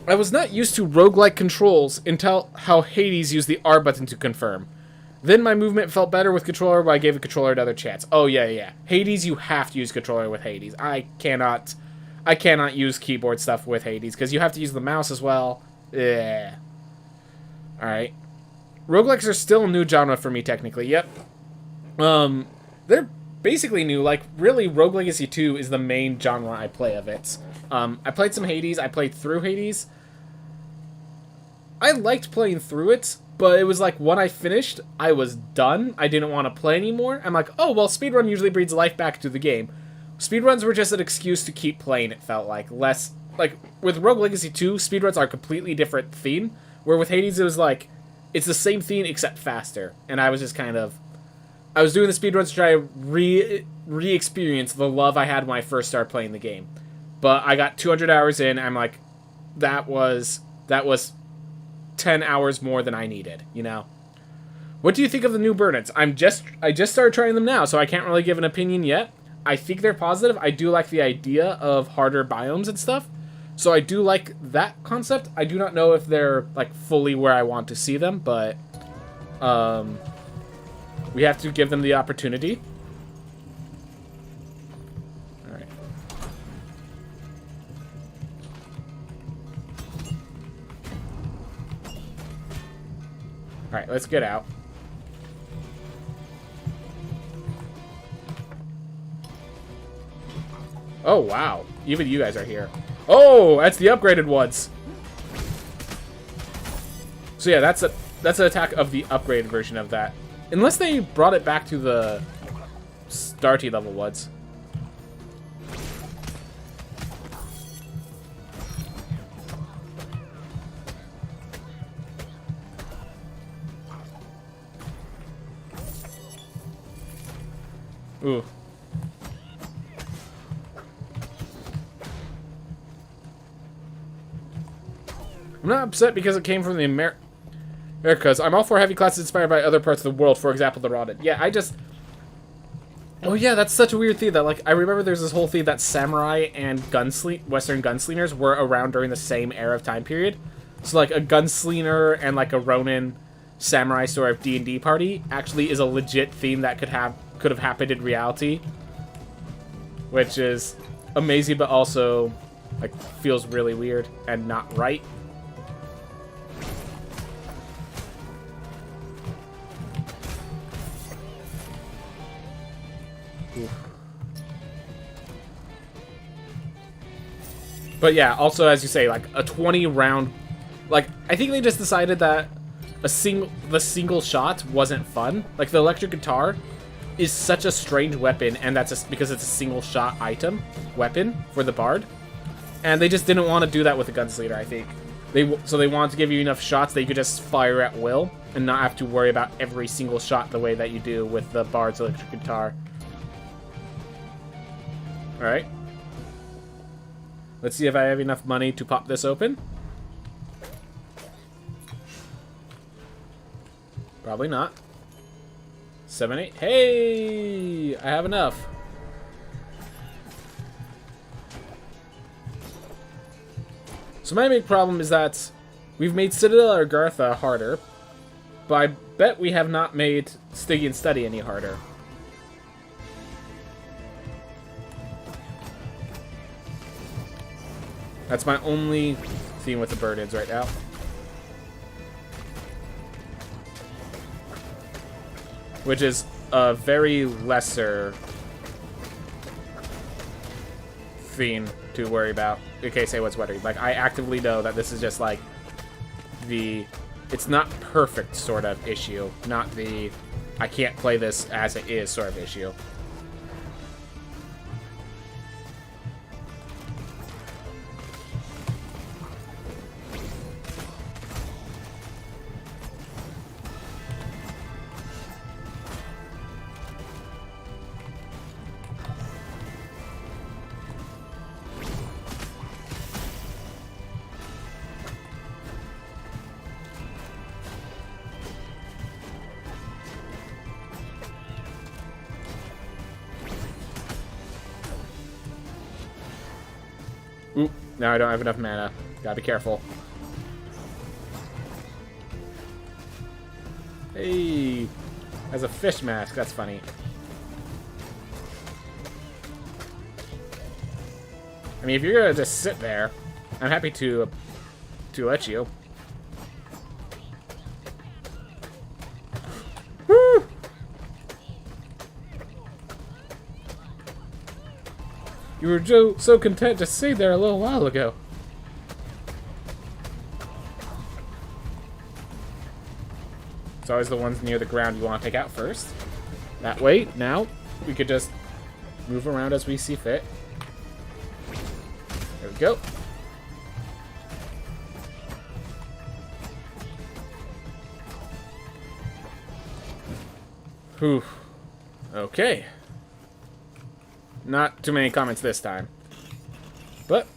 Speaker 1: I was not used to roguelike controls until how Hades used the R button to confirm. Then my movement felt better with controller, but I gave a controller another chance. Oh, yeah. Hades, you have to use controller with Hades. I cannot use keyboard stuff with Hades, because you have to use the mouse as well. Yeah. Alright. Roguelikes are still a new genre for me, technically. Yep. They're basically new. Like, really, Rogue Legacy 2 is the main genre I play of it. I played some Hades. I played through Hades. I liked playing through it, but it was like, when I finished, I was done. I didn't want to play anymore. I'm like, oh, well, speedrun usually breathes life back to the game. Speedruns were just an excuse to keep playing, it felt like. Less, like, with Rogue Legacy 2, speedruns are a completely different theme, where with Hades, it was like, it's the same theme, except faster. And I was just kind of... I was doing the speedruns to try to re-experience the love I had when I first started playing the game. But I got 200 hours in, I'm like, that was 10 hours more than I needed, you know? What do you think of the new burdens? I just started trying them now, so I can't really give an opinion yet. I think they're positive. I do like the idea of harder biomes and stuff. So I do like that concept. I do not know if they're, like, fully where I want to see them, but we have to give them the opportunity. Alright. Alright, let's get out. Oh, wow. Even you guys are here. Oh, that's the upgraded ones. So yeah, that's an attack of the upgraded version of that. Unless they brought it back to the starty level ones. Ooh. I'm not upset because it came from the Americas. I'm all for heavy classes inspired by other parts of the world, for example, the Rotted. Yeah, oh yeah, that's such a weird thing that, like, I remember there's this whole thing that samurai and Western gunslingers were around during the same era of time period. So, like, a gunslinger and, like, a Ronin samurai sort of D&D party actually is a legit theme that could have happened in reality. Which is amazing, but also, like, feels really weird and not right. But yeah, also, as you say, like, a 20 round... Like, I think they just decided that the single shot wasn't fun. Like, the electric guitar is such a strange weapon, and that's because it's a single shot weapon for the bard. And they just didn't want to do that with a gunslinger, I think. So they wanted to give you enough shots that you could just fire at will, and not have to worry about every single shot the way that you do with the bard's electric guitar. Alright. Let's see if I have enough money to pop this open. Probably not. 7, 8. Hey! I have enough. So my big problem is that we've made Citadel or Gartha harder, but I bet we have not made Stygian Study any harder. That's my only theme with the birdids right now. Which is a very lesser theme to worry about in case anyone's wondering. Like, I actively know that this is just like the it's not perfect sort of issue, not the I can't play this as it is sort of issue. Oop, now I don't have enough mana. Gotta be careful. Hey, has a fish mask. That's funny. I mean, if you're gonna just sit there, I'm happy to let you. Woo! You were so content to stay there a little while ago. It's always the ones near the ground you want to take out first. That way, now, we could just move around as we see fit. There we go. Whew. Okay. Not too many comments this time. But,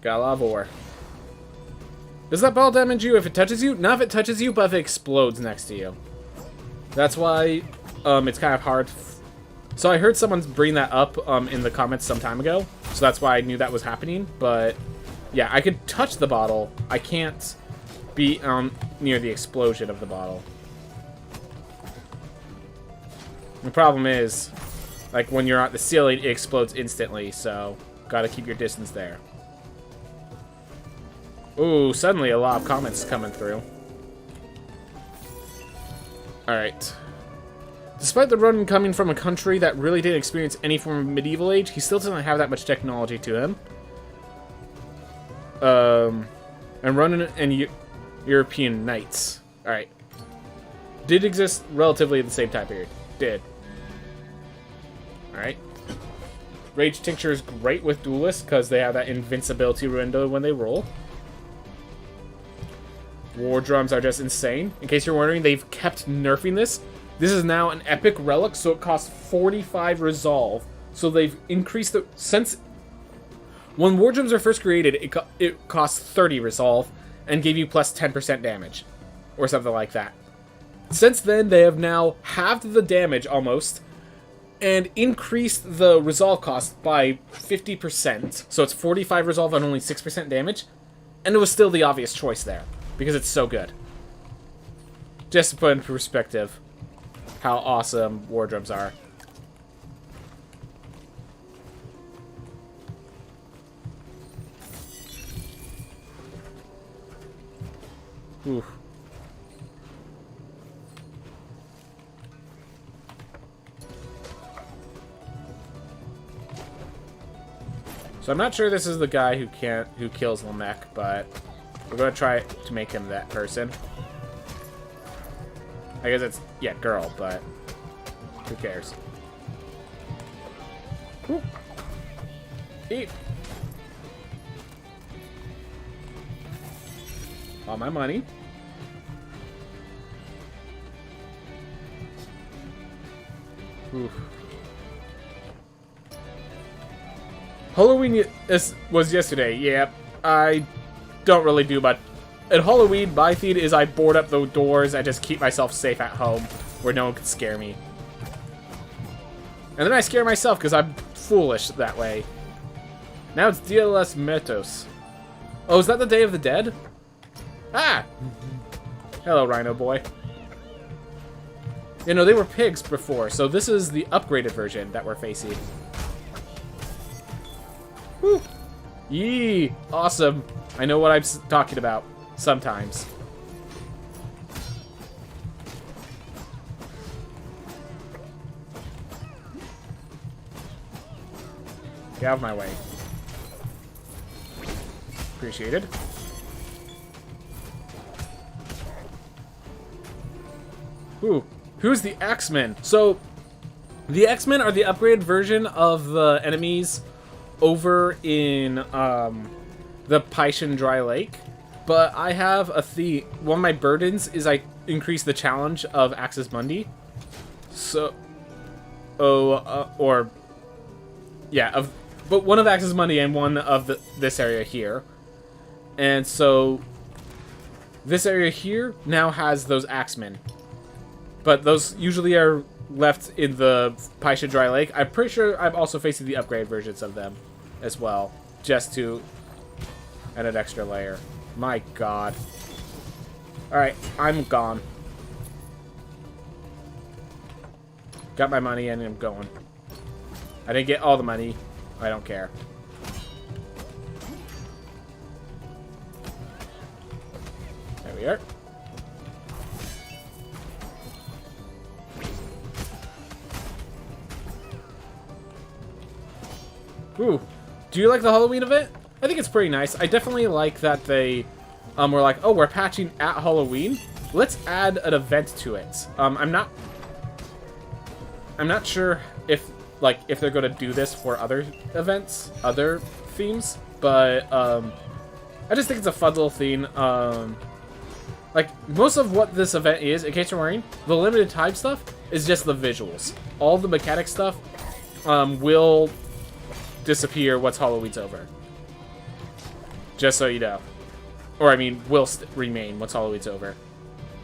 Speaker 1: got a lot of ore. Does that ball damage you if it touches you? Not if it touches you, but if it explodes next to you. That's why it's kind of hard. So I heard someone bring that up in the comments some time ago. So that's why I knew that was happening. But, yeah, I could touch the bottle. I can't be near the explosion of the bottle. The problem is, like, when you're at the ceiling, it explodes instantly, so gotta keep your distance there. Ooh, suddenly a lot of comments coming through. Alright. Despite the Ronin coming from a country that really didn't experience any form of medieval age, he still doesn't have that much technology to him. And Ronin and European knights. Alright. Did exist relatively at the same time period. Did. Alright. Rage Tincture is great with duelists because they have that invincibility window when they roll. War Drums are just insane. In case you're wondering, they've kept nerfing this. This is now an epic relic, so it costs 45 resolve. So they've increased the... Since... When War Drums are first created, it cost 30 resolve and gave you plus 10% damage. Or something like that. Since then, they have now halved the damage, almost, and increased the resolve cost by 50%. So it's 45 resolve and only 6% damage. And it was still the obvious choice there, because it's so good. Just to put in perspective how awesome War Drums are. Oof. So I'm not sure this is the guy who kills Lamech, but we're gonna try to make him that person. I guess it's, yeah, girl, but who cares? Woo. Eat. All my money. Oof. Halloween was yesterday. Yeah, I don't really do much. At Halloween, my theme is I board up the doors and just keep myself safe at home where no one can scare me. And then I scare myself because I'm foolish that way. Now it's Dia de los Muertos. Oh, is that the Day of the Dead? Ah! Hello, Rhino Boy. You know, they were pigs before, so this is the upgraded version that we're facing. Woo! Yee! Awesome. I know what I'm talking about. Sometimes. Get out of my way. Appreciated. Ooh. Who's the X-Men? So, the X-Men are the upgraded version of the enemies over in the Paishan Dry Lake. But I have a theme. One of my burdens is I increase the challenge of Axis Mundi. So, but one of Axis Mundi and one of this area here. And so, this area here now has those Axemen. But those usually are left in the Paisha Dry Lake. I'm pretty sure I'm also facing the upgrade versions of them as well. Just to add an extra layer. My god. Alright, I'm gone. Got my money and I'm going. I didn't get all the money. I don't care. There we are. Ooh. Do you like the Halloween event? I think it's pretty nice. I definitely like that they were like, oh, we're patching at Halloween. Let's add an event to it. I'm not sure if they're going to do this for other events, other themes, but I just think it's a fun little thing. Like, most of what this event is, in case you're wondering, the limited time stuff is just the visuals. All the mechanic stuff will disappear once Halloween's over. Just so you know. Or, I mean, will remain once Halloween's over.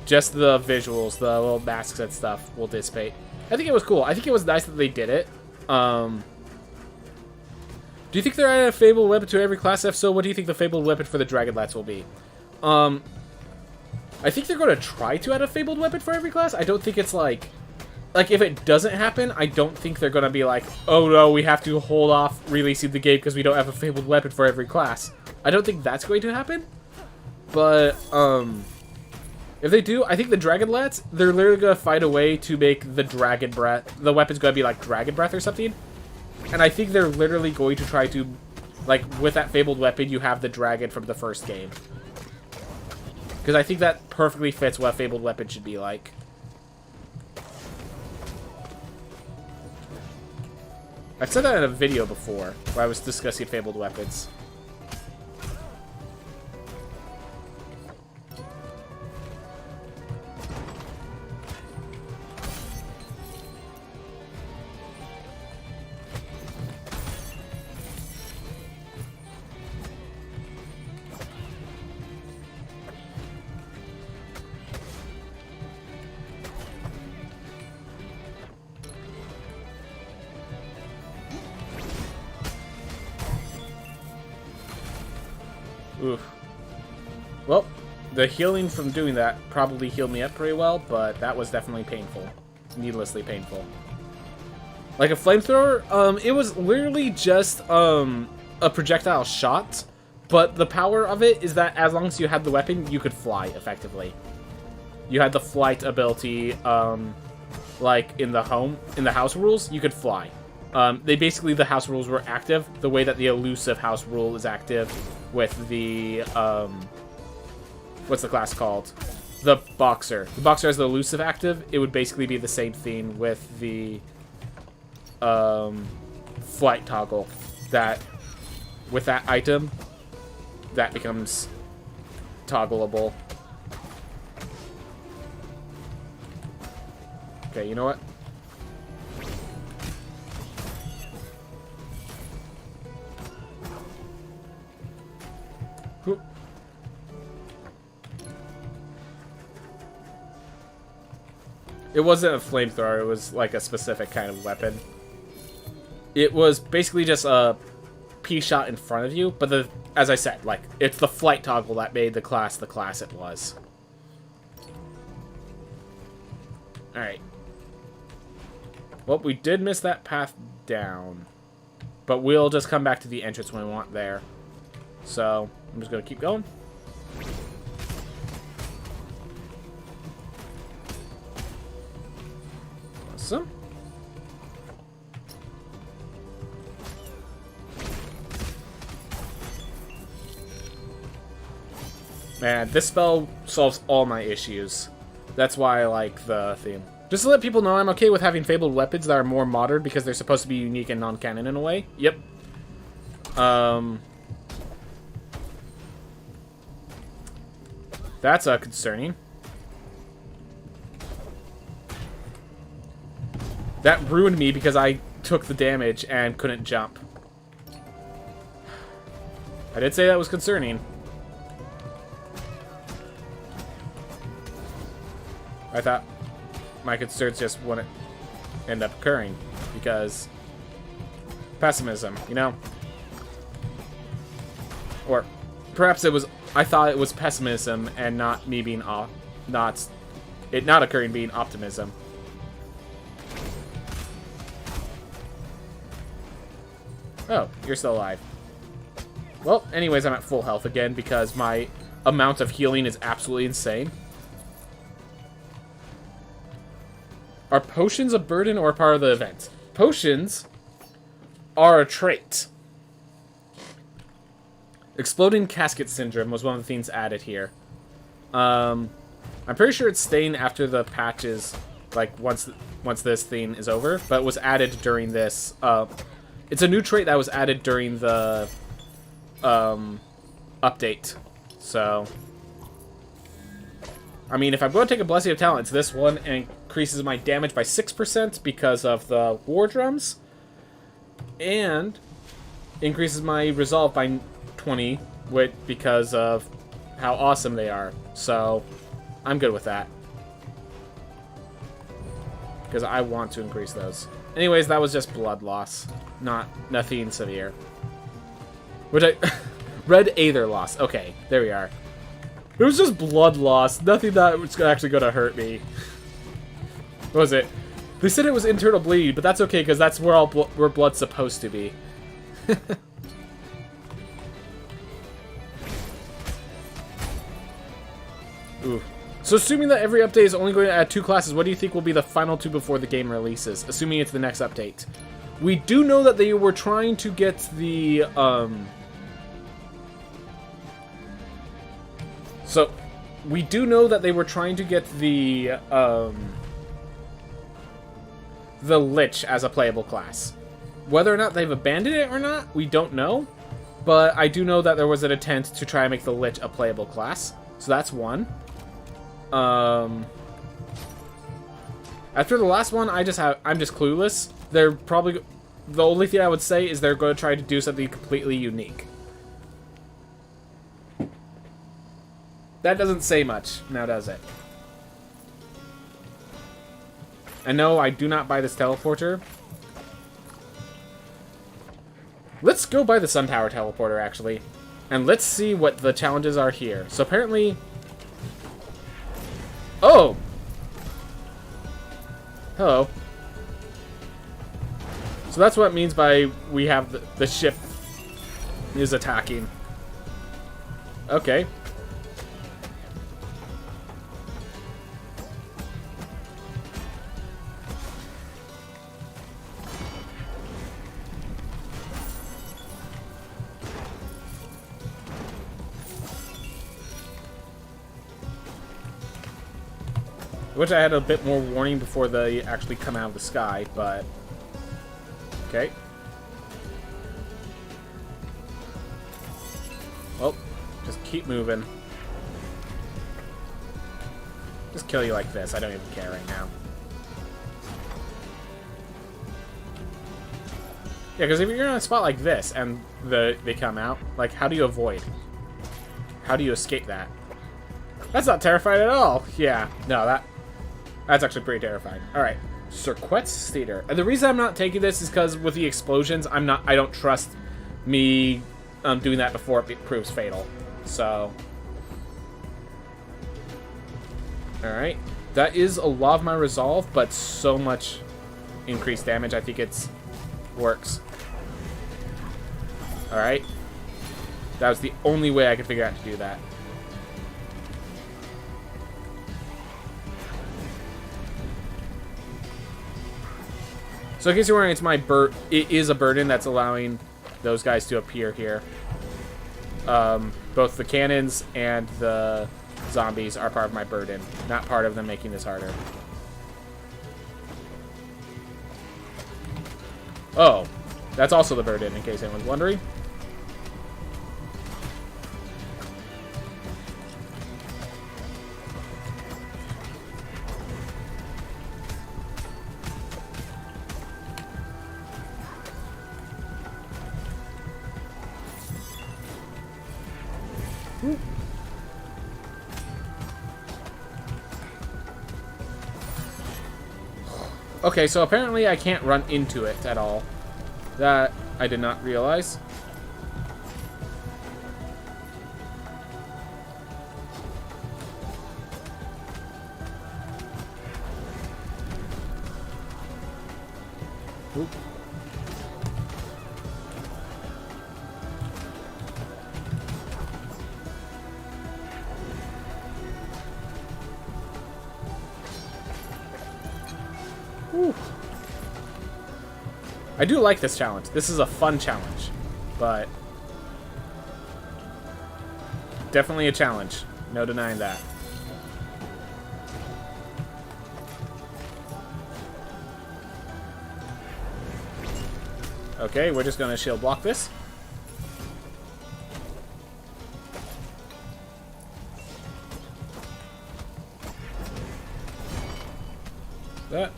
Speaker 1: Just the visuals, the little masks and stuff will dissipate. I think it was cool. I think it was nice that they did it. Do you think they're adding a fabled weapon to every class? If so, what do you think the fabled weapon for the Dragonlance will be? I think they're going to try to add a fabled weapon for every class. I don't think it's like if it doesn't happen, I don't think they're going to be like, oh no, we have to hold off releasing the game because we don't have a fabled weapon for every class. I don't think that's going to happen. But, if they do, I think the Dragonlance, they're literally going to find a way to make the Dragon Breath, the weapon's going to be like Dragon Breath or something. And I think they're literally going to try to, like, with that fabled weapon, you have the dragon from the first game. Because I think that perfectly fits what a fabled weapon should be like. I've said that in a video before, where I was discussing fabled weapons. Oof. Well, the healing from doing that probably healed me up pretty well, but that was definitely painful. Needlessly painful. Like a flamethrower, it was literally just a projectile shot, but the power of it is that as long as you had the weapon, you could fly effectively. You had the flight ability, like in the house rules, you could fly. The house rules were active the way that the elusive house rule is active with the, what's the class called? The Boxer. The Boxer has the elusive active. It would basically be the same thing with the, flight toggle. That, with that item, that becomes toggleable. Okay, you know what? It wasn't a flamethrower, it was like a specific kind of weapon. It was basically just a pea shot in front of you, but as I said, like, it's the flight toggle that made the class it was. Alright. Well, we did miss that path down. But we'll just come back to the entrance when we want there. So I'm just going to keep going. Awesome. Man, this spell solves all my issues. That's why I like the theme. Just to let people know, I'm okay with having fabled weapons that are more modern because they're supposed to be unique and non-canon in a way. Yep. That's concerning. That ruined me because I took the damage and couldn't jump. I did say that was concerning. I thought my concerns just wouldn't end up occurring because pessimism, you know? Or perhaps it was, I thought it was pessimism and not me being not occurring being optimism. Oh, you're still alive. Well, anyways, I'm at full health again because my amount of healing is absolutely insane. Are potions a burden or a part of the event? Potions are a trait. Exploding Casket Syndrome was one of the things added here. I'm pretty sure it's staying after the patches, like once this thing is over, but it was added during this. It's a new trait that was added during the update. So, I mean, if I'm going to take a Blessing of Talent, it's this one, and increases my damage by 6% because of the War Drums, and increases my Resolve by 20 because of how awesome they are. So, I'm good with that. Because I want to increase those. Anyways, that was just blood loss. Nothing severe. Which I... Red Aether loss. Okay, there we are. It was just blood loss. Nothing that was actually going to hurt me. What was it? They said it was internal bleed, but that's okay because that's where where blood's supposed to be. Ooh. So assuming that every update is only going to add 2 classes, what do you think will be the final 2 before the game releases? Assuming it's the next update. We do know that they were trying to get the, So, we do know that they were trying to get the Lich as a playable class. Whether or not they've abandoned it or not, we don't know. But I do know that there was an attempt to try and make the Lich a playable class. So that's one. After the last one, I'm just clueless. They're probably... The only thing I would say is they're going to try to do something completely unique. That doesn't say much, now does it? And no, I do not buy this teleporter. Let's go buy the Sun Tower teleporter, actually. And let's see what the challenges are here. So apparently... Oh! Hello. So that's what it means by we have the ship is attacking. Okay. Wish I had a bit more warning before they actually come out of the sky, but... Okay. Well, just keep moving. Just kill you like this. I don't even care right now. Yeah, because if you're in a spot like this and they come out, like, how do you avoid? How do you escape that? That's not terrifying at all. Yeah, no, that's actually pretty terrifying. All right, Cirquet's Theater. And the reason I'm not taking this is because with the explosions, I don't trust me doing that before it proves fatal. So, all right, that is a lot of my resolve, but so much increased damage. I think works. All right. That was the only way I could figure out to do that. So in case you're wondering, it's it is a burden that's allowing those guys to appear here. Both the cannons and the zombies are part of my burden, not part of them making this harder. Oh, that's also the burden, in case anyone's wondering. Okay, so apparently I can't run into it at all. That I did not realize. Oop. Whew. I do like this challenge. This is a fun challenge, but definitely a challenge. No denying that. Okay, we're just gonna shield block this. That.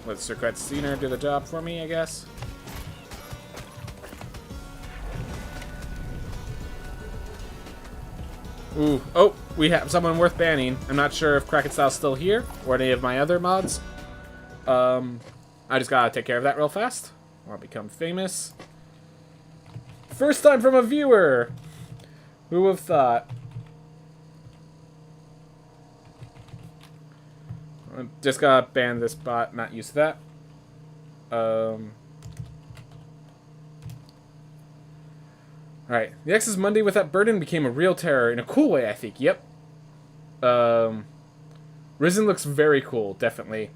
Speaker 1: Let Sir Kretziner do the job for me, I guess. Ooh. Oh, we have someone worth banning. I'm not sure if Krakenstyl's still here or any of my other mods. I just gotta take care of that real fast. I'll become famous. First time from a viewer! Who would have thought? I just gotta ban this bot, not used to that. Alright, the X's Monday with that burden became a real terror in a cool way, I think. Yep. Risen looks very cool, definitely.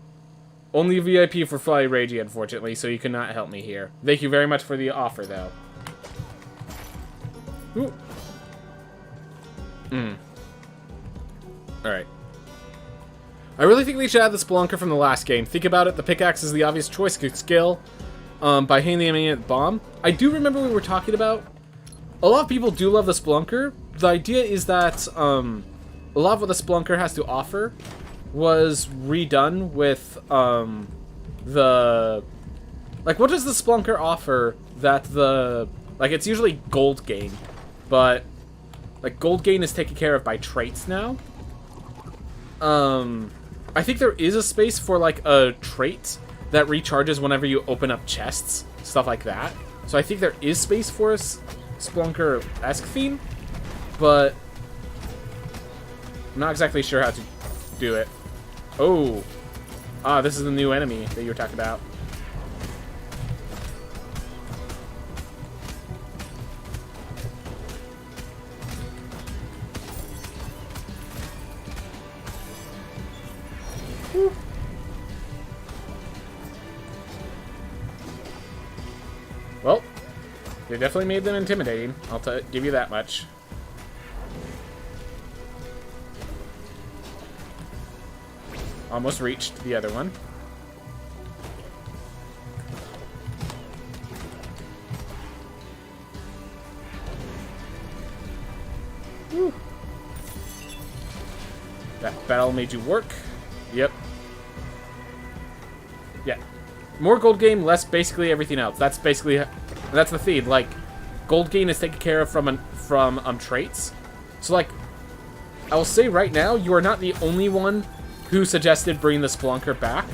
Speaker 1: Only VIP for Fly Ragey, unfortunately, so you cannot help me here. Thank you very much for the offer, though. Ooh. Alright. I really think we should add the Spelunker from the last game. Think about it, the pickaxe is the obvious choice skill by hitting the enemy at bomb. I do remember we were talking about... A lot of people do love the Spelunker. The idea is that a lot of what the Spelunker has to offer was redone with the... Like, what does the Spelunker offer that the... Like, it's usually gold gain, but... Like, gold gain is taken care of by traits now. I think there is a space for, like, a trait that recharges whenever you open up chests. Stuff like that. So I think there is space for a Spelunker-esque theme, but I'm not exactly sure how to do it. Oh. Ah, this is the new enemy that you were talking about. Whew. Well, they definitely made them intimidating. I'll give you that much. Almost reached the other one. Whew. That battle made you work. Yep. Yeah. More gold gain, less basically everything else. That's basically... That's the theme. Like, gold gain is taken care of from traits. So, like, I will say right now, you are not the only one who suggested bringing the Spelunker back.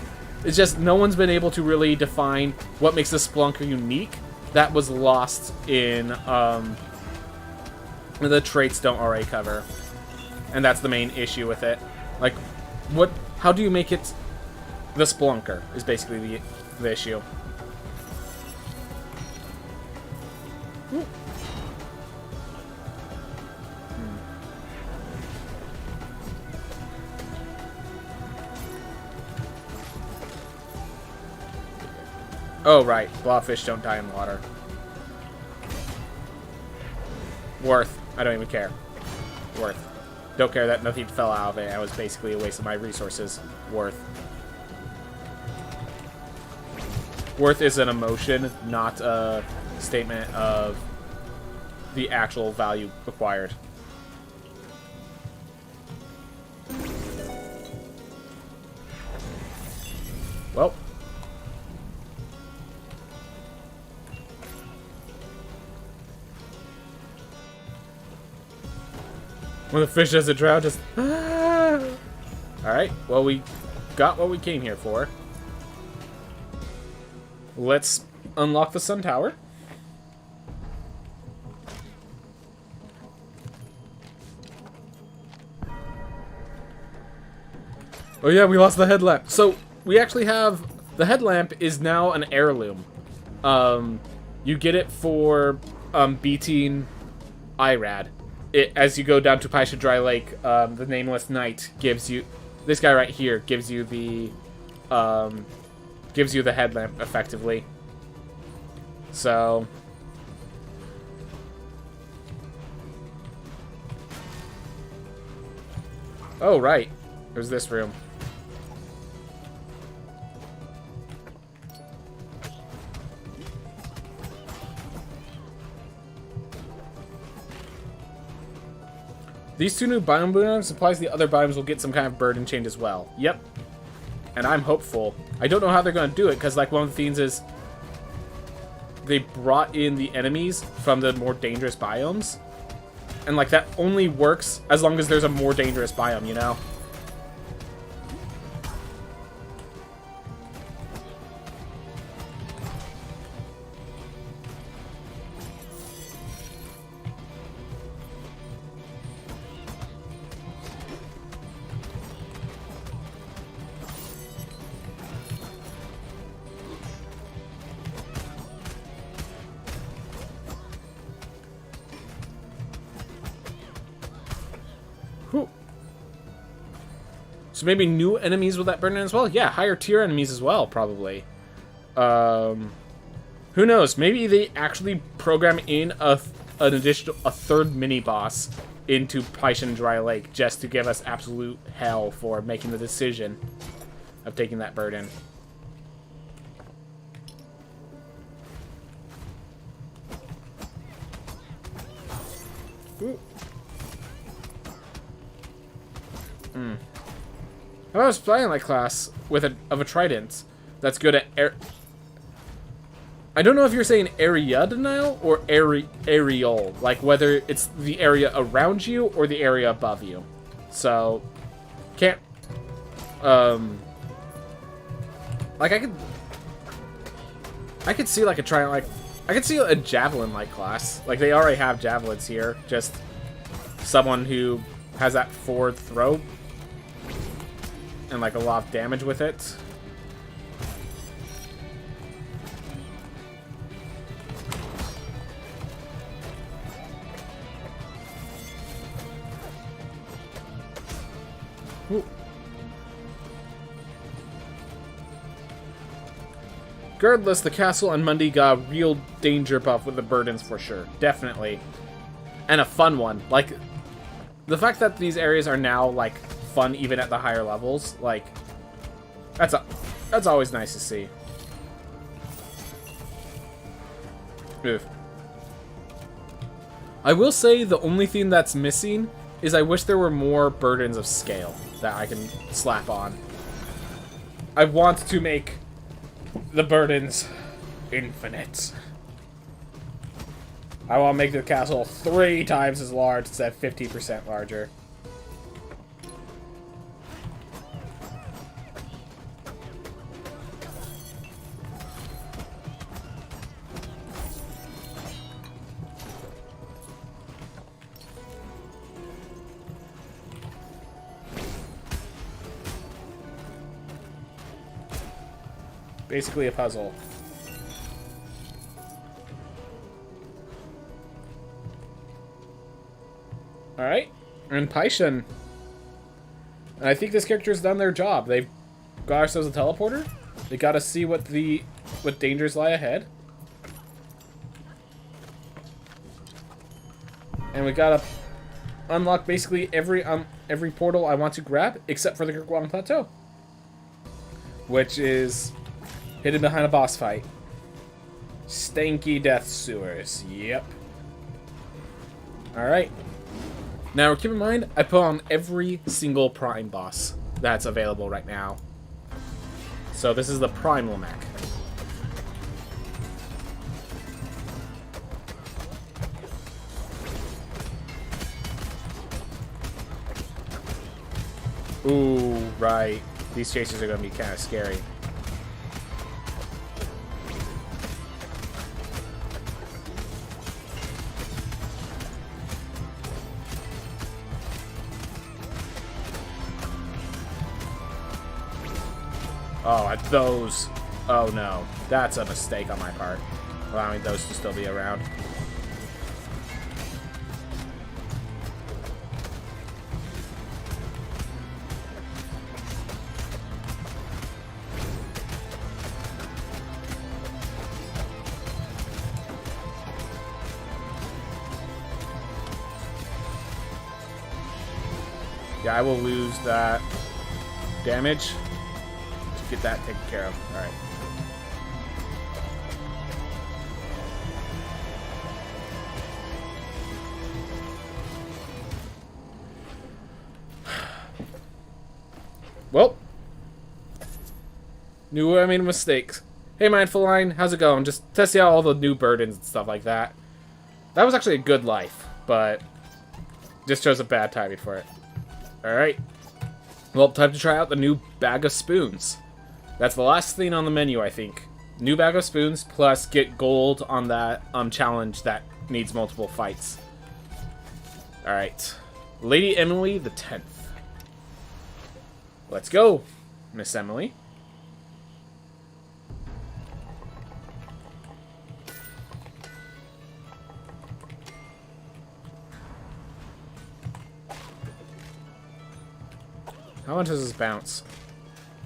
Speaker 1: It's just no one's been able to really define what makes the Spelunker unique. That was lost in the traits don't already cover. And that's the main issue with it. Like, how do you make it the Spelunker is basically the issue. Oh, right. Blobfish don't die in water. Worth. I don't even care. Worth. Don't care that nothing fell out of it. That was basically a waste of my resources. Worth. Worth is an emotion, not a statement of the actual value acquired. Well. When the fish doesn't drown, just... Alright, well, we got what we came here for. Let's unlock the sun tower. Oh yeah, we lost the headlamp. So, we actually have... The headlamp is now an heirloom. You get it for beating Irad. As you go down to Paisha Dry Lake, the Nameless Knight gives you... This guy right here gives you the... gives you the headlamp, effectively. So... Oh, right. There's this room. These two new biome booms implies the other biomes will get some kind of burden change as well. Yep. And I'm hopeful. I don't know how they're going to do it, because like one of the things is they brought in the enemies from the more dangerous biomes. And like that only works as long as there's a more dangerous biome, you know? So maybe new enemies with that burden as well? Yeah, higher tier enemies as well, probably. Who knows? Maybe they actually program in an additional, a third mini-boss into Paishan Dry Lake just to give us absolute hell for making the decision of taking that burden. Ooh. If I was playing like class with a trident that's good at air. I don't know if you're saying area denial or aerial, like whether it's the area around you or the area above you. So can't like I could see like a trident, like I could see a javelin like class. Like they already have javelins here, just someone who has that forward throw. And like a lot of damage with it. Ooh. Regardless, the castle on Monday got a real danger buff with the burdens for sure. Definitely. And a fun one. Like, the fact that these areas are now, like, fun even at the higher levels, like, that's always nice to see. Oof. I will say the only thing that's missing is I wish there were more burdens of scale that I can slap on. I want to make the burdens infinite. I want to make the castle 3 times as large instead of 50% larger. Basically a puzzle. Alright, and Paishan. And I think this character's done their job. They've got ourselves a teleporter. We gotta see what dangers lie ahead. And we gotta unlock basically every portal I want to grab, except for the Gurkwang Plateau, which is hidden behind a boss fight. Stanky death sewers. Yep. Alright. Now, keep in mind, I put on every single Prime boss that's available right now. So this is the Primal mech. Ooh, right. These chasers are going to be kind of scary. Oh, those. Oh no. That's a mistake on my part. Allowing those to still be around. Yeah, I will lose that damage to get that taken care of. Alright. Well. Knew where I made mistakes. Hey, Mindful Line, how's it going? Just testing out all the new burdens and stuff like that. That was actually a good life, but just chose a bad timing for it. Alright. Well, time to try out the new bag of spoons. That's the last thing on the menu, I think. New bag of spoons, plus get gold on that challenge that needs multiple fights. Alright. Lady Emily the 10th. Let's go, Miss Emily. How much does this bounce?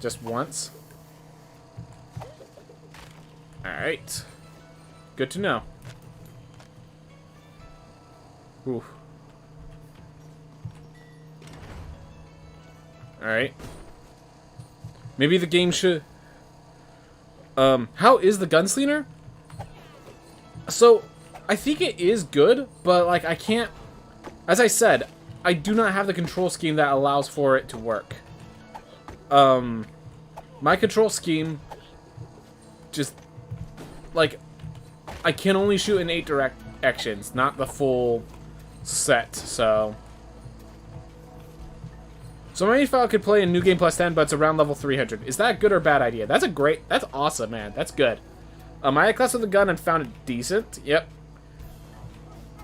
Speaker 1: Just once? Alright. Good to know. Ooh. Alright. Maybe the game should... how is the Gunslinger? So, I think it is good, but, like, I can't... As I said, I do not have the control scheme that allows for it to work. My control scheme just, like, I can only shoot in 8 directions, not the full set, so maybe if I could play a New Game Plus 10, but it's around level 300. Is that a good or bad idea? That's awesome, man. That's good. I had class with the gun and found it decent. Yep.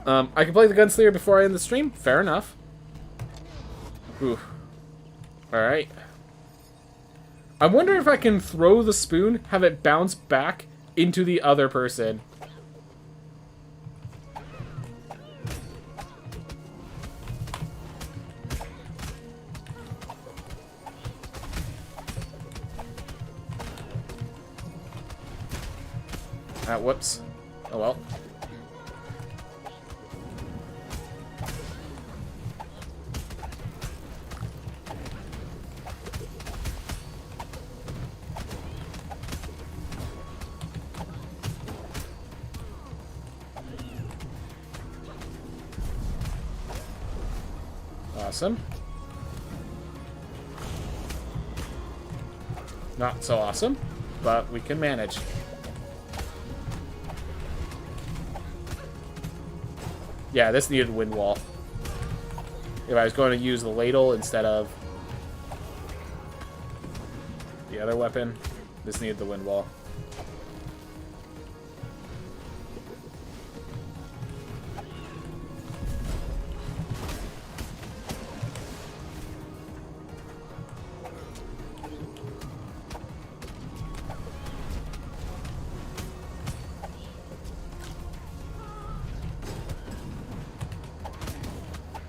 Speaker 1: I can play the Gunslinger before I end the stream. Fair enough. Ooh. Alright. I wonder if I can throw the spoon, have it bounce back into the other person. Whoops. Oh well. Awesome. Not so awesome, but we can manage. Yeah, this needed a wind wall. If I was going to use the ladle instead of the other weapon, this needed the wind wall.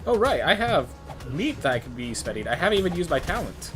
Speaker 1: Oh, right, I have meat that I can be studied. I haven't even used my talent.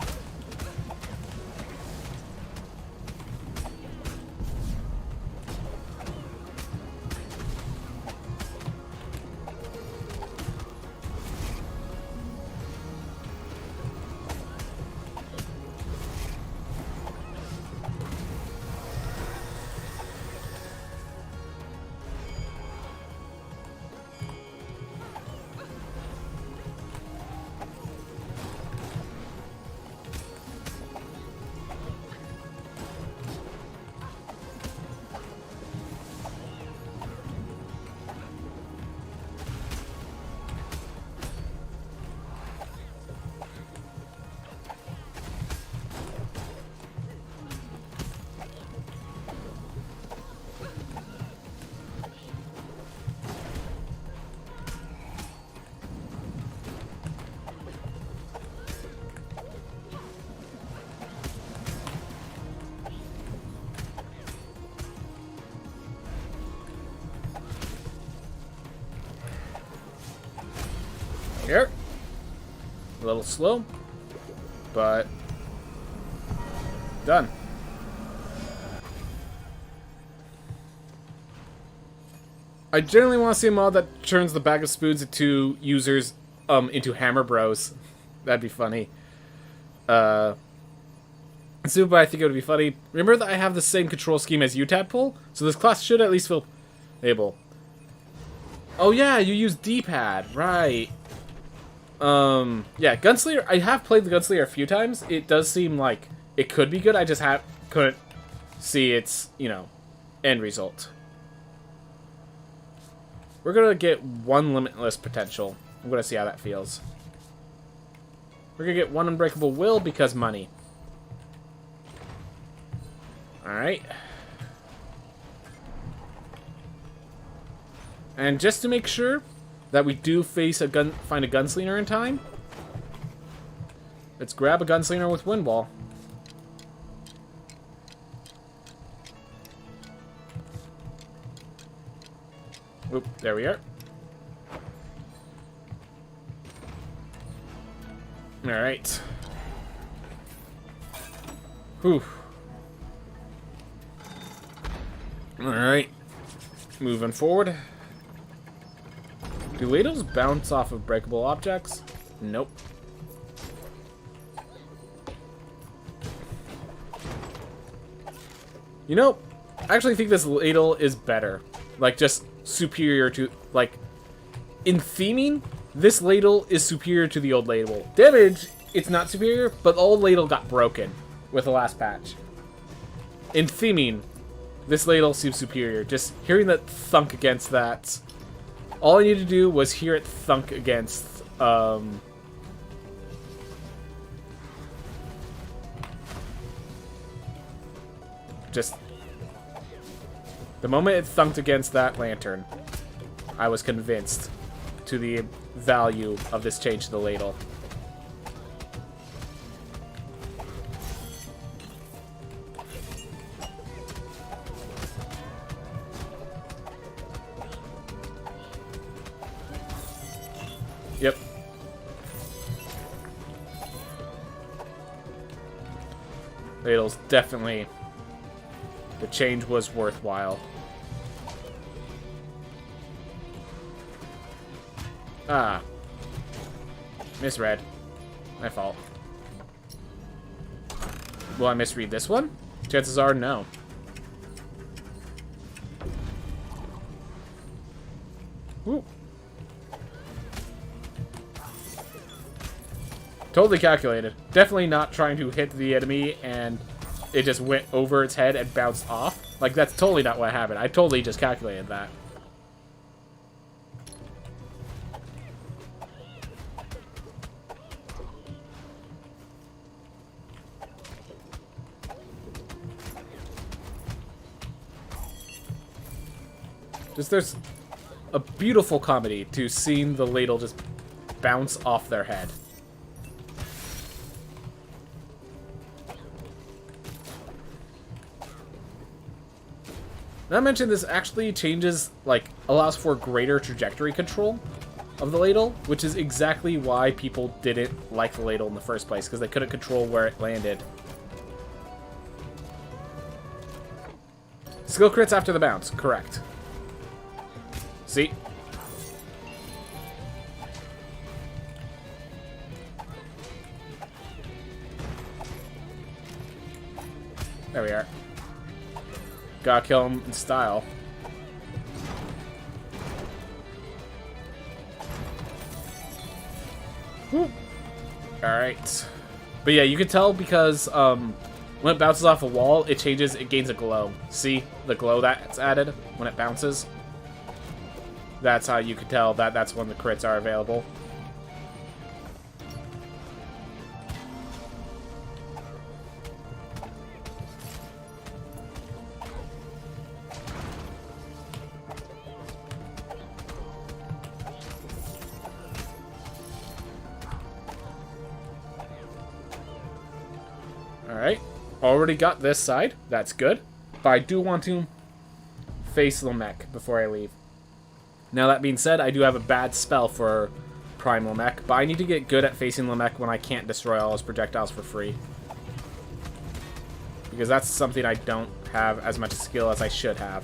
Speaker 1: Here. A little slow, but done. I generally want to see a mod that turns the bag of spoons into users into hammer bros. That'd be funny. Super, I think it would be funny. Remember that I have the same control scheme as you, Tadpole? So this class should at least feel able. Oh yeah, you use D-pad, right. Yeah, Gunslinger, I have played the Gunslinger a few times. It does seem like it could be good. I just couldn't see its, you know, end result. We're gonna get one limitless potential. I'm gonna see how that feels. We're gonna get one unbreakable will because money. Alright. And just to make sure that we do find a gunslinger in time, let's grab a gunslinger with wind wall. Oop, there we are. Alright. Whew. Alright. Moving forward. Do ladles bounce off of breakable objects? Nope. You know, I actually think this ladle is better. Like, just superior to, like, in theming, this ladle is superior to the old ladle. Damage, it's not superior, but the old ladle got broken with the last patch. In theming, this ladle seems superior. Just hearing that thunk against that. All I needed to do was hear it thunk against, just the moment it thunked against that lantern, I was convinced to the value of this change to the ladle. Yep. Ladle's definitely... the change was worthwhile. Ah. Misread. My fault. Will I misread this one? Chances are no. Woo. Totally calculated. Definitely not trying to hit the enemy and it just went over its head and bounced off. Like, that's totally not what happened. I totally just calculated that. Just there's a beautiful comedy to seeing the ladle just bounce off their head. Not to mention, this actually changes, like, allows for greater trajectory control of the ladle, which is exactly why people didn't like the ladle in the first place, because they couldn't control where it landed. Skill crits after the bounce, correct. See? There we are. Gotta kill him in style. Alright. But yeah, you can tell because when it bounces off a wall, it changes, it gains a glow. See the glow that's added when it bounces? That's how you can tell that that's when the crits are available. Alright, already got this side. That's good. But I do want to face the mech before I leave. Now, that being said, I do have a bad spell for Prime Lamech, but I need to get good at facing Lamech when I can't destroy all his projectiles for free. Because that's something I don't have as much skill as I should have.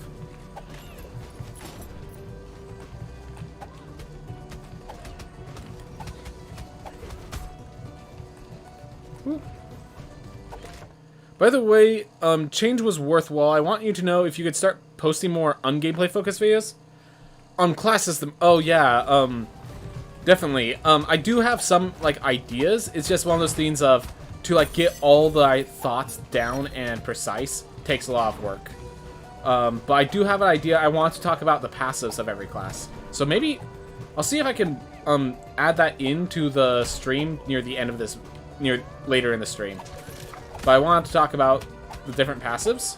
Speaker 1: Woo. By the way, change was worthwhile. I want you to know if you could start posting more un-gameplay focused videos on class system. Oh yeah, definitely. I do have some like ideas. It's just one of those things of to like get all the thoughts down and precise takes a lot of work. But I do have an idea. I want to talk about the passives of every class. So maybe I'll see if I can add that into the stream near the end of this, later in the stream. But I wanted to talk about the different passives.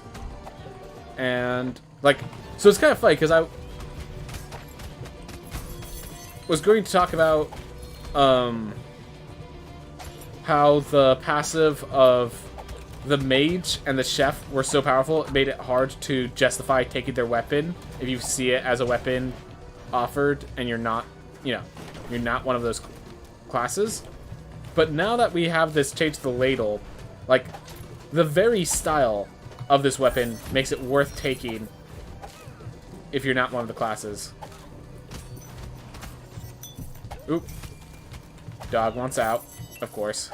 Speaker 1: And, like, so it's kind of funny, because I was going to talk about how the passive of the mage and the chef were so powerful, it made it hard to justify taking their weapon if you see it as a weapon offered and you're not, you're not one of those classes. But now that we have this change to the ladle, like, the very style of this weapon makes it worth taking if you're not one of the classes. Oop. Dog wants out, of course.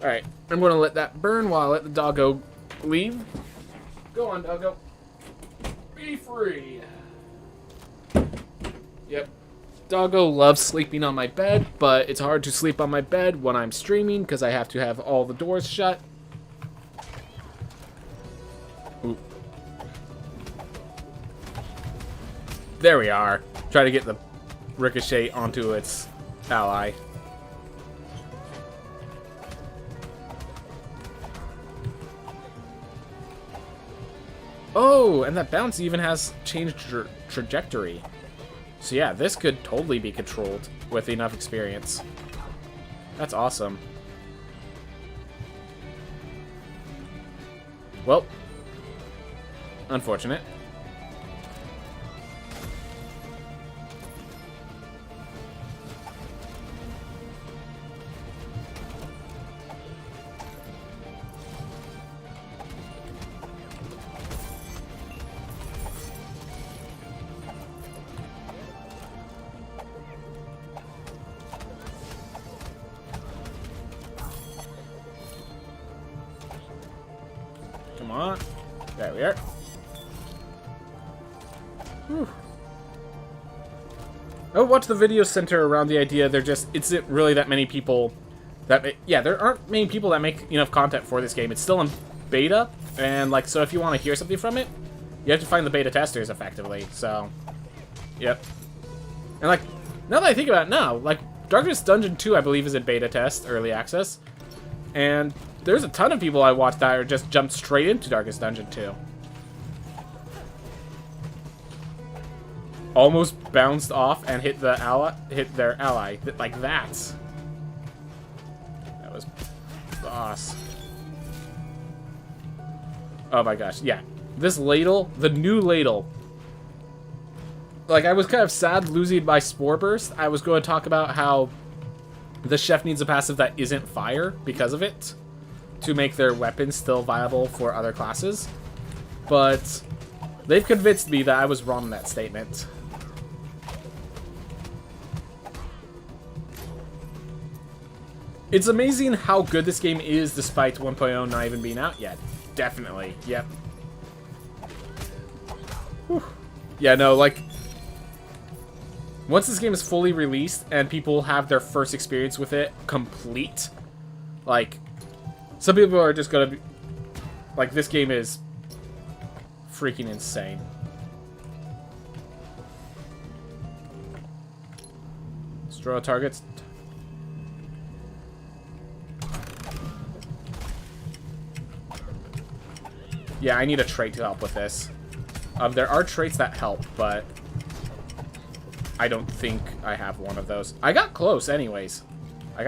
Speaker 1: Alright, I'm going to let that burn while I let the doggo leave. Go on, doggo. Be free. Yep. Doggo loves sleeping on my bed, but it's hard to sleep on my bed when I'm streaming because I have to have all the doors shut. Ooh. There we are. Try to get the ricochet onto its ally. Oh, and that bounce even has changed trajectory. So yeah, this could totally be controlled with enough experience. That's awesome. Well, unfortunate. Come on. There we are. Whew. I would watch the video center around the idea there just isn't really that many people that there aren't many people that make enough content for this game. It's still in beta, and like, so if you want to hear something from it, you have to find the beta testers effectively. So, yep. And like, now that I think about it now, like, Darkest Dungeon 2 I believe is in beta test, early access, and there's a ton of people I watched that are just jumped straight into Darkest Dungeon 2. Almost bounced off and hit their ally like that. That was boss. Oh my gosh, yeah. This ladle, the new ladle. Like, I was kind of sad losing my Spore Burst. I was going to talk about how the chef needs a passive that isn't fire because of it, to make their weapons still viable for other classes. But they've convinced me that I was wrong in that statement. It's amazing how good this game is despite 1.0 not even being out yet. Definitely, yep. Whew. Yeah, no, like, once this game is fully released and people have their first experience with it complete, like, some people are just gonna be like, this game is freaking insane. Destroy targets. Yeah, I need a trait to help with this. There are traits that help, but I don't think I have one of those. I got close anyways. I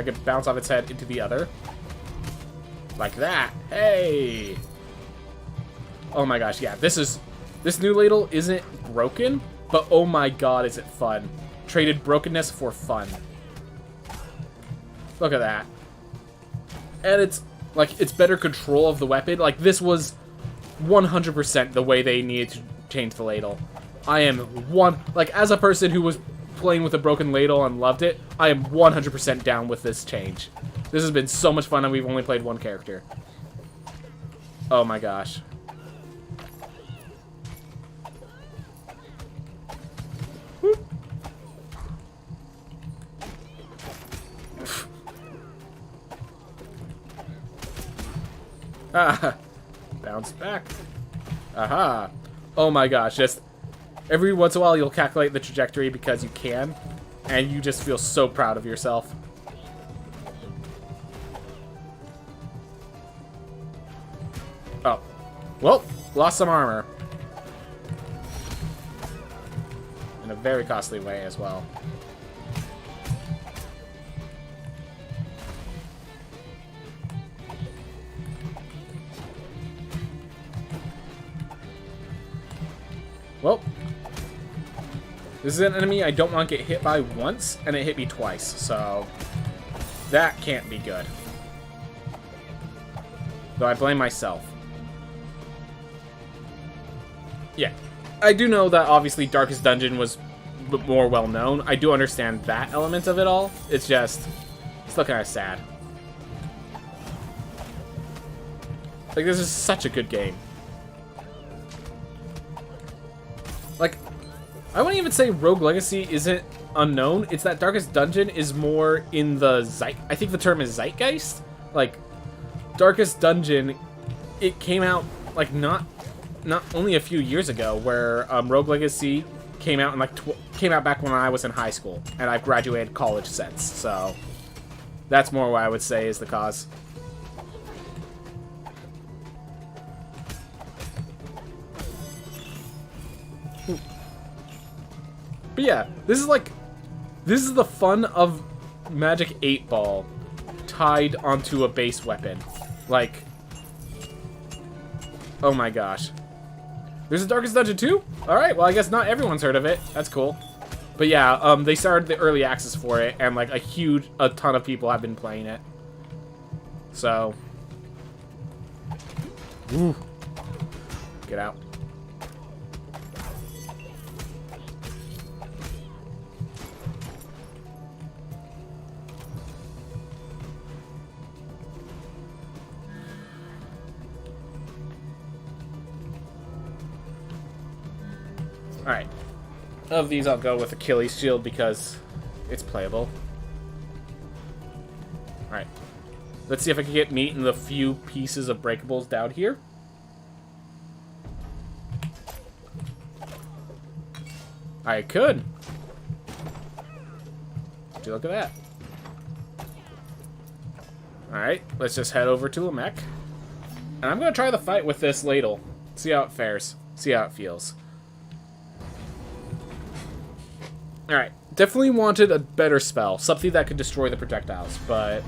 Speaker 1: could bounce off its head into the other. Like that. Hey! Oh my gosh, yeah. This new ladle isn't broken, but oh my god, is it fun. Traded brokenness for fun. Look at that. And it's, like, it's better control of the weapon. Like, this was 100% the way they needed to change the ladle. I am like, as a person who was playing with a broken ladle and loved it, I am 100% down with this change. This has been so much fun, and we've only played one character. Oh my gosh. Whoop. Ah, bounce back. Aha. Oh my gosh, just every once in a while you'll calculate the trajectory because you can, and you just feel so proud of yourself. Oh. Well, lost some armor. In a very costly way as well. Well, this is an enemy I don't want to get hit by once, and it hit me twice, so that can't be good. Though I blame myself. Yeah, I do know that obviously Darkest Dungeon was more well known. I do understand that element of it all. It's still kind of sad. Like, this is such a good game. Like, I wouldn't even say Rogue Legacy isn't unknown. It's that Darkest Dungeon is more in the I think the term is zeitgeist. Like, Darkest Dungeon, it came out, like, not only a few years ago, where Rogue Legacy came out in, like, came out back when I was in high school, and I've graduated college since, so that's more what I would say is the cause. But yeah, this is the fun of Magic 8 Ball tied onto a base weapon. Like, oh my gosh. There's a Darkest Dungeon 2? Alright, well I guess not everyone's heard of it. That's cool. But yeah, they started the early access for it, and like a ton of people have been playing it. So. Woo. Get out. Alright. Of these, I'll go with Achilles Shield because it's playable. Alright. Let's see if I can get meat in the few pieces of breakables down here. I could. Would you look at that? Alright, let's just head over to a mech. And I'm going to try the fight with this ladle. See how it fares. See how it feels. Alright, definitely wanted a better spell. Something that could destroy the projectiles, but...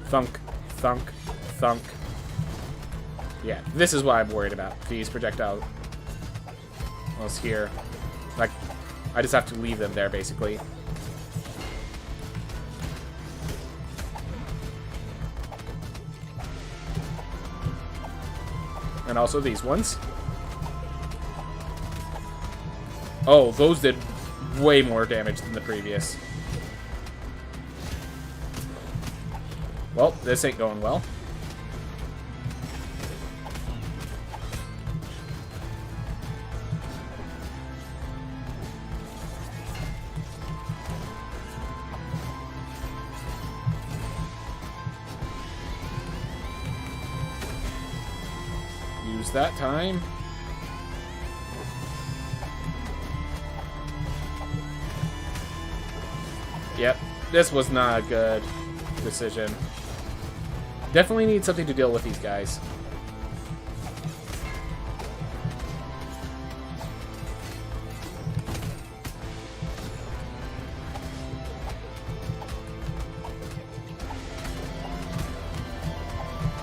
Speaker 1: Thunk, thunk, thunk. Yeah, this is what I'm worried about. These projectiles. Almost here. Like, I just have to leave them there, basically. And also these ones. Oh, those did way more damage than the previous. Well, this ain't going well. Use that time. Yep, this was not a good decision. Definitely need something to deal with these guys.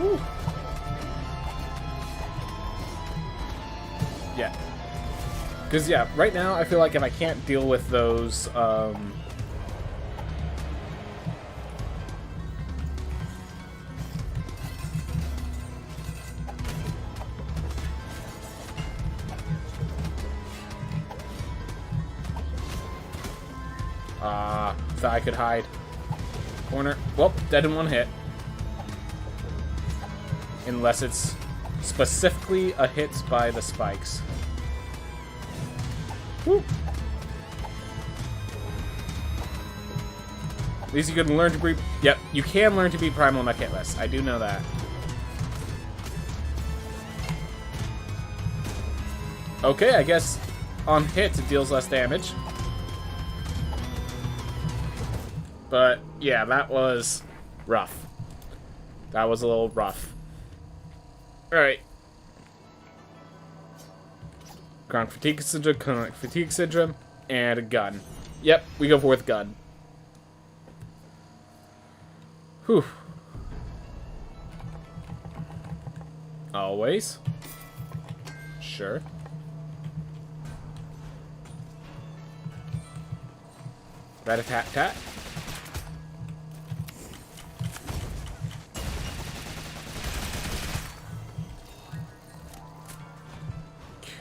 Speaker 1: Whew. Yeah. Because, yeah, right now I feel like if I can't deal with those, thought I could hide. Corner. Well, dead in one hit. Unless it's specifically a hit by the spikes. Woo. At least you can learn to beat... Yep, you can learn to beat Primal Mech hitless. I do know that. Okay, I guess on hits it deals less damage. But, yeah, that was rough. That was a little rough. Alright. Chronic fatigue syndrome, and a gun. Yep, we go for with gun. Whew. Always. Sure. Rat-a-tat-tat.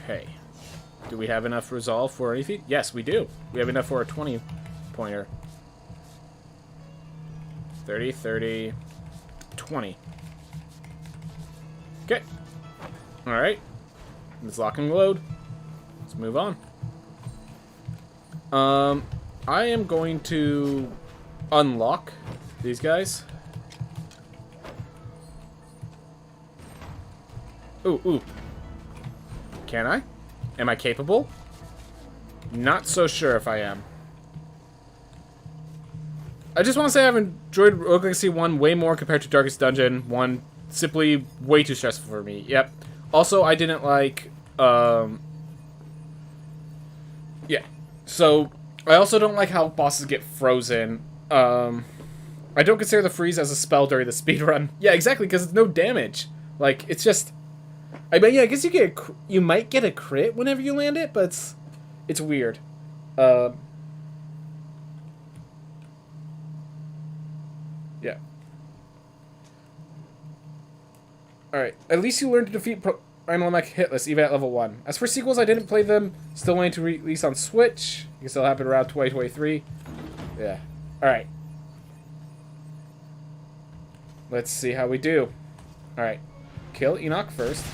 Speaker 1: Okay. Do we have enough resolve for anything? Yes, we do. We have enough for a 20-pointer. 30, 30, 20. Okay. Alright. Let's lock and load. Let's move on. I am going to unlock these guys. Ooh, ooh. Can I? Am I capable? Not so sure if I am. I just want to say I've enjoyed Rogue Legacy 1 way more compared to Darkest Dungeon 1. Simply way too stressful for me. Yep. Also, I didn't like... Yeah. So, I also don't like how bosses get frozen. I don't consider the freeze as a spell during the speedrun. Yeah, exactly, because it's no damage. Like, it's just... I mean, yeah, I guess you might get a crit whenever you land it, but it's weird. Yeah. Alright, at least you learned to defeat Primal Mech hitless, even at level 1. As for sequels, I didn't play them. Still waiting to release on Switch. I guess it'll happen around 2023. Yeah. Alright. Let's see how we do. Alright. Kill Enoch first.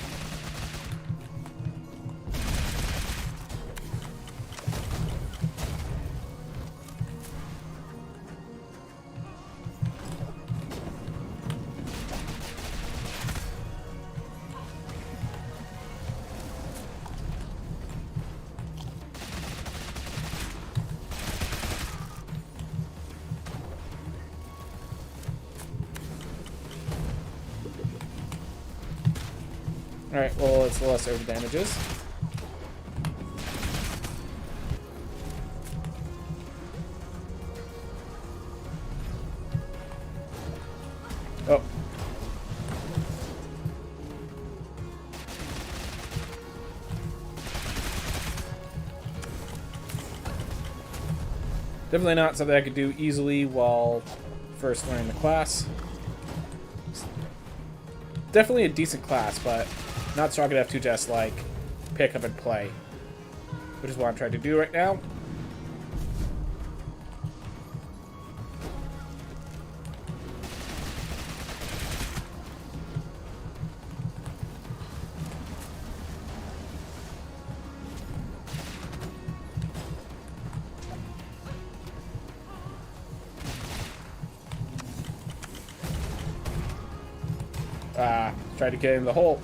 Speaker 1: Alright, well, it's the lesser of the damages. Oh. Definitely not something I could do easily while first learning the class. Definitely a decent class, but not strong enough to just, like, pick up and play. Which is what I'm trying to do right now. Try to get in the hole.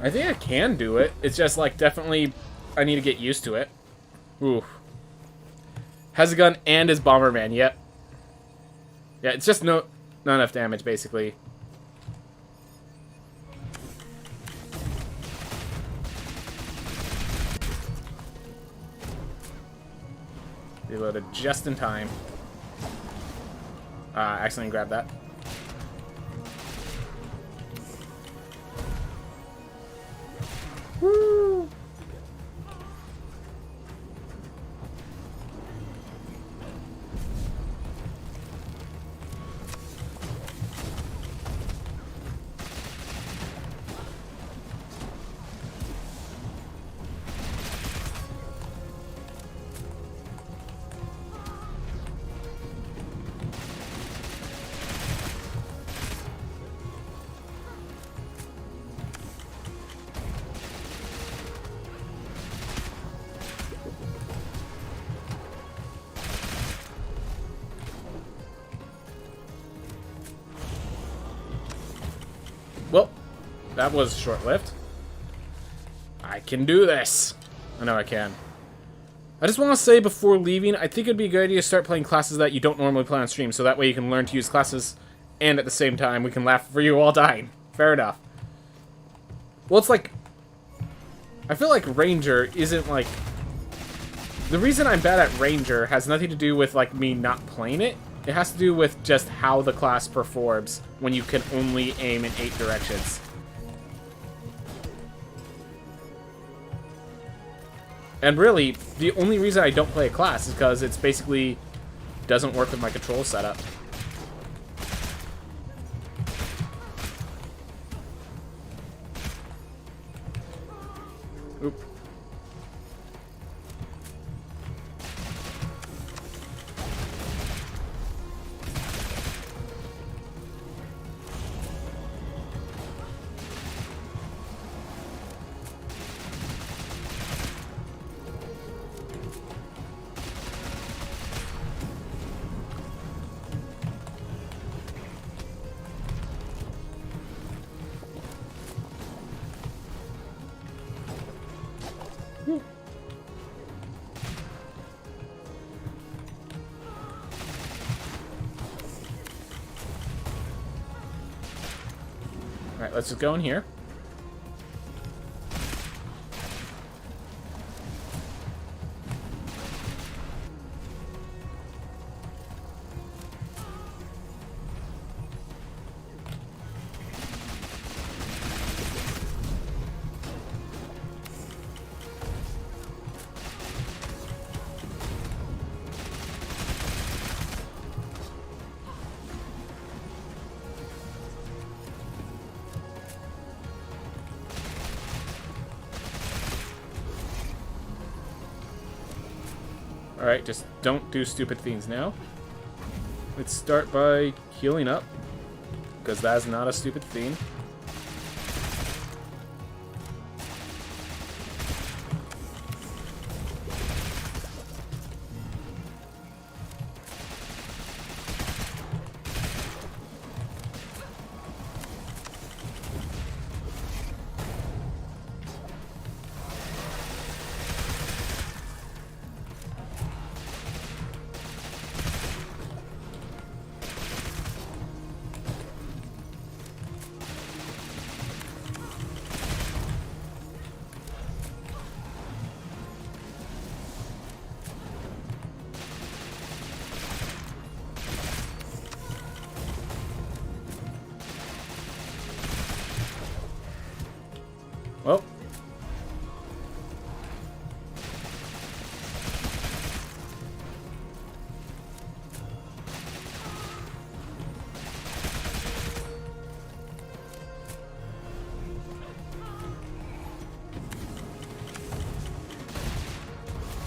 Speaker 1: I think I can do it. It's just, like, definitely I need to get used to it. Ooh. Has a gun and is Bomberman, yep. Yeah, it's just not enough damage, basically. Reloaded just in time. Accidentally grabbed that. Woo! Well, that was short-lived. I can do this. I know I can. I just want to say before leaving, I think it'd be a good idea to start playing classes that you don't normally play on stream, so that way you can learn to use classes, and at the same time, we can laugh for you all dying. Fair enough. Well, it's like... I feel like Ranger isn't, like... The reason I'm bad at Ranger has nothing to do with, like, me not playing it. It has to do with just how the class performs when you can only aim in 8 directions. And really, the only reason I don't play a class is because it's basically doesn't work with my control setup. Oop. Alright, let's just go in here. Alright, just don't do stupid things now. Let's start by healing up, because that is not a stupid thing. Well.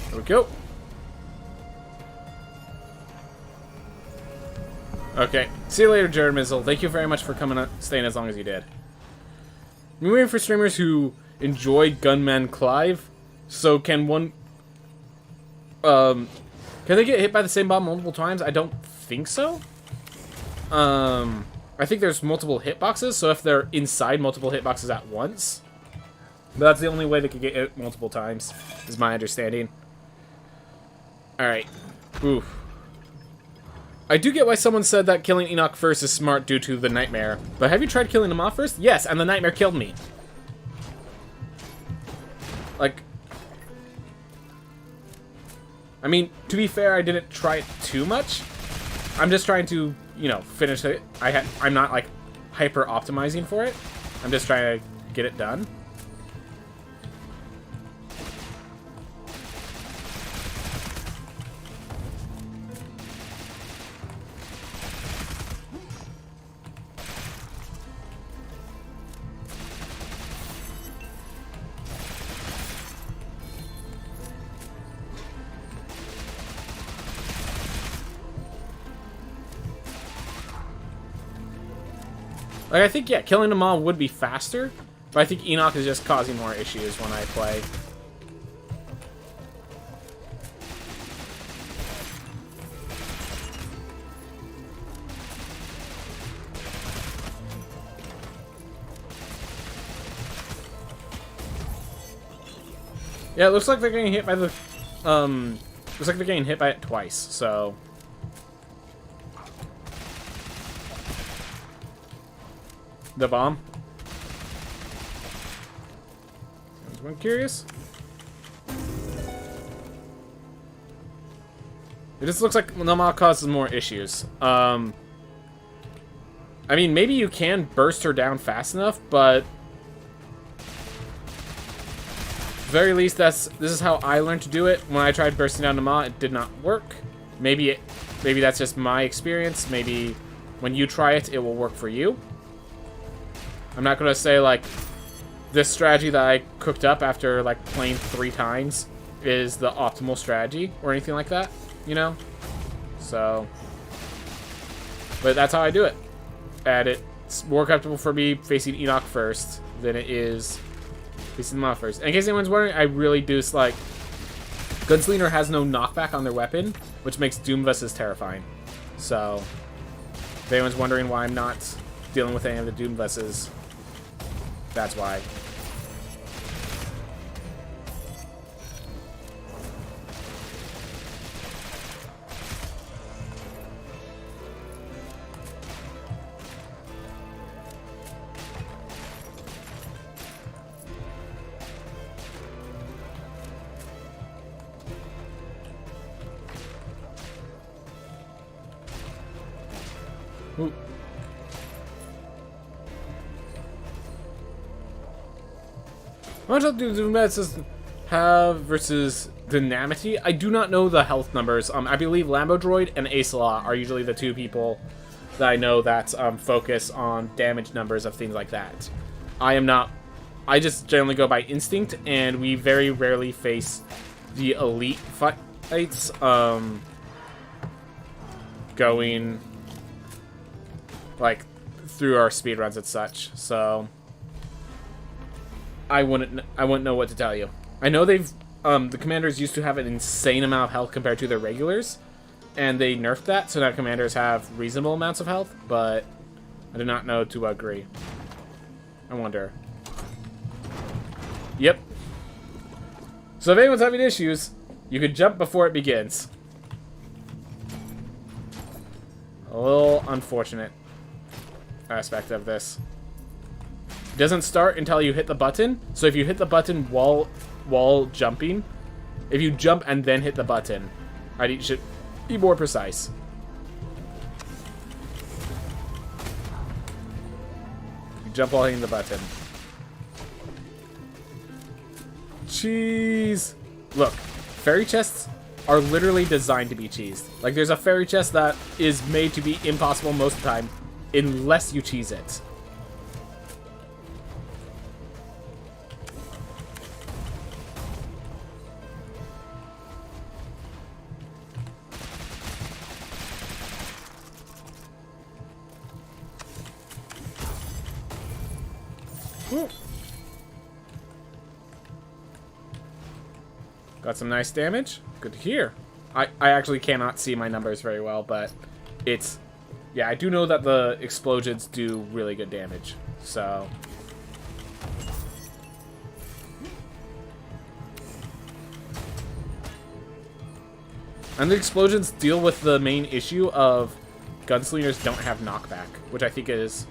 Speaker 1: There we go. Okay. See you later, Jared Mizzle. Thank you very much for coming, staying as long as you did. I'm waiting for streamers who enjoy Gunman Clive. So can one... can they get hit by the same bomb multiple times? I don't think so. I think there's multiple hitboxes, so if they're inside multiple hitboxes at once, But that's the only way they could get it multiple times, is my understanding. Alright. Oof. I do get why someone said that killing Enoch first is smart due to the nightmare. But have you tried killing him off first? Yes, and the nightmare killed me. Like... I mean, to be fair, I didn't try it too much. I'm just trying to, you know, finish it. I'm not, like, hyper-optimizing for it. I'm just trying to get it done. Like, I think, yeah, killing them all would be faster, but I think Enoch is just causing more issues when I play. Yeah, it looks like they're getting hit by the, looks like they're getting hit by it twice, so... The bomb. Anyone curious? It just looks like the mod causes more issues. I mean, maybe you can burst her down fast enough, but very least this is how I learned to do it. When I tried bursting down the mod, it did not work. Maybe that's just my experience. Maybe when you try it, it will work for you. I'm not gonna say, like, this strategy that I cooked up after, like, playing 3 times is the optimal strategy or anything like that, you know? So, but that's how I do it. And it's more comfortable for me facing Enoch first than it is facing them off first. And in case anyone's wondering, I really do like, Gunslinger has no knockback on their weapon, which makes Doomvesses terrifying. So, if anyone's wondering why I'm not dealing with any of the Doomvesses, that's why. Ooh. How much health do Doomvesses have versus Dynamity? I do not know the health numbers. I believe Lambo Droid and Acelot are usually the 2 people that I know that focus on damage numbers of things like that. I am not. I just generally go by instinct, and we very rarely face the elite fights going like through our speedruns and such. So I wouldn't know what to tell you. I know they've the commanders used to have an insane amount of health compared to their regulars, and they nerfed that, so now commanders have reasonable amounts of health, but I do not know to what degree. I wonder. Yep. So if anyone's having issues, you could jump before it begins. A little unfortunate aspect of this. It doesn't start until you hit the button, so if you hit the button while jumping, if you jump and then hit the button, you should be more precise. You jump while hitting the button. Cheese! Look, fairy chests are literally designed to be cheesed. Like, there's a fairy chest that is made to be impossible most of the time, unless you cheese it. Ooh. Got some nice damage. Good to hear. I actually cannot see my numbers very well, but it's... Yeah, I do know that the explosions do really good damage, so... And the explosions deal with the main issue of gunslingers don't have knockback, which I think is,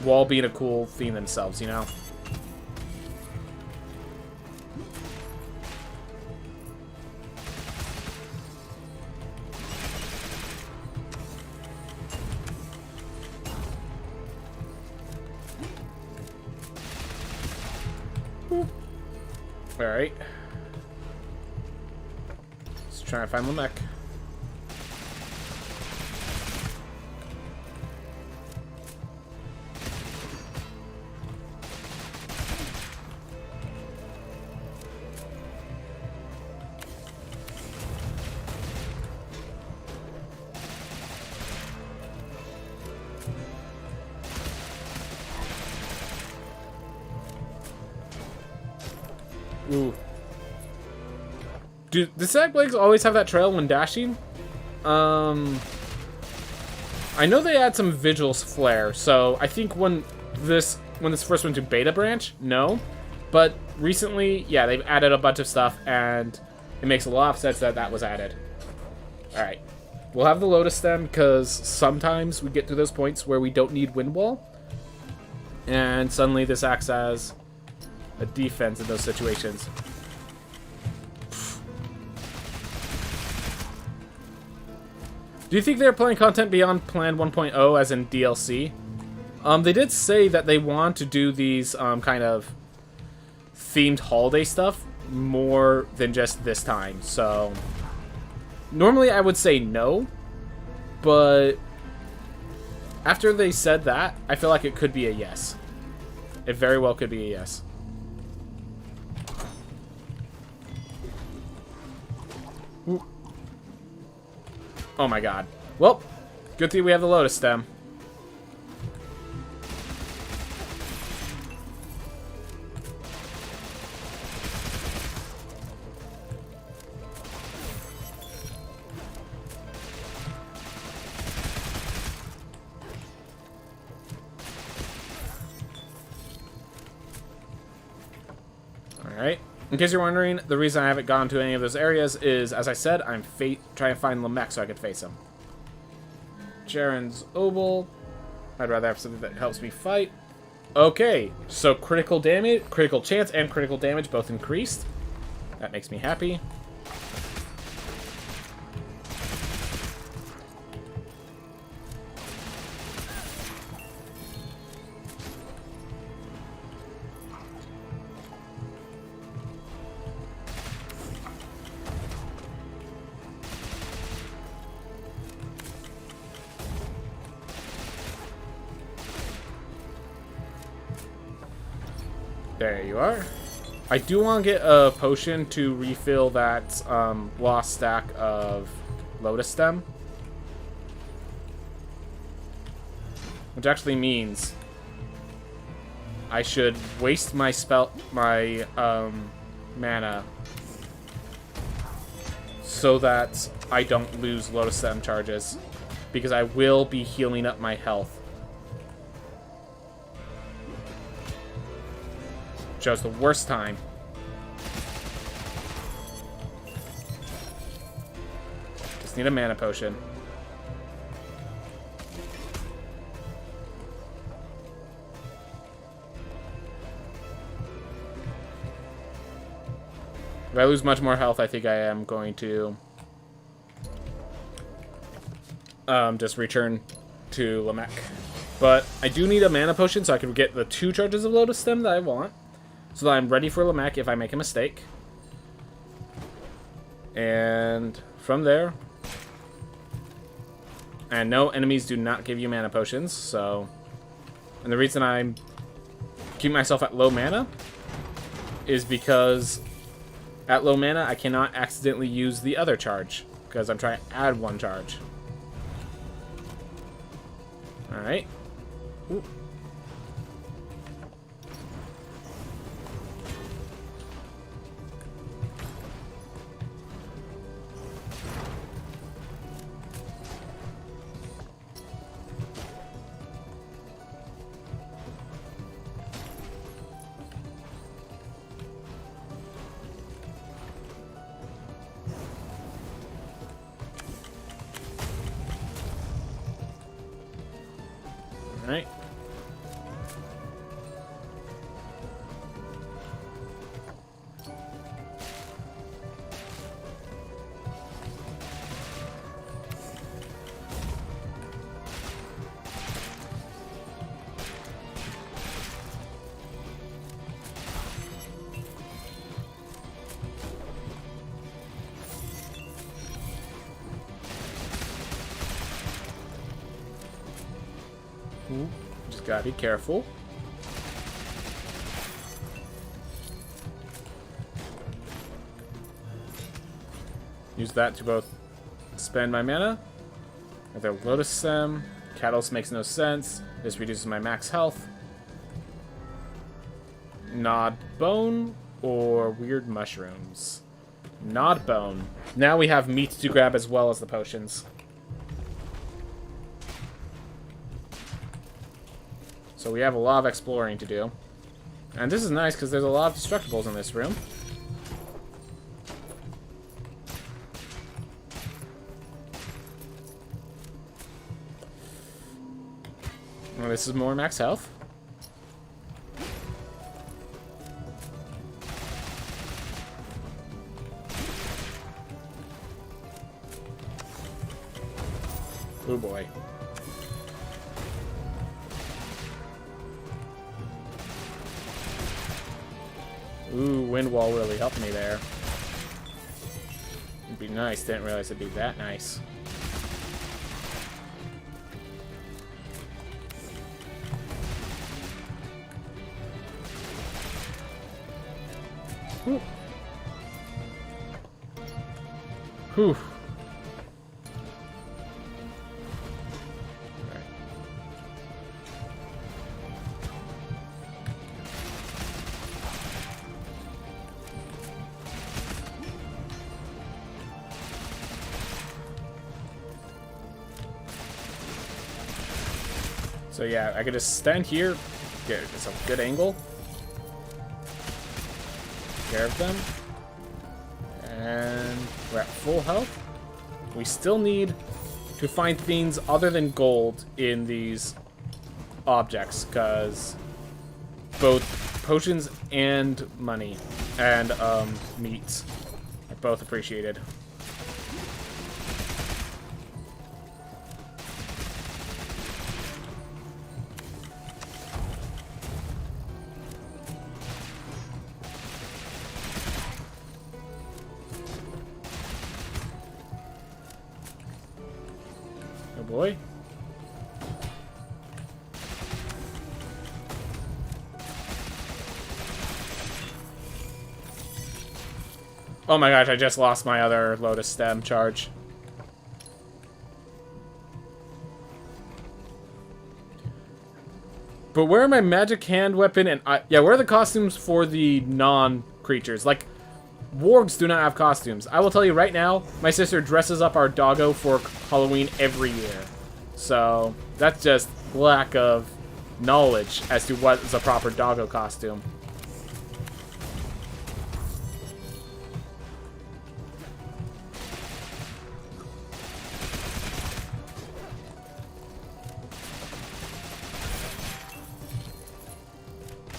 Speaker 1: while being a cool theme themselves, you know? Alright. Let's try and find Lamech. Ooh. Do the Static Blades always have that trail when dashing? I know they add some Vigil's Flare, so I think when this first went to beta branch, no. But recently, yeah, they've added a bunch of stuff, and it makes a lot of sense that that was added. Alright. We'll have the Lotus Stem, because sometimes we get to those points where we don't need Wind Wall. And suddenly this acts as a defense in those situations. Do you think they're playing content beyond Plan 1.0, as in DLC? They did say that they want to do these kind of themed holiday stuff more than just this time. So normally I would say no, but after they said that, I feel like it could be a yes. It very well could be a yes. Ooh. Oh my god. Well, good thing we have the Lotus Stem. Alright. In case you're wondering, the reason I haven't gone to any of those areas is, as I said, I'm trying to find Lamech so I could face him. Jaren's Oval. I'd rather have something that helps me fight. Okay, so critical damage, critical chance, and critical damage both increased. That makes me happy. There you are. I do want to get a potion to refill that lost stack of Lotus Stem. Which actually means I should waste my mana so that I don't lose Lotus Stem charges, because I will be healing up my health. Chose the worst time. Just need a mana potion. If I lose much more health, I think I am going to just return to Lamech. But I do need a mana potion so I can get the 2 charges of Lotus Stem that I want, so that I'm ready for Lamech if I make a mistake. And from there... And no, enemies do not give you mana potions, so... And the reason I'm keeping myself at low mana is because at low mana I cannot accidentally use the other charge, because I'm trying to add 1 charge. Alright. Ooh. Just gotta be careful. Use that to both spend my mana. Another Lotus Stem. Catalyst makes no sense. This reduces my max health. Nod Bone or Weird Mushrooms? Nod Bone. Now we have meat to grab as well as the potions. So we have a lot of exploring to do. And this is nice because there's a lot of destructibles in this room. Well, this is more max health. Oh boy. Ooh, wind wall really helped me there. It'd be nice. Didn't realize it'd be that nice. Whew. Whew. So yeah, I could just stand here, get a good angle, take care of them, and we're at full health. We still need to find things other than gold in these objects, because both potions and money and meat are both appreciated. Boy. Oh my gosh, I just lost my other Lotus Stem charge. But where are my magic hand weapon and yeah, where are the costumes for the non-creatures? Like, wargs do not have costumes. I will tell you right now, my sister dresses up our doggo for Halloween every year. So, that's just lack of knowledge as to what is a proper doggo costume.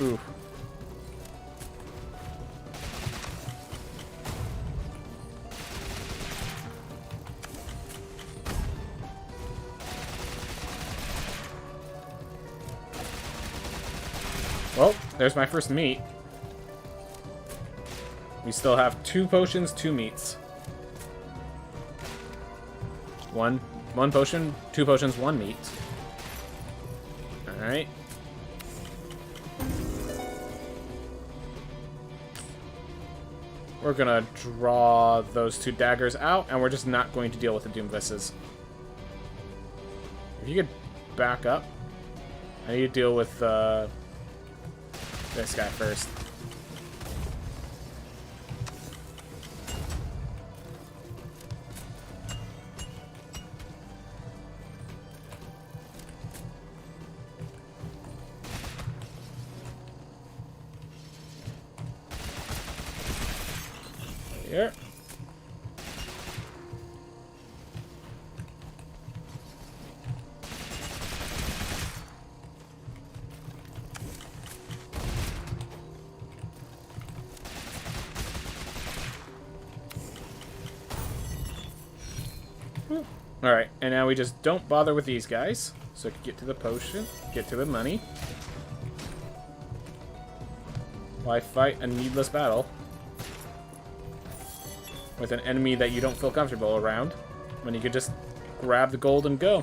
Speaker 1: Ooh. Well, there's my first meat. We still have 2 potions, 2 meats. One potion, 2 potions, 1 meat. Alright. We're gonna draw those 2 daggers out, and we're just not going to deal with the Doomvisses. If you could back up, I need to deal with this guy first. Here. Alright, and now we just don't bother with these guys. So get to the potion, get to the money. Why fight a needless battle with an enemy that you don't feel comfortable around when you could just grab the gold and go?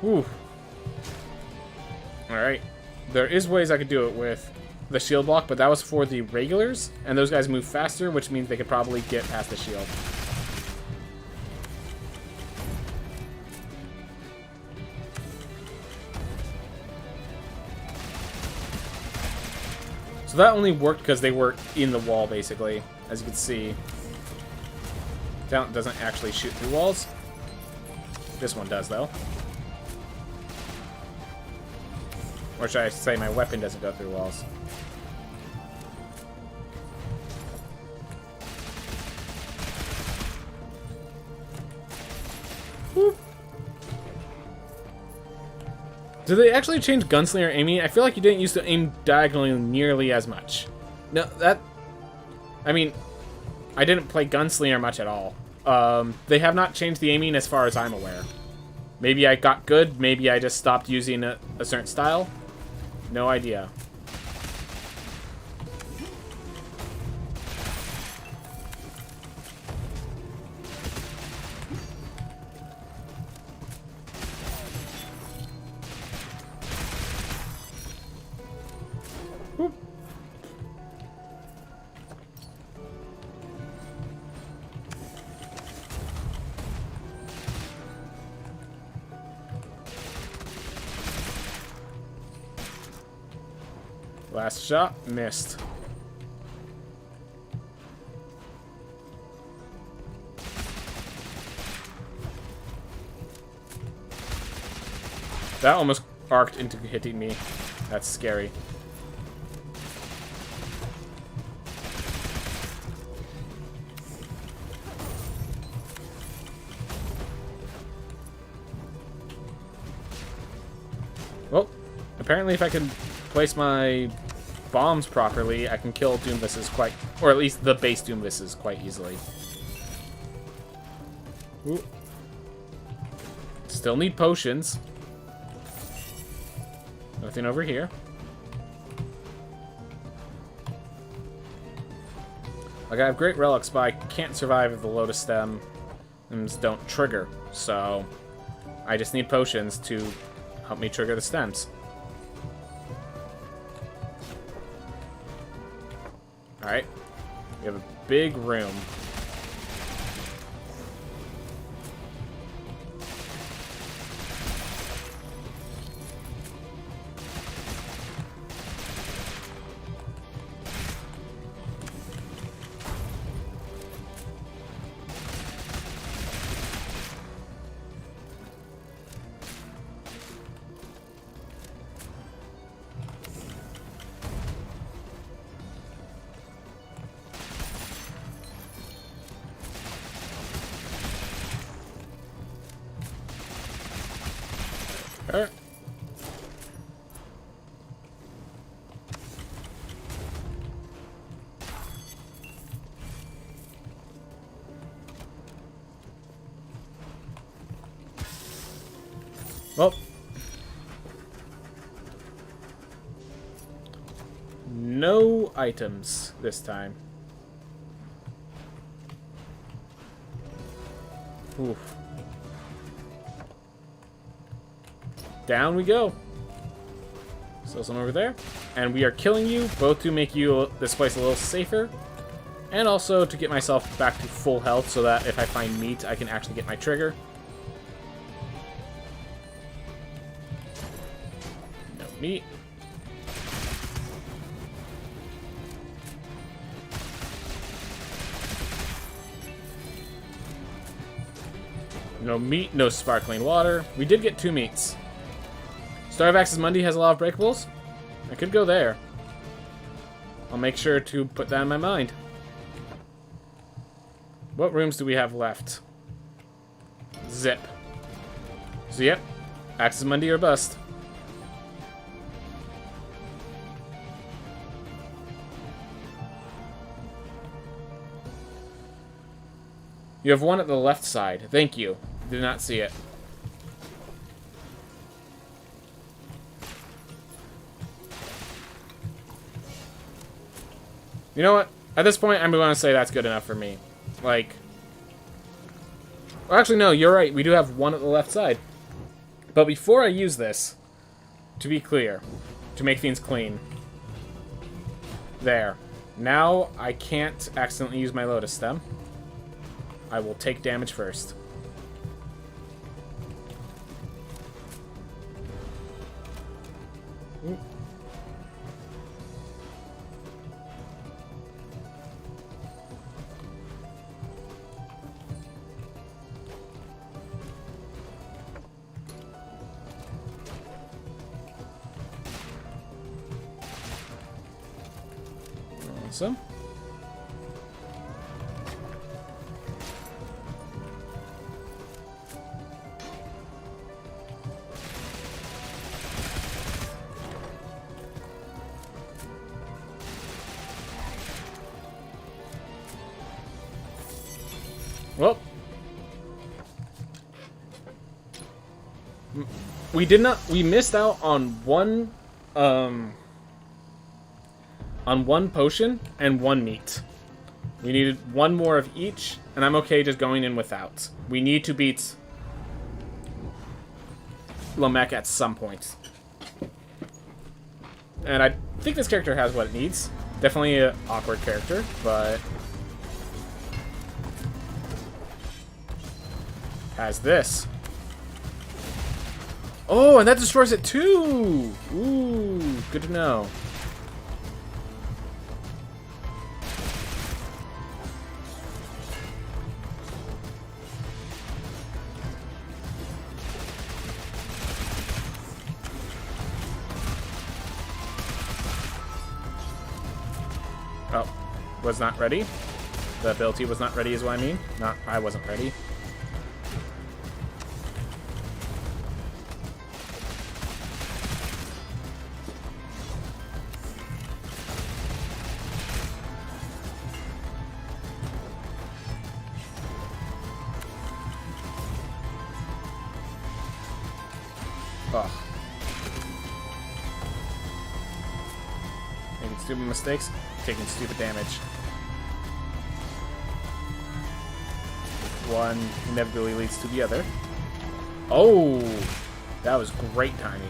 Speaker 1: Whew. Alright. There is ways I could do it with the shield block, but that was for the regulars, and those guys move faster, which means they could probably get past the shield. So that only worked because they were in the wall, basically, as you can see. Talent doesn't actually shoot through walls. This one does, though. Or should I say my weapon doesn't go through walls. Whoop. Did they actually change Gunslinger aiming? I feel like you didn't used to aim diagonally nearly as much. No, that... I mean, I didn't play Gunslinger much at all. They have not changed the aiming as far as I'm aware. Maybe I got good, maybe I just stopped using a certain style. No idea. Whoop. Last shot, missed. That almost arced into hitting me. That's scary. Well, apparently if I can place my bombs properly, I can kill Doomvisses quite... or at least the base Doomvisses quite easily. Ooh. Still need potions. Nothing over here. Like, I have great relics, but I can't survive if the Lotus Stems don't trigger. So, I just need potions to help me trigger the stems. Alright. We have a big room. Alright. Well. No items this time. Oof. Down we go. Still some over there. And we are killing you, both to make you this place a little safer, and also to get myself back to full health so that if I find meat, I can actually get my trigger. No meat. No meat, no sparkling water. We did get 2 meats. Starvax's Mundi has a lot of breakables. I could go there. I'll make sure to put that in my mind. What rooms do we have left? Zip. So yep, Axis Mundi or bust. You have one at the left side. Thank you. Did not see it. You know what? At this point, I'm going to say that's good enough for me. Like... Well, actually, no, you're right. We do have one at the left side. But before I use this, to be clear, to make things clean. There. Now I can't accidentally use my Lotus Stem. I will take damage first. Ooh. Awesome. Well, we missed out on one potion and one meat. We needed one more of each, and I'm okay just going in without. We need to beat Lamech at some point. And I think this character has what it needs. Definitely an awkward character, but has this. Oh, and that destroys it too! Ooh, good to know. Oh, was not ready. The ability was not ready is what I mean. I wasn't ready. Ugh. Making stupid mistakes, taking stupid damage. One inevitably leads to the other. Oh! That was great timing.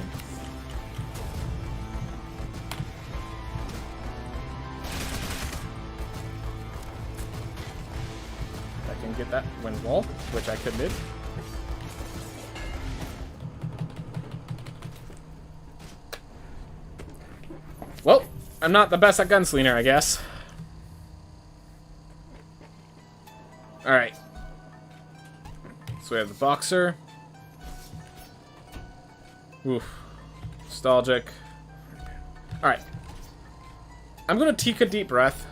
Speaker 1: I can get that wind wall, which I could do. Well, I'm not the best at gunslinger, I guess. Alright. So we have the boxer. Oof. Nostalgic. Alright. I'm going to take a deep breath.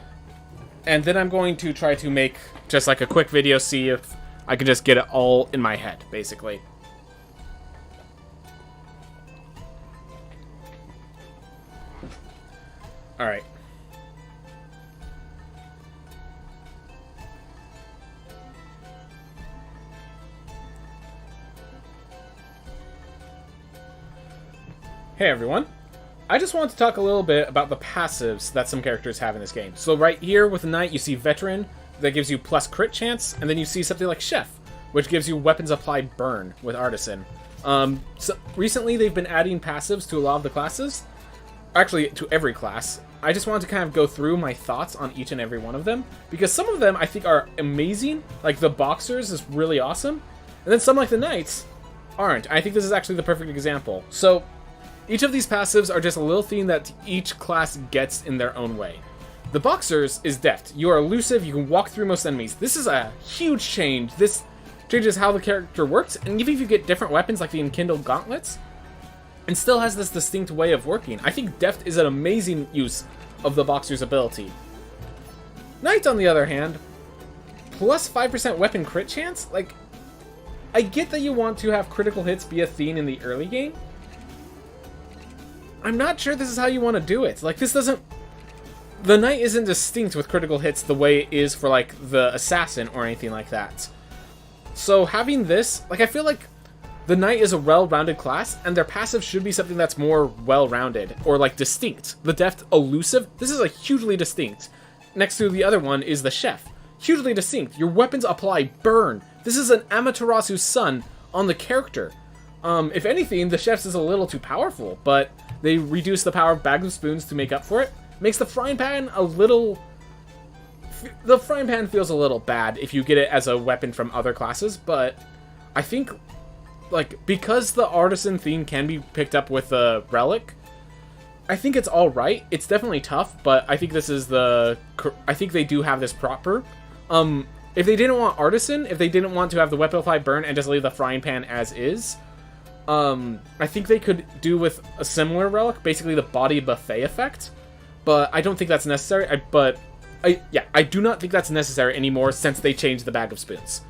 Speaker 1: And then I'm going to try to make just like a quick video, see if I can just get it all in my head, basically. Alright. Hey everyone. I just wanted to talk a little bit about the passives that some characters have in this game. So right here with the Knight, you see Veteran, that gives you plus crit chance, and then you see something like Chef, which gives you weapons applied burn with Artisan. So recently they've been adding passives to a lot of the classes. Actually, to every class. I just wanted to kind of go through my thoughts on each and every one of them, because some of them I think are amazing, like the Boxers is really awesome, and then some like the Knights aren't. I think this is actually the perfect example. So, each of these passives are just a little thing that each class gets in their own way. The Boxers is deft. You are elusive, you can walk through most enemies. This is a huge change. This changes how the character works, and even if you get different weapons like the Enkindled Gauntlets, and still has this distinct way of working. I think Deft is an amazing use of the Boxer's ability. Knight, on the other hand, plus 5% weapon crit chance? Like, I get that you want to have critical hits be a theme in the early game. I'm not sure this is how you want to do it. Like, this doesn't... The Knight isn't distinct with critical hits the way it is for, like, the Assassin or anything like that. So having this, like, I feel like the Knight is a well-rounded class, and their passive should be something that's more well-rounded, or, like, distinct. The Deft Elusive, this is a hugely distinct. Next to the other one is the Chef. Hugely distinct. Your weapons apply burn. This is an Amaterasu's son on the character. If anything, the chef's is a little too powerful, but they reduce the power of Bag of Spoons to make up for it. Makes the frying pan a little... The frying pan feels a little bad if you get it as a weapon from other classes, but I think, like, because the artisan theme can be picked up with a relic, I think it's alright. It's definitely tough, but I think this is the... I think they do have this proper. If they didn't want artisan, if they didn't want to have the weapon apply burn and just leave the frying pan as is, I think they could do with a similar relic, basically the body buffet effect, but I don't think that's necessary. I do not think that's necessary anymore since they changed the Bag of Spoons.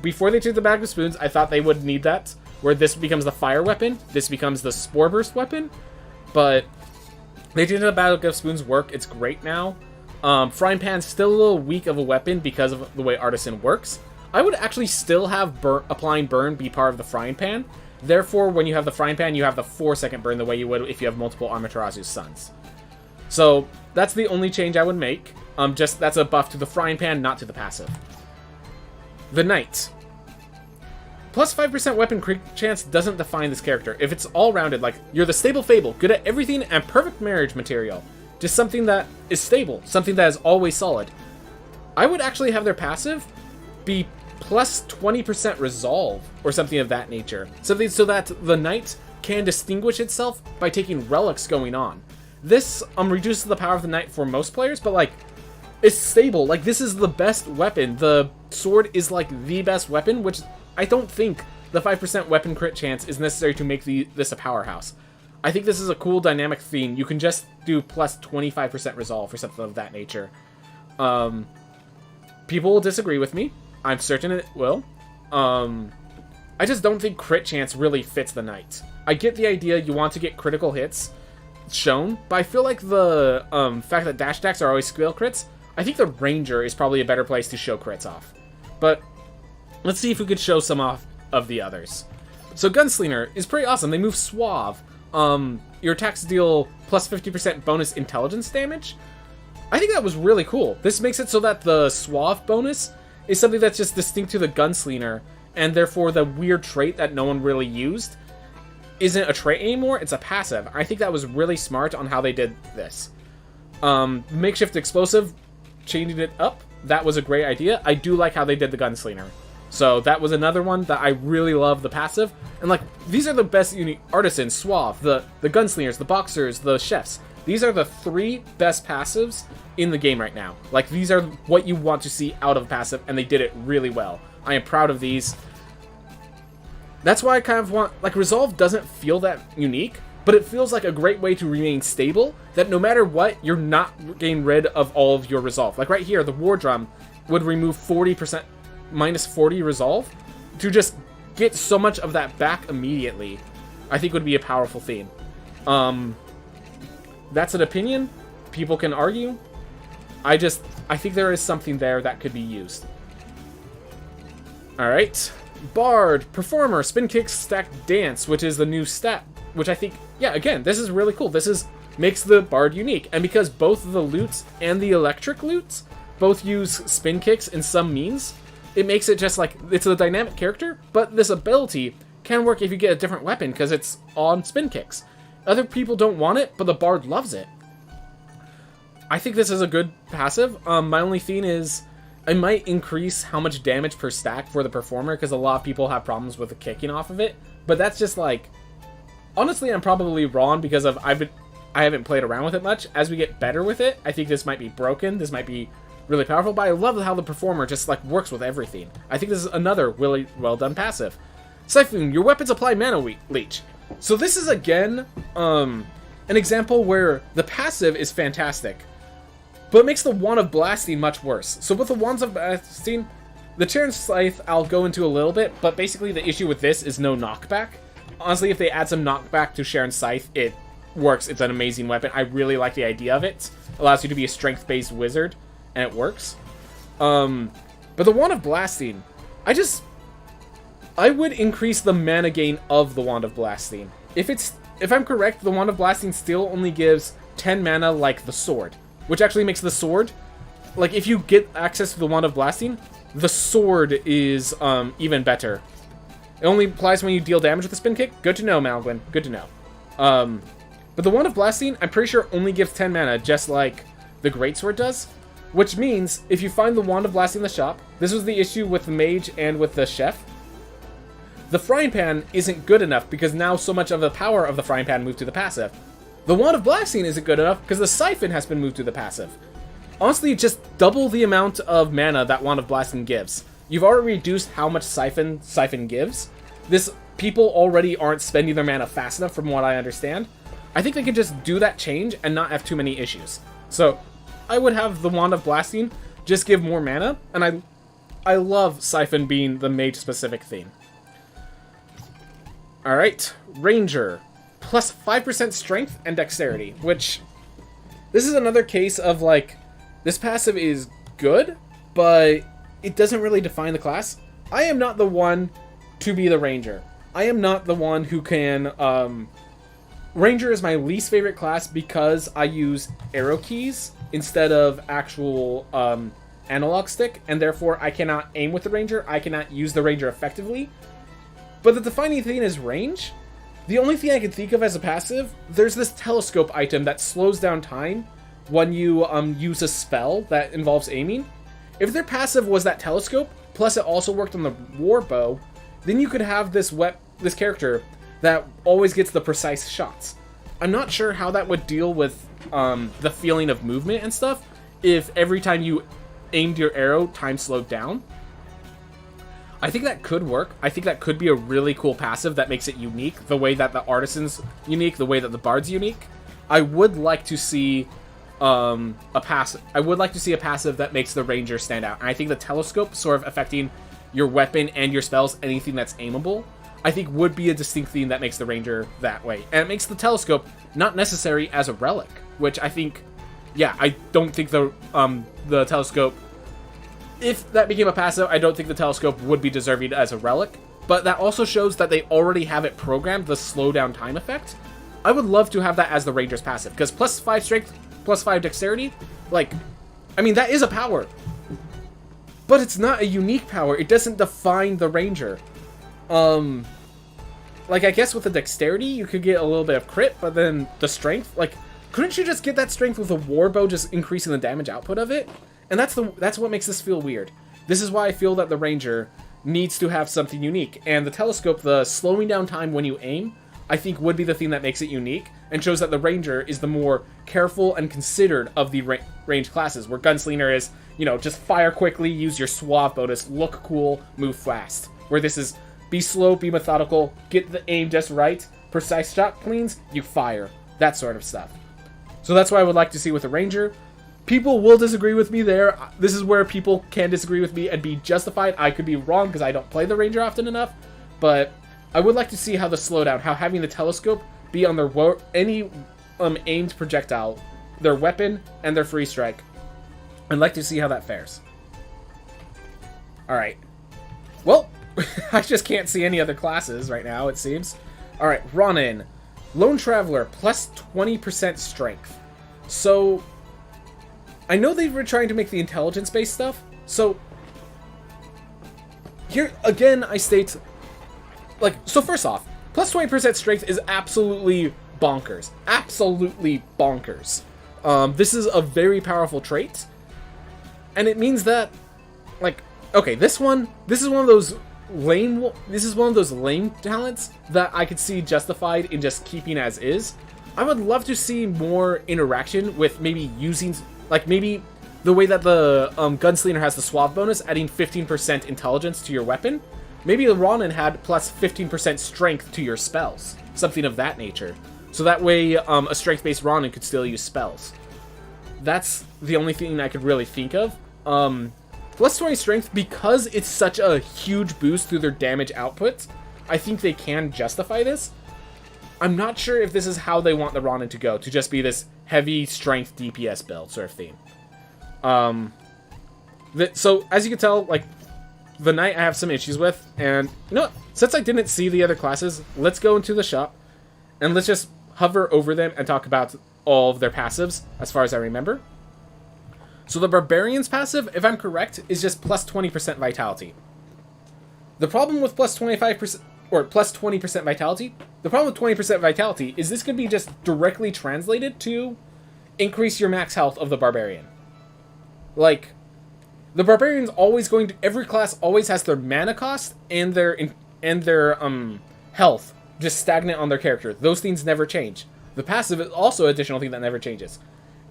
Speaker 1: Before they changed the Bag of Spoons, I thought they would need that, where this becomes the fire weapon, this becomes the spore burst weapon, but they changed the Bag of Spoons work. It's great now. Frying pan's still a little weak of a weapon because of the way artisan works. I would actually still have applying burn be part of the frying pan. Therefore, when you have the frying pan, you have the 4-second burn the way you would if you have multiple Amaterasu's sons. So that's the only change I would make. Just that's a buff to the frying pan, not to the passive. The Knight. Plus 5% weapon crit chance doesn't define this character. If it's all-rounded, like, you're the stable fable, good at everything, and perfect marriage material. Just something that is stable, something that is always solid. I would actually have their passive be plus 20% resolve, or something of that nature. Something so that the Knight can distinguish itself by taking relics going on. This reduces the power of the Knight for most players, but, like, it's stable. Like, this is the best weapon. The sword is, like, the best weapon, which I don't think the 5% weapon crit chance is necessary to make this a powerhouse. I think this is a cool dynamic theme. You can just do plus 25% resolve or something of that nature. People will disagree with me. I'm certain it will. I just don't think crit chance really fits the Knight. I get the idea you want to get critical hits shown, but I feel like the fact that dash attacks are always skill crits, I think the Ranger is probably a better place to show crits off. But let's see if we could show some off of the others. So Gunslinger is pretty awesome. They move suave. Your attacks deal plus 50% bonus intelligence damage. I think that was really cool. This makes it so that the suave bonus is something that's just distinct to the Gunslinger, and therefore the weird trait that no one really used isn't a trait anymore, it's a passive. I think that was really smart on how they did this. Makeshift explosive, changing it up, that was a great idea. I do like how they did the Gunslinger. So that was another one that I really love, the passive. And, like, these are the best unique artisans, suave, the Gunslingers, the boxers, the chefs. These are the 3 best passives in the game right now. Like, these are what you want to see out of a passive, and they did it really well. I am proud of these. That's why I kind of want... Like, Resolve doesn't feel that unique, but it feels like a great way to remain stable, that no matter what, you're not getting rid of all of your Resolve. Like, right here, the War Drum would remove 40%, minus 40 Resolve, to just get so much of that back immediately. I think would be a powerful theme. That's an opinion. People can argue. I think there is something there that could be used. Alright. Bard, Performer, Spin Kick, Stack, Dance, which is the new stat, which I think, yeah, again, this is really cool. This makes the Bard unique. And because both the lutes and the electric lutes both use Spin Kicks in some means, it makes it just like, it's a dynamic character, but this ability can work if you get a different weapon, because it's on Spin Kicks. Other people don't want it, but the Bard loves it. I think this is a good passive. My only thing is, it might increase how much damage per stack for the Performer, because a lot of people have problems with the kicking off of it. But that's just like... Honestly, I'm probably wrong, because I haven't played around with it much. As we get better with it, I think this might be broken. This might be really powerful, but I love how the Performer just like works with everything. I think this is another really well done passive. Siphon, your weapons apply mana leech. So this is again an example where the passive is fantastic, but it makes the Wand of Blasting much worse. So with the Wands of Blasting, the Charon Scythe I'll go into a little bit, but basically the issue with this is no knockback. Honestly, if they add some knockback to Charon Scythe, it works. It's an amazing weapon. I really like the idea of it. It allows you to be a strength-based wizard, and it works. But the Wand of Blasting, I would increase the mana gain of the Wand of Blasting. If I'm correct, the Wand of Blasting still only gives 10 mana like the sword, which actually makes the sword, like if you get access to the Wand of Blasting, the sword is even better. It only applies when you deal damage with a spin kick. Good to know, Malguin. Good to know. But the Wand of Blasting, I'm pretty sure only gives 10 mana, just like the Greatsword does. Which means, if you find the Wand of Blasting in the shop, this was the issue with the Mage and with the Chef, the Frying Pan isn't good enough because now so much of the power of the Frying Pan moved to the passive. The Wand of Blasting isn't good enough because the Siphon has been moved to the passive. Honestly, just double the amount of mana that Wand of Blasting gives. You've already reduced how much Siphon gives. People already aren't spending their mana fast enough from what I understand. I think they can just do that change and not have too many issues. So, I would have the Wand of Blasting just give more mana, and I love Siphon being the mage-specific theme. Alright, Ranger. Plus 5% strength and dexterity, which... This is another case of, like, this passive is good, but it doesn't really define the class. I am not the one to be the Ranger. I am not the one who can, Ranger is my least favorite class because I use arrow keys instead of actual, analog stick, and therefore I cannot aim with the Ranger, I cannot use the Ranger effectively. But the defining thing is range. The only thing I can think of as a passive, there's this telescope item that slows down time when you, use a spell that involves aiming. If their passive was that telescope, plus it also worked on the war bow, then you could have this character that always gets the precise shots. I'm not sure how that would deal with the feeling of movement and stuff if every time you aimed your arrow, time slowed down. I think that could work. I think that could be a really cool passive that makes it unique, the way that the Artisan's unique, the way that the Bard's unique. I would like to see a passive that makes the Ranger stand out. And I think the Telescope sort of affecting your weapon and your spells, anything that's aimable, I think would be a distinct theme that makes the Ranger that way. And it makes the Telescope not necessary as a relic, which I think, yeah, I don't think the Telescope, if that became a passive, I don't think the Telescope would be deserving as a relic, but that also shows that they already have it programmed, the slow down time effect. I would love to have that as the Ranger's passive, because plus 5 strength, plus 5 dexterity, like, I mean, that is a power. But it's not a unique power. It doesn't define the Ranger. Like, I guess with the dexterity, you could get a little bit of crit, but then the strength, like, couldn't you just get that strength with a warbow, just increasing the damage output of it? And that's what makes this feel weird. This is why I feel that the Ranger needs to have something unique. And the Telescope, the slowing down time when you aim, I think would be the thing that makes it unique, and shows that the Ranger is the more careful and considered of the range classes, where Gunslinger is, you know, just fire quickly, use your suave bonus, look cool, move fast. Where this is, be slow, be methodical, get the aim just right, precise shot cleans, you fire. That sort of stuff. So that's what I would like to see with the Ranger. People will disagree with me there. This is where people can disagree with me and be justified. I could be wrong because I don't play the Ranger often enough, but I would like to see how the slowdown, how having the Telescope be on their any aimed projectile, their weapon, and their free strike. I'd like to see how that fares. Alright. Well, I just can't see any other classes right now, it seems. Alright, Ronin. Lone Traveler, plus 20% strength. So, I know they were trying to make the intelligence-based stuff, so here, again, I state, like, so first off, plus 20% strength is absolutely bonkers. Absolutely bonkers. This is a very powerful trait, and it means that, like, okay, this is one of those lame talents that I could see justified in just keeping as is. I would love to see more interaction with maybe using, like, maybe the way that the Gunslinger has the Suave bonus, adding 15% intelligence to your weapon. Maybe the Ronin had plus 15% strength to your spells. Something of that nature. So that way, a strength-based Ronin could still use spells. That's the only thing I could really think of. Plus 20 strength, because it's such a huge boost through their damage output, I think they can justify this. I'm not sure if this is how they want the Ronin to go, to just be this heavy strength DPS build sort of theme. So, as you can tell, like, the Knight I have some issues with, and, you know what, since I didn't see the other classes, let's go into the shop, and let's just hover over them and talk about all of their passives, as far as I remember. So the Barbarian's passive, if I'm correct, is just plus 20% vitality. The problem with plus 25%, or plus 20% vitality. The problem with 20% vitality is this could be just directly translated to increase your max health of the barbarian. Like, the barbarian's always going to, every class always has their mana cost and their health just stagnant on their character. Those things never change. The passive is also an additional thing that never changes.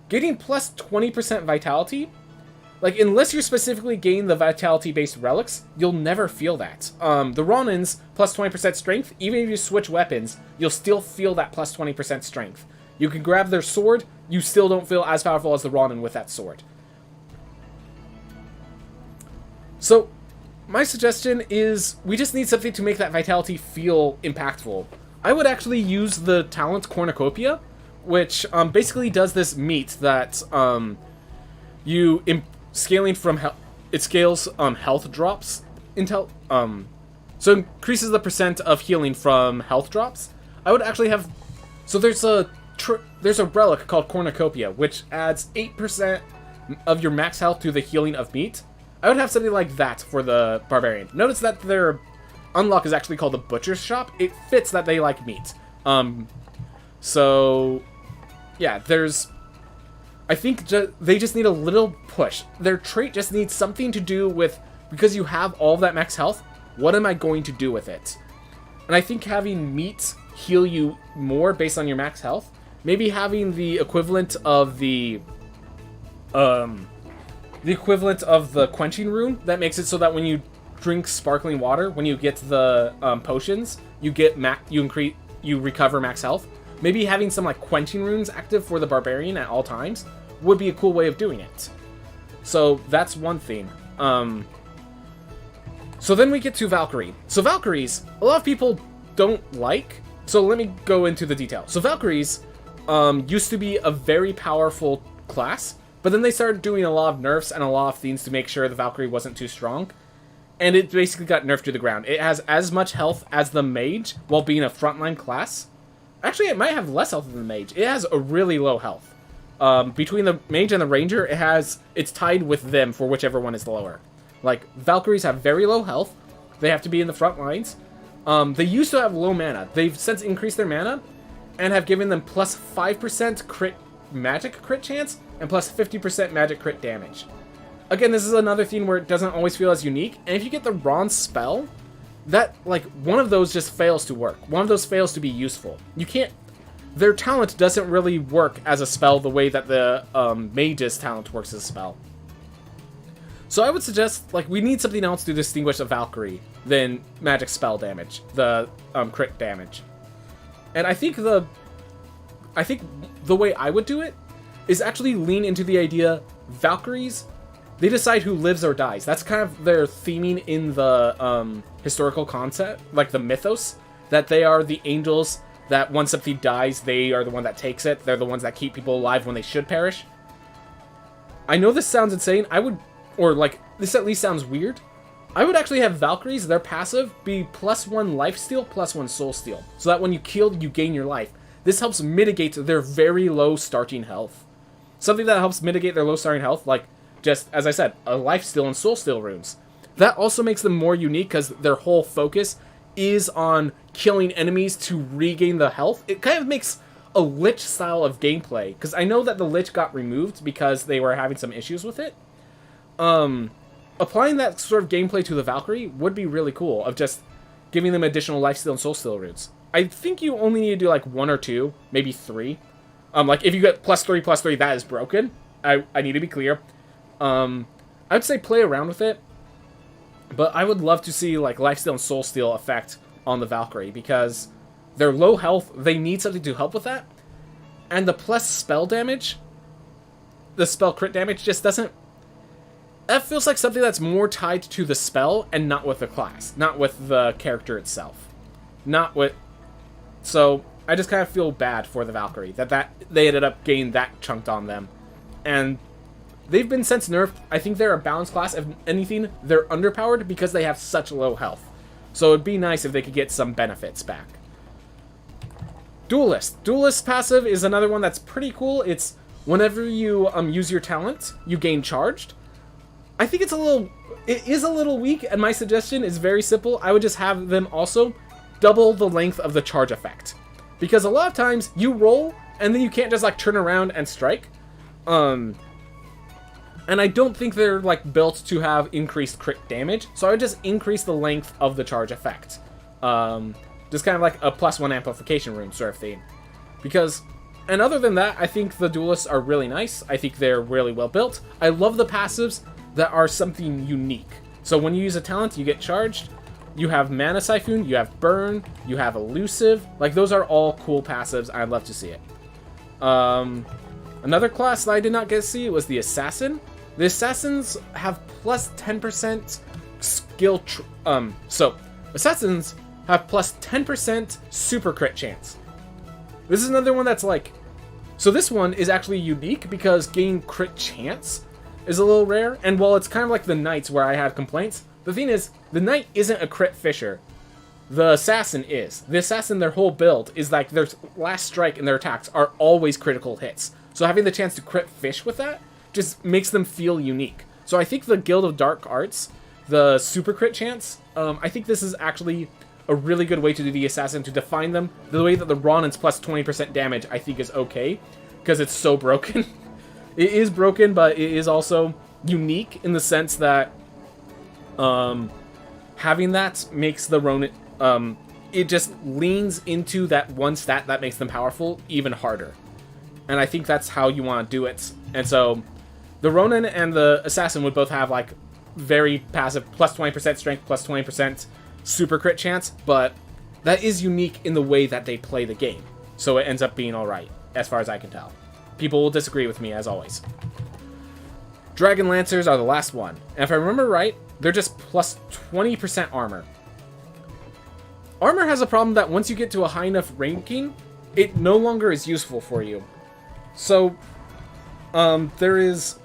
Speaker 1: Getting plus 20% vitality, like, unless you specifically gain the vitality-based relics, you'll never feel that. The Ronins, plus 20% strength, even if you switch weapons, you'll still feel that plus 20% strength. You can grab their sword, you still don't feel as powerful as the Ronin with that sword. So, my suggestion is we just need something to make that vitality feel impactful. I would actually use the talent Cornucopia, which basically does this meat that scaling from it scales health drops so increases the percent of healing from health drops. I would actually have there's a relic called Cornucopia which adds 8% of your max health to the healing of meat. I would have something like that for the barbarian. Notice that their unlock is actually called the Butcher's Shop. It fits that they like meat. So yeah, I think they just need a little push. Their trait just needs something to do with, because you have all that max health, what am I going to do with it? And I think having meat heal you more based on your max health, maybe having the equivalent of the quenching rune, that makes it so that when you drink sparkling water, when you get the potions, you recover max health. Maybe having some like quenching runes active for the barbarian at all times would be a cool way of doing it. So that's one thing. So then we get to Valkyrie. So Valkyries, a lot of people don't like. So let me go into the detail. So Valkyries used to be a very powerful class, but then they started doing a lot of nerfs and a lot of things to make sure the Valkyrie wasn't too strong. And it basically got nerfed to the ground. It has as much health as the mage while being a frontline class. Actually, it might have less health than the mage. It has a really low health. Between the mage and the ranger, it's tied with them for whichever one is lower. Like, Valkyries have very low health. They have to be in the front lines. They used to have low mana. They've since increased their mana and have given them plus 5% magic crit chance and plus 50% magic crit damage. Again, this is another thing where it doesn't always feel as unique. And if you get the wrong spell, that, like, one of those just fails to work. One of those fails to be useful. You can't... Their talent doesn't really work as a spell the way that the mage's talent works as a spell. So I would suggest, like, we need something else to distinguish a Valkyrie than magic spell damage, the crit damage. And I think the way I would do it is actually lean into the idea Valkyries, they decide who lives or dies. That's kind of their theming in the historical concept, like the mythos, that they are the angels that once something dies, they are the one that takes it. They're the ones that keep people alive when they should perish. I know this sounds insane. This at least sounds weird. I would actually have Valkyries, their passive, be +1 lifesteal, +1 soul steal. So that when you kill, you gain your life. This helps mitigate their very low starting health. Something that helps mitigate their low starting health, like, just, as I said, a lifesteal and soul steal runes. That also makes them more unique because their whole focus is on killing enemies to regain the health. It kind of makes a Lich style of gameplay, because I know that the Lich got removed because they were having some issues with it. Applying that sort of gameplay to the Valkyrie would be really cool, of just giving them additional lifesteal and soul steal runes. I think you only need to do like 1 or 2, maybe 3. Like if you get +3/+3, that is broken. I need to be clear. I'd say play around with it, but I would love to see like lifesteal and soul steal effect on the Valkyrie, because they're low health, they need something to help with that, and the plus spell damage, the spell crit damage, just doesn't... That feels like something that's more tied to the spell and not with the class, not with the character itself, not with... So I just kind of feel bad for the Valkyrie that they ended up getting that chunked on them, and they've been since nerfed. I think they're a balanced class. If anything, they're underpowered because they have such low health. So it'd be nice if they could get some benefits back. Duelist. Duelist passive is another one that's pretty cool. It's whenever you use your talent, you gain charged. I think it is a little weak, and my suggestion is very simple. I would just have them also double the length of the charge effect. Because a lot of times you roll and then you can't just like turn around and strike. And I don't think they're like built to have increased crit damage, so I would just increase the length of the charge effect. Just kind of like a +1 amplification rune sort of thing. Because, and other than that, I think the duelists are really nice. I think they're really well built. I love the passives that are something unique. So when you use a talent, you get charged. You have Mana Siphon, you have Burn, you have Elusive. Like, those are all cool passives. I'd love to see it. Another class that I did not get to see was the Assassin. The Assassins have plus 10% skill... So, Assassins have plus 10% super crit chance. This is another one that's like... So this one is actually unique because getting crit chance is a little rare. And while it's kind of like the Knights where I had complaints, the thing is, the Knight isn't a crit fisher. The Assassin is. The Assassin, their whole build is like their last strike and their attacks are always critical hits. So having the chance to crit fish with that just makes them feel unique. So I think the Guild of Dark Arts, the super crit chance, I think this is actually a really good way to do the Assassin, to define them. The way that the Ronin's plus 20% damage I think is okay, because it's so broken. It is broken, but it is also unique in the sense that having that makes the Ronin, it just leans into that one stat that makes them powerful even harder. And I think that's how you want to do it. And so the Ronin and the Assassin would both have like very passive plus 20% strength, plus 20% super crit chance, but that is unique in the way that they play the game. So it ends up being alright, as far as I can tell. People will disagree with me, as always. Dragon Lancers are the last one. And if I remember right, they're just plus 20% armor. Armor has a problem that once you get to a high enough ranking, it no longer is useful for you. So, there is,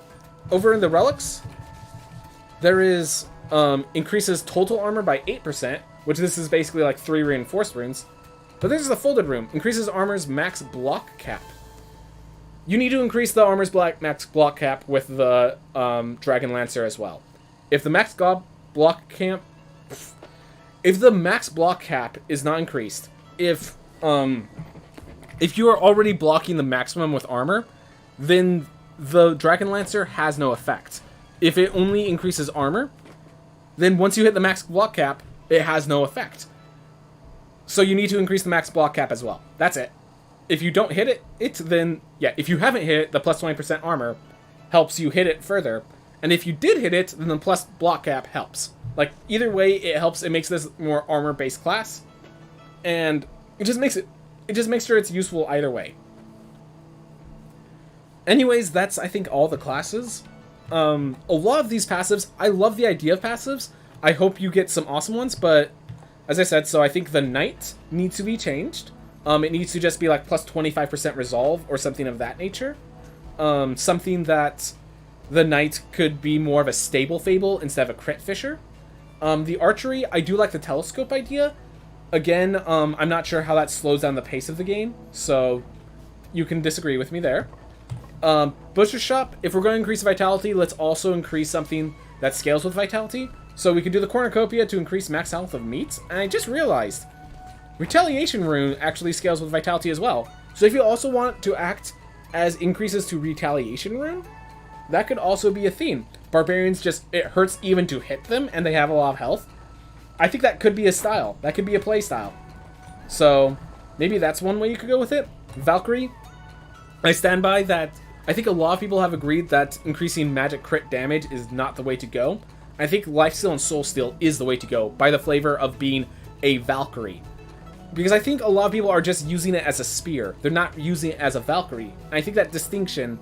Speaker 1: over in the relics, there is, increases total armor by 8%, which this is basically like 3 reinforced runes. But this is the folded rune, increases armor's max block cap. You need to increase the armor's max block cap with the Dragon Lancer as well. If the max block cap is not increased, if you are already blocking the maximum with armor, then the Dragon Lancer has no effect. If it only increases armor, then once you hit the max block cap, it has no effect. So you need to increase the max block cap as well. That's it. If you don't hit it, then, yeah, if you haven't hit it, the plus 20% armor helps you hit it further. And if you did hit it, then the plus block cap helps. Like, either way, it helps. It makes this more armor-based class. And it just makes sure it's useful either way. Anyways, that's, I think, all the classes. A lot of these passives, I love the idea of passives. I hope you get some awesome ones, but as I said, so I think the Knight needs to be changed. It needs to just be like plus 25% resolve or something of that nature. Something that the Knight could be more of a stable fable instead of a crit fisher. The archery, I do like the telescope idea. Again, I'm not sure how that slows down the pace of the game, so you can disagree with me there. Butcher Shop, if we're going to increase vitality, let's also increase something that scales with vitality. So we could do the Cornucopia to increase max health of meat. And I just realized, Retaliation Rune actually scales with vitality as well. So if you also want to act as increases to Retaliation Rune, that could also be a theme. Barbarians just, it hurts even to hit them, and they have a lot of health. I think that could be a style. That could be a play style. So maybe that's one way you could go with it. Valkyrie, I stand by that. I think a lot of people have agreed that increasing magic crit damage is not the way to go. I think Lifesteal and Soulsteal is the way to go, by the flavor of being a Valkyrie. Because I think a lot of people are just using it as a spear. They're not using it as a Valkyrie. And I think that distinction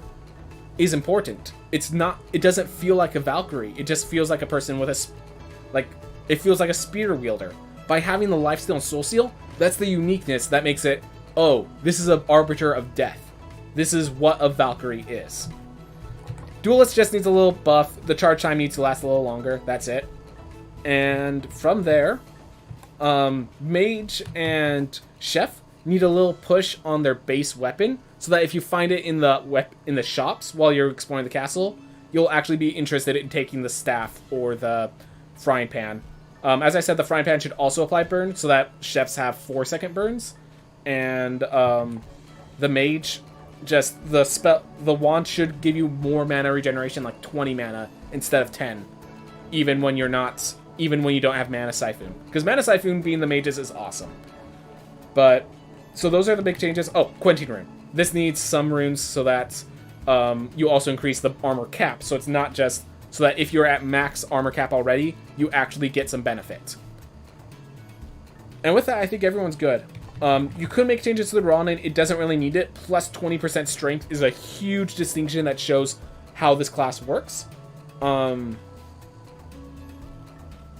Speaker 1: is important. It's not, it doesn't feel like a Valkyrie. It just feels like a person with a, it feels like a spear wielder. By having the Lifesteal and Soulsteal, that's the uniqueness that makes it, oh, this is an arbiter of death. This is what a Valkyrie is. Duelist just needs a little buff. The charge time needs to last a little longer. That's it. And from there, Mage and Chef need a little push on their base weapon, so that if you find it in the shops while you're exploring the castle, you'll actually be interested in taking the staff or the frying pan. As I said, the frying pan should also apply burn, so that chefs have 4-second burns. And the mage, just the wand should give you more mana regeneration, like 20 mana instead of 10, even when you don't have mana siphon. Because mana siphon being the mages is awesome. But so those are the big changes. Oh, quenching rune. This needs some runes so that you also increase the armor cap. So it's not just so that if you're at max armor cap already, you actually get some benefit. And with that, I think everyone's good. You could make changes to the Ronin. It doesn't really need it. Plus 20% strength is a huge distinction that shows how this class works.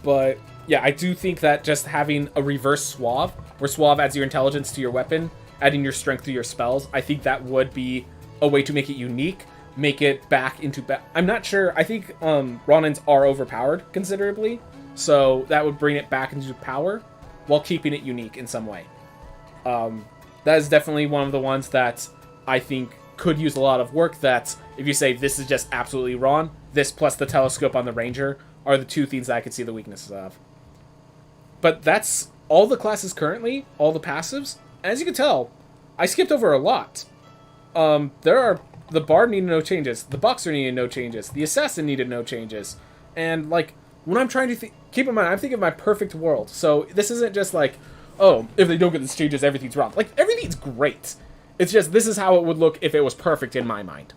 Speaker 1: But yeah, I do think that just having a reverse Suave, where Suave adds your intelligence to your weapon, adding your strength to your spells, I think that would be a way to make it unique, make it back into... I'm not sure. I think Ronins are overpowered considerably, so that would bring it back into power while keeping it unique in some way. That is definitely one of the ones that I think could use a lot of work, that if you say this is just absolutely wrong, this plus the telescope on the Ranger are the two things that I could see the weaknesses of. But that's all the classes currently, all the passives. As you can tell, I skipped over a lot. The Bard needed no changes, the Boxer needed no changes, the Assassin needed no changes. And, like, when I'm trying to keep in mind, I'm thinking of my perfect world. So this isn't just like, oh, if they don't get these changes, everything's wrong. Like, everything's great. It's just, this is how it would look if it was perfect in my mind.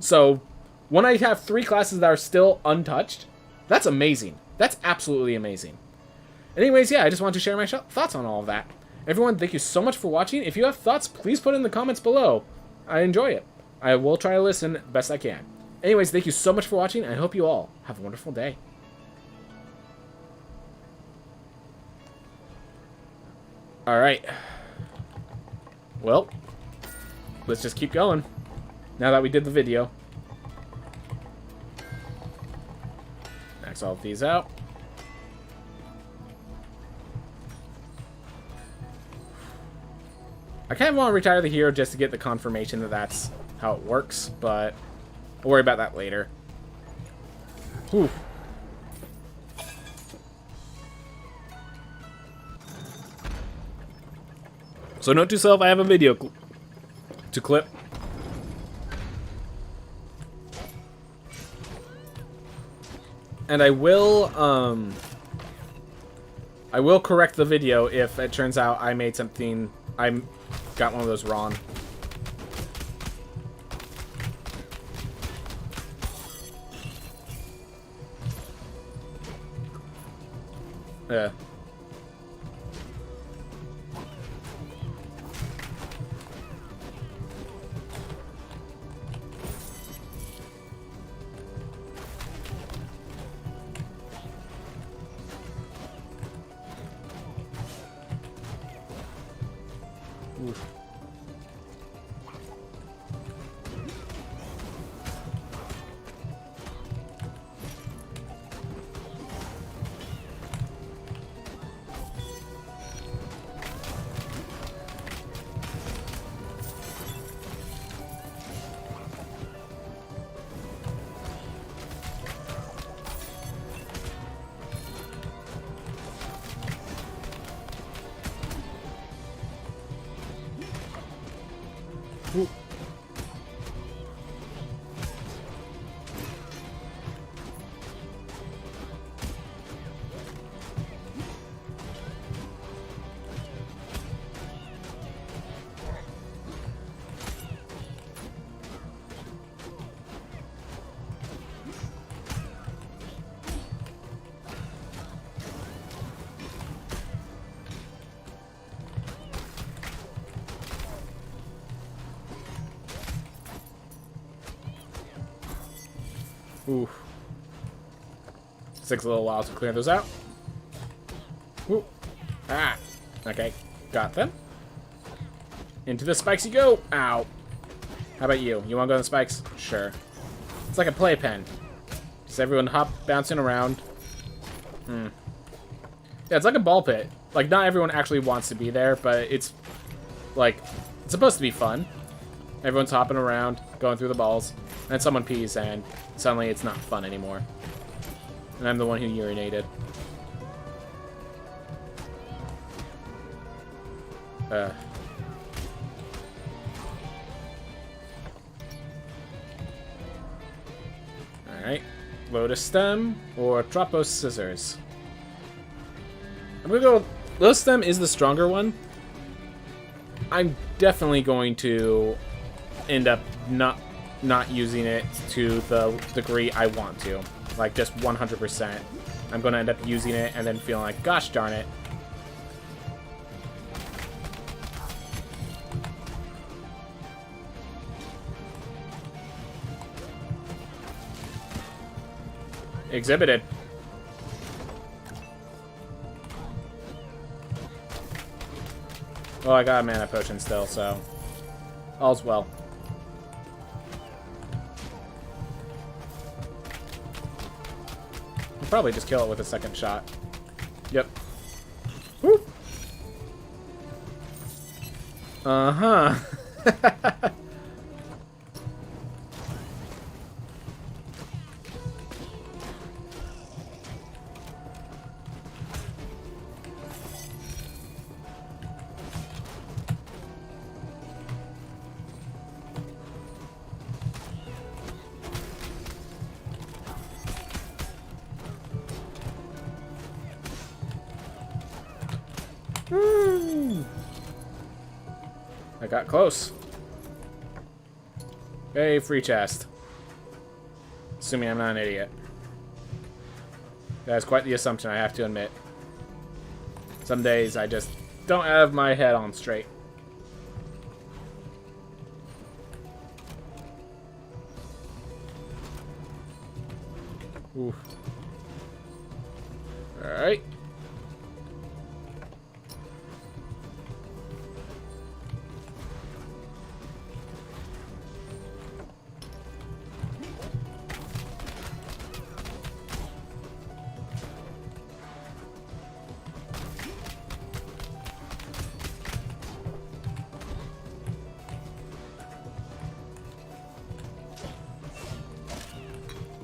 Speaker 1: So, when I have 3 classes that are still untouched, that's amazing. That's absolutely amazing. Anyways, yeah, I just wanted to share my thoughts on all of that. Everyone, thank you so much for watching. If you have thoughts, please put in the comments below. I enjoy it. I will try to listen best I can. Anyways, thank you so much for watching, and I hope you all have a wonderful day. Alright. Well, let's just keep going, now that we did the video. Max all of these out. I kind of want to retire the hero just to get the confirmation that that's how it works, but I'll worry about that later. Whew. So note to self, I have a video to clip. And I will correct the video if it turns out I made something, I got one of those wrong. Yeah. Oof. Ooh. Oof. Takes a little while to clear those out. Ooh. Ah. Okay. Got them. Into the spikes you go. Ow. How about you? You want to go on the spikes? Sure. It's like a playpen. Just everyone hop, bouncing around. Yeah, it's like a ball pit. Like, not everyone actually wants to be there, but it's, like, it's supposed to be fun. Everyone's hopping around, going through the balls, and someone pees, and suddenly it's not fun anymore. And I'm the one who urinated. Alright. Lotus Stem or Tropos Scissors. I'm gonna go with Lotus Stem is the stronger one. I'm definitely going to end up not using it to the degree I want to. Like, just 100%. I'm going to end up using it and then feeling like, gosh darn it. Exhibited. Well, I got a mana potion still, so all's well. I'll probably just kill it with a second shot. Yep. Woo! Uh-huh. I got close. Hey, free chest. Assuming I'm not an idiot. That's quite the assumption, I have to admit. Some days I just don't have my head on straight. Oof. Alright.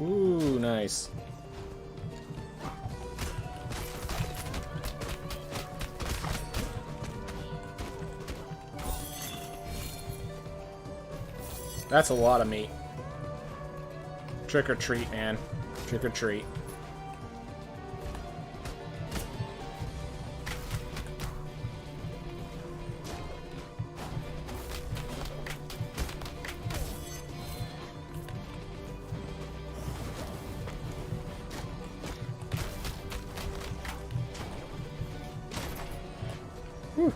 Speaker 1: Ooh, nice. That's a lot of meat. Trick or treat, man. Trick or treat. Whew.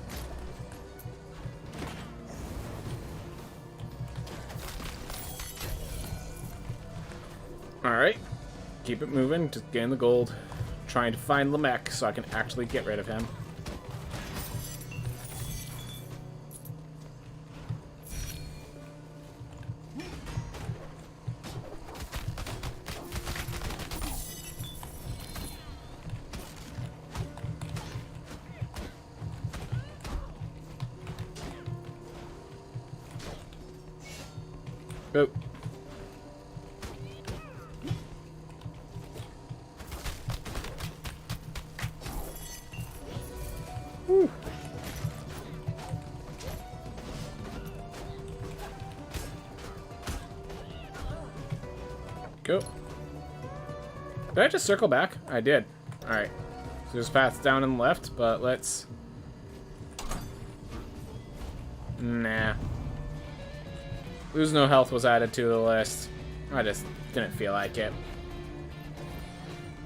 Speaker 1: Alright. Keep it moving. Just getting the gold. Trying to find Lamech so I can actually get rid of him. Oh. Whew. Go. Did I just circle back? I did. Alright. So there's paths down and left, but let's... Nah. Lose no health was added to the list. I just didn't feel like it.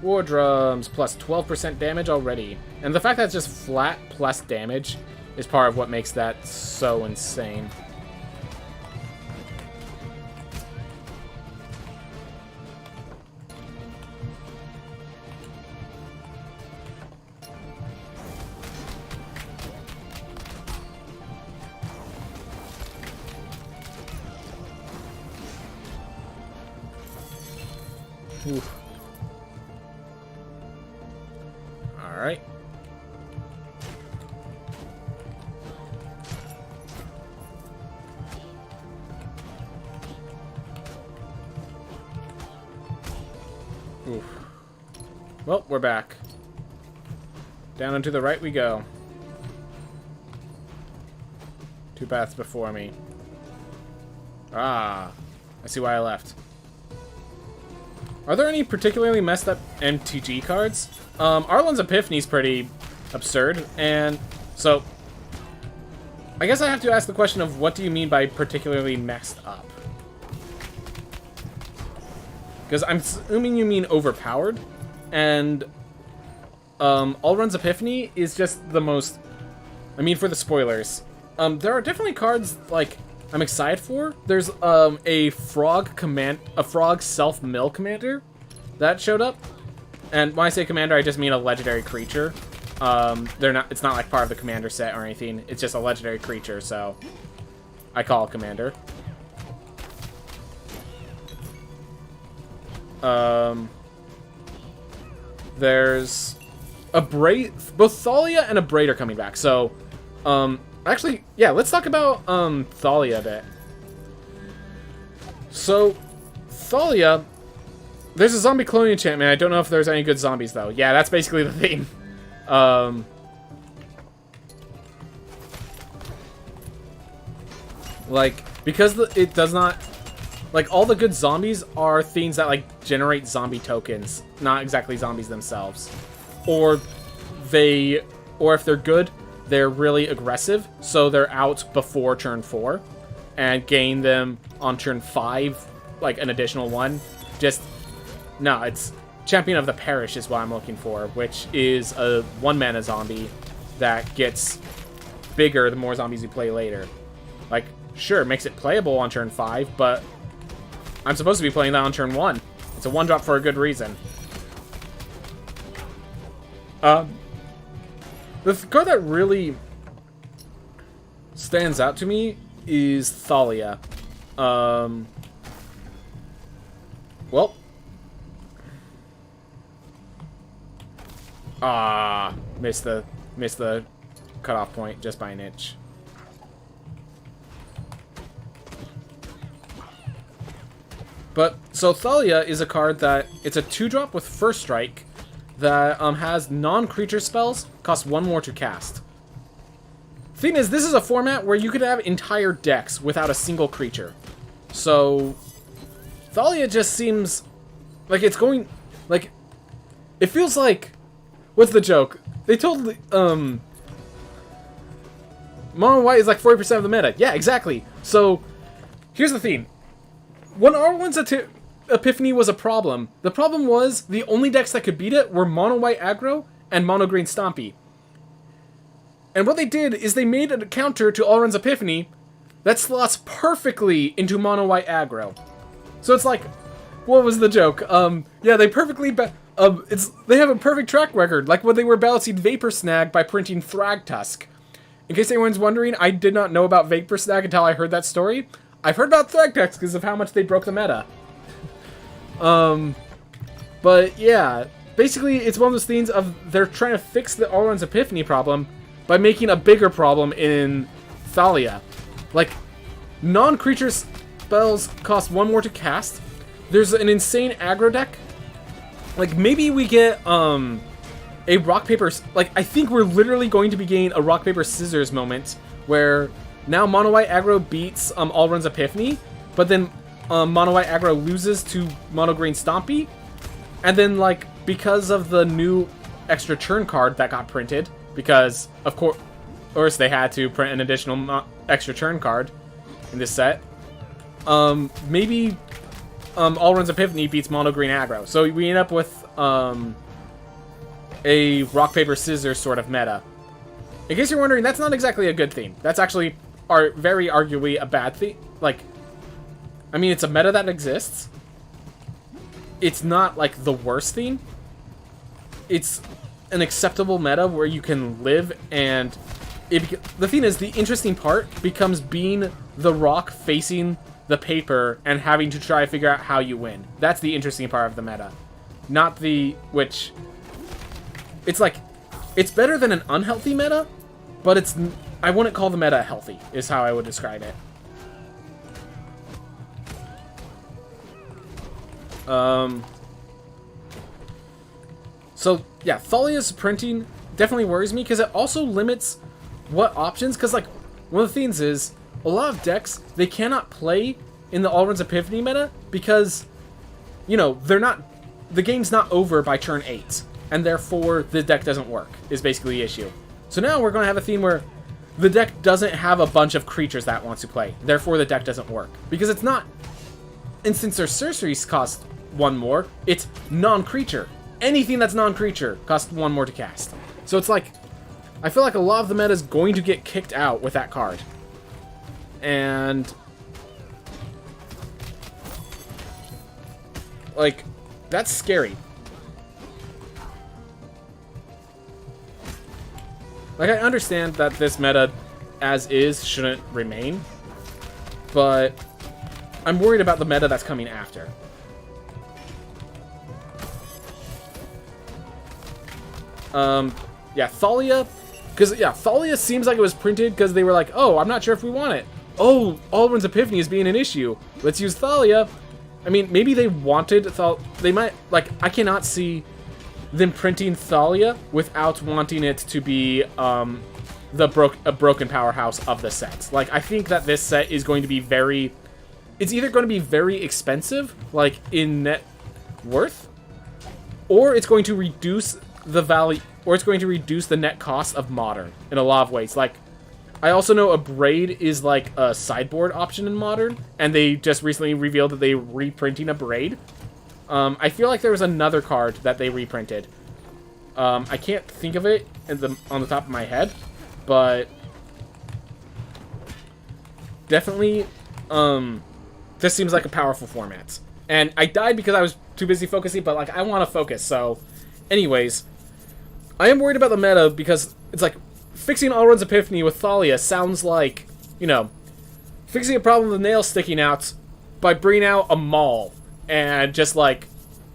Speaker 1: War drums plus 12% damage already. And the fact that it's just flat plus damage is part of what makes that so insane. Oof. All right. Oof. Well, we're back. Down and to the right we go. Two paths before me. Ah, I see why I left. Are there any particularly messed up MTG cards? Arlen's Epiphany's pretty absurd, and so I guess I have to ask the question of what do you mean by particularly messed up? Because I'm assuming you mean overpowered, and Alrund's Epiphany is just the most... I mean, for the spoilers. There are definitely cards, like, I'm excited for. There's a frog self-mill commander that showed up. And when I say commander, I just mean a legendary creature. It's not like part of the commander set or anything. It's just a legendary creature, so I call it commander. There's a Braid. Both Thalia and a Braid are coming back. So, actually, yeah, let's talk about Thalia a bit. So, Thalia, there's a zombie cloning enchantment. I don't know if there's any good zombies though. Yeah, that's basically the thing. Like, because it does not, like, all the good zombies are things that, like, generate zombie tokens, not exactly zombies themselves. Or if they're good, they're really aggressive, so they're out before turn 4, and gain them on turn 5, like, an additional one. No, it's Champion of the Parish is what I'm looking for, which is a 1-mana zombie that gets bigger the more zombies you play later. Like, sure, it makes it playable on turn 5, but I'm supposed to be playing that on turn 1. It's a 1-drop for a good reason. The card that really stands out to me is Thalia. Well, missed the cutoff point just by an inch. But so Thalia is a card that it's a 2-drop with First Strike that has non-creature spells, costs 1 more to cast. Thing is, this is a format where you could have entire decks without a single creature. So Thalia just seems like it's going, like, it feels like, what's the joke? They told mono white is like 40% of the meta. Yeah, exactly. So here's the thing. When Arlen's Epiphany was a problem, the problem was the only decks that could beat it were mono white aggro and mono green stompy. And what they did is they made a counter to Alrund's Epiphany that slots perfectly into mono white aggro. So it's like, what was the joke? Yeah, they perfectly they have a perfect track record, like when they were balancing Vapor Snag by printing Thragtusk. In case anyone's wondering, I did not know about Vapor Snag until I heard that story. I've heard about Thragtusk because of how much they broke the meta. But yeah, basically it's one of those things of they're trying to fix the Alrund's Epiphany problem by making a bigger problem in Thalia. Like, non-creature spells cost 1 more to cast. There's an insane aggro deck. Like, maybe we get a rock paper, like, I think we're literally going to be getting a rock paper scissors moment where now mono white aggro beats Alrund's Epiphany, but then mono white aggro loses to mono green stompy, and then, like, because of the new extra turn card that got printed, because of course they had to print an additional extra turn card in this set, maybe Alrund's Epiphany beats mono green aggro, so we end up with a rock paper scissors sort of meta. In case you're wondering, that's not exactly a good thing. That's actually very arguably a bad thing. Like, I mean, it's a meta that exists. It's not, like, the worst thing. It's an acceptable meta where you can live, and the thing is, the interesting part becomes being the rock facing the paper and having to try to figure out how you win. That's the interesting part of the meta. Not which, it's like, it's better than an unhealthy meta, but I wouldn't call the meta healthy, is how I would describe it. So, yeah, Thalia's printing definitely worries me, because it also limits what options, because, like, one of the things is, a lot of decks, they cannot play in the Alrund's Epiphany meta because, you know, the game's not over by turn 8, and therefore the deck doesn't work, is basically the issue. So now we're going to have a theme where the deck doesn't have a bunch of creatures that wants to play, therefore the deck doesn't work. Because it's not instants or sorceries cost 1 more, it's non-creature. Anything that's non-creature costs 1 more to cast. So it's like, I feel like a lot of the meta is going to get kicked out with that card. And like, that's scary. Like, I understand that this meta, as is, shouldn't remain, but I'm worried about the meta that's coming after. Yeah, Thalia, because, yeah, Thalia seems like it was printed because they were like, oh, I'm not sure if we want it. Oh, Alrund's Epiphany is being an issue. Let's use Thalia. I mean, maybe they wanted they might, like, I cannot see them printing Thalia without wanting it to be a broken powerhouse of the set. Like, I think that this set is going to be it's either going to be very expensive, like in net worth, or it's going to reduce the value, or it's going to reduce the net cost of Modern in a lot of ways. Like, I also know a Braid is like a sideboard option in Modern, and they just recently revealed that they're reprinting a Braid. I feel like there was another card that they reprinted. I can't think of it on the top of my head, but definitely, this seems like a powerful format. And I died because I was too busy focusing, but like, I want to focus. So, anyways, I am worried about the meta because it's like, fixing Alrund's Epiphany with Thalia sounds like, you know, fixing a problem with the nail sticking out by bringing out a maul and just like,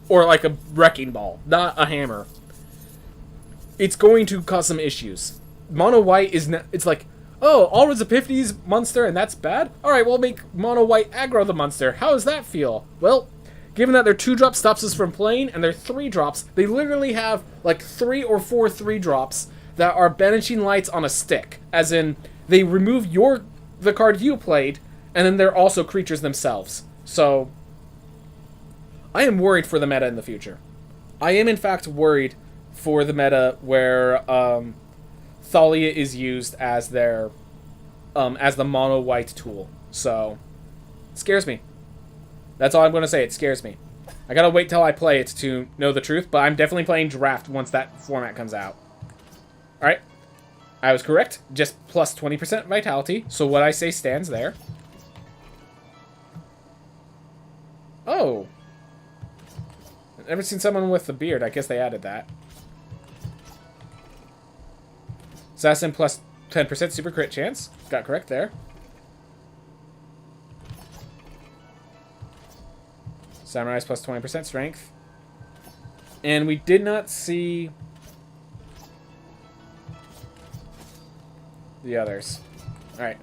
Speaker 1: or like a wrecking ball, not a hammer. It's going to cause some issues. Mono white is it's like, oh, Alrund's Epiphany's monster and that's bad? Alright, we'll make mono white aggro the monster. How does that feel? Well, given that their 2-drop stops us from playing and their 3-drops, they literally have like 3 or 4 3-drops that are banishing lights on a stick. As in, they remove the card you played, and then they're also creatures themselves. So, I am worried for the meta in the future. I am in fact worried for the meta where Thalia is used as their as the mono white tool. So, it scares me. That's all I'm going to say. It scares me. I gotta wait till I play it to know the truth, but I'm definitely playing Draft once that format comes out. Alright, I was correct. Just plus 20% vitality, so what I say stands there. Oh. I've never seen someone with a beard. I guess they added that. Assassin plus 10% super crit chance. Got correct there. Samurai's plus 20% strength. And we did not see the others. Alright.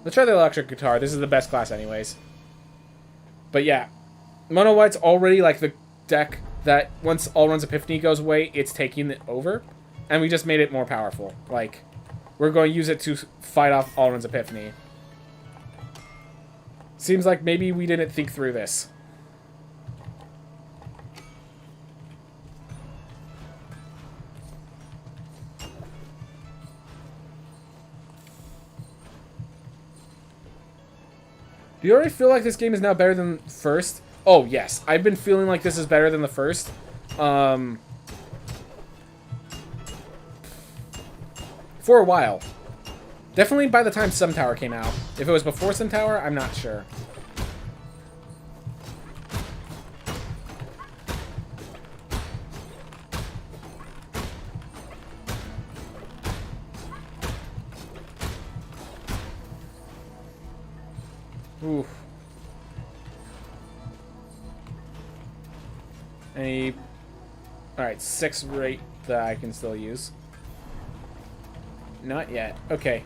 Speaker 1: Let's try the electric guitar. This is the best class anyways. But yeah. Mono White's already like the deck that once Alrund's Epiphany goes away, it's taking it over. And we just made it more powerful. Like, we're going to use it to fight off Alrund's Epiphany. Seems like maybe we didn't think through this. Do you already feel like this game is now better than first? Oh, yes. I've been feeling like this is better than the first. For a while. Definitely by the time Sun Tower came out. If it was before Sun Tower, I'm not sure. Oof. Alright, 6 rate that I can still use. Not yet. Okay.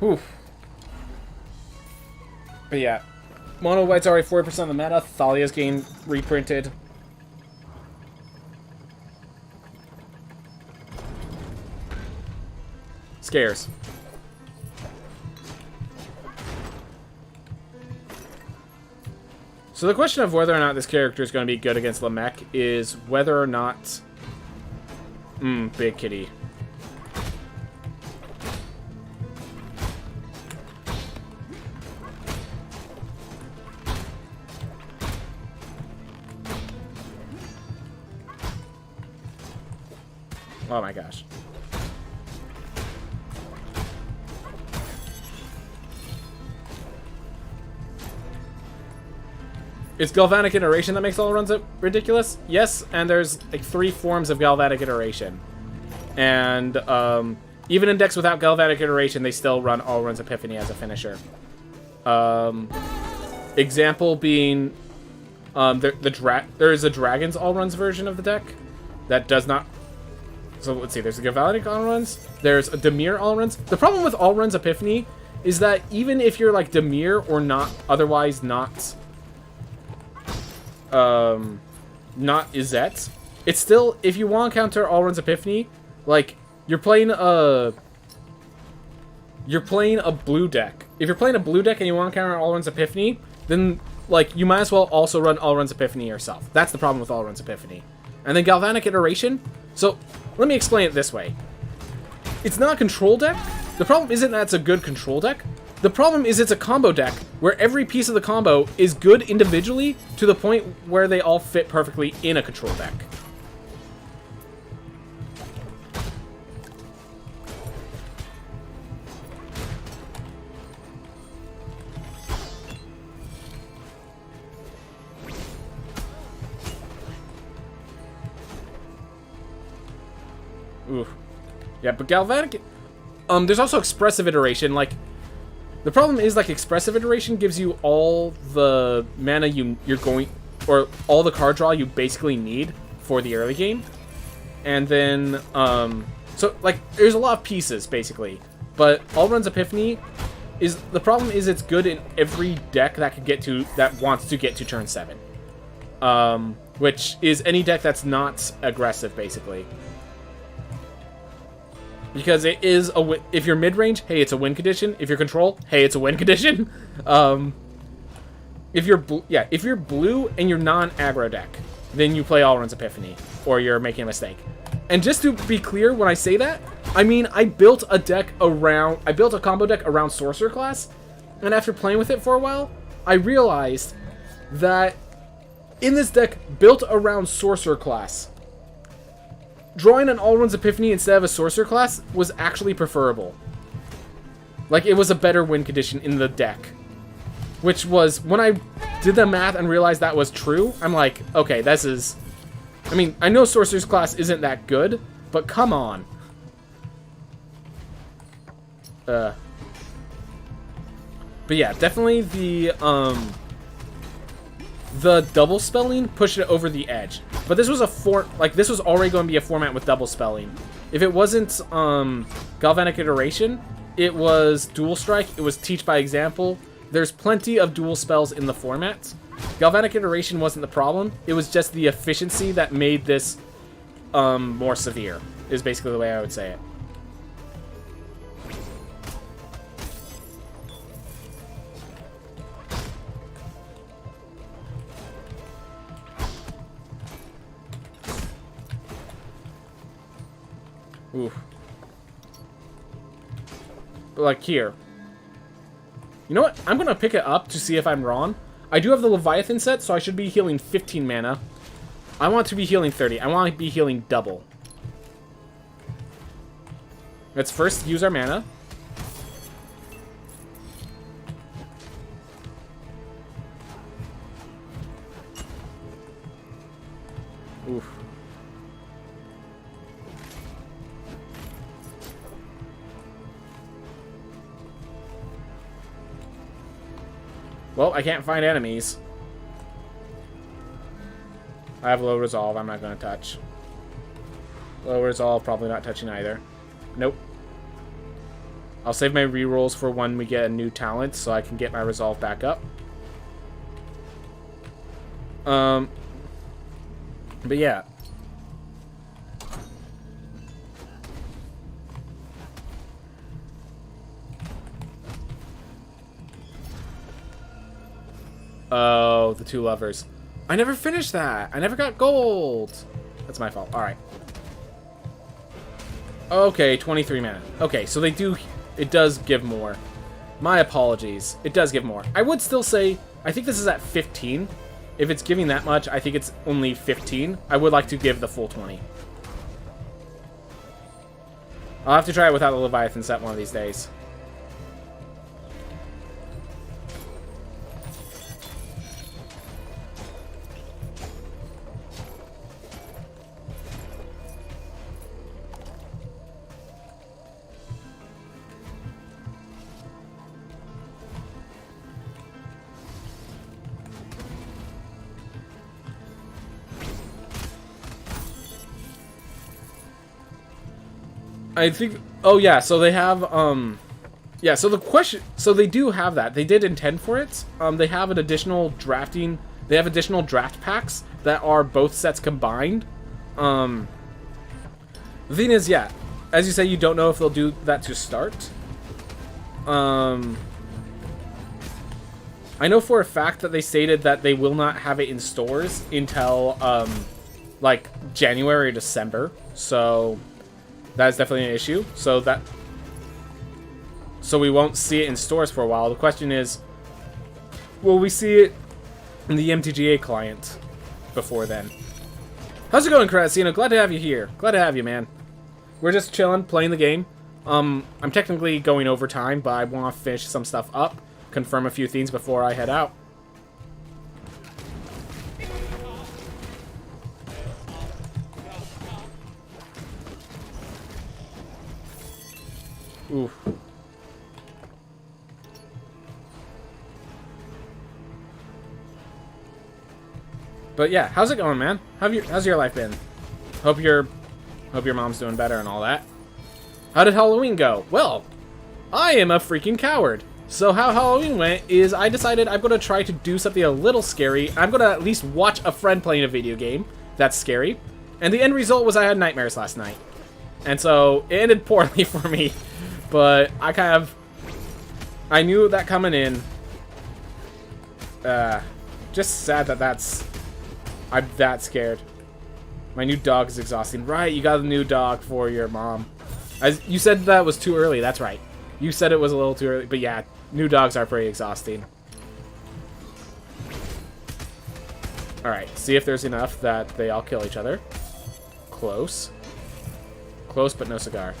Speaker 1: Oof. But yeah. Mono White's already 40% of the meta. Thalia's getting reprinted. Scares. So the question of whether or not this character is going to be good against Lamech is whether or not... big kitty. Oh my gosh. It's galvanic iteration that makes all runs ridiculous? Yes, and there's like 3 forms of galvanic iteration. And even in decks without galvanic iteration, they still run all runs Epiphany as a finisher. Example being there is a Dragon's all runs version of the deck that does not. So let's see, there's a galvanic all runs, there's a Dimir all runs. The problem with all runs Epiphany is that even if you're like Dimir or not otherwise not Izzet, it's still, if you want to counter all runs Epiphany, like you're playing a blue deck. If you're playing a blue deck and you want to counter all runs Epiphany, then like you might as well also run all runs Epiphany yourself. That's the problem with all runs Epiphany. And then galvanic iteration. So let me explain it this way. It's not a control deck. The problem isn't that it's a good control deck. The problem is it's a combo deck where every piece of the combo is good individually to the point where they all fit perfectly in a control deck. Oof. Yeah, but galvanic... there's also expressive iteration, like... The problem is, like, expressive iteration gives you all the mana you're going... Or all the card draw you basically need for the early game. And then, so, like, there's a lot of pieces, basically. But All Runs Epiphany is... The problem is it's good in every deck that can get to... That wants to get to turn 7. Which is any deck that's not aggressive, basically. Because it is a win. If you're mid-range, hey, it's a win condition. If you're control, hey, it's a win condition. If you're blue and you're non-aggro deck, then you play All Runs Epiphany, or you're making a mistake. And just to be clear, when I say that, I mean I built a combo deck around Sorcerer class, and after playing with it for a while, I realized that in this deck built around Sorcerer class, drawing an All Runs Epiphany instead of a Sorcerer class was actually preferable. Like, it was a better win condition in the deck. Which was, when I did the math and realized that was true, I'm like, okay, this is... I mean, I know Sorcerer's class isn't that good, but come on. But yeah, definitely the double spelling pushed it over the edge. But this was this was already going to be a format with double spelling. If it wasn't Galvanic Iteration, it was Dual Strike, it was Teach by Example. There's plenty of dual spells in the format. Galvanic Iteration wasn't the problem, it was just the efficiency that made this more severe, is basically the way I would say it. Oof. But like here. You know what? I'm going to pick it up to see if I'm wrong. I do have the Leviathan set, so I should be healing 15 mana. I want to be healing 30. I want to be healing double. Let's first use our mana. Oof. Well, I can't find enemies. I have low resolve. I'm not going to touch. Low resolve, probably not touching either. Nope. I'll save my rerolls for when we get a new talent so I can get my resolve back up. But yeah. Oh, the two lovers. I never finished that. I never got gold. That's my fault. All right. Okay, 23 mana. Okay, so they do... It does give more. My apologies. It does give more. I would still say... I think this is at 15. If it's giving that much, I think it's only 15. I would like to give the full 20. I'll have to try it without the Leviathan set one of these days. I think... Oh, yeah, so they have, yeah, so the question... So they do have that. They did intend for it. They have an additional drafting... They have additional draft packs that are both sets combined. The thing is, yeah, as you say, you don't know if they'll do that to start. I know for a fact that they stated that they will not have it in stores until, like, January or December. So... That is definitely an issue. So we won't see it in stores for a while. The question is, will we see it in the MTGA client before then? How's it going, Carasino? Glad to have you here. Glad to have you, man. We're just chilling, playing the game. I'm technically going over time, but I want to finish some stuff up, confirm a few things before I head out. Ooh. But yeah, how's it going, man? How's your life been? Hope your mom's doing better and all that. How did Halloween go? Well, I am a freaking coward. So how Halloween went is I decided I'm going to try to do something a little scary. I'm going to at least watch a friend playing a video game that's scary. And the end result was I had nightmares last night. And so it ended poorly for me. But I knew that coming in. Just sad that I'm that scared. My new dog is exhausting. Right, you got a new dog for your mom. As you said that was too early. That's right. You said it was a little too early. But yeah, new dogs are pretty exhausting. Alright, see if there's enough that they all kill each other. Close. Close, but no cigar.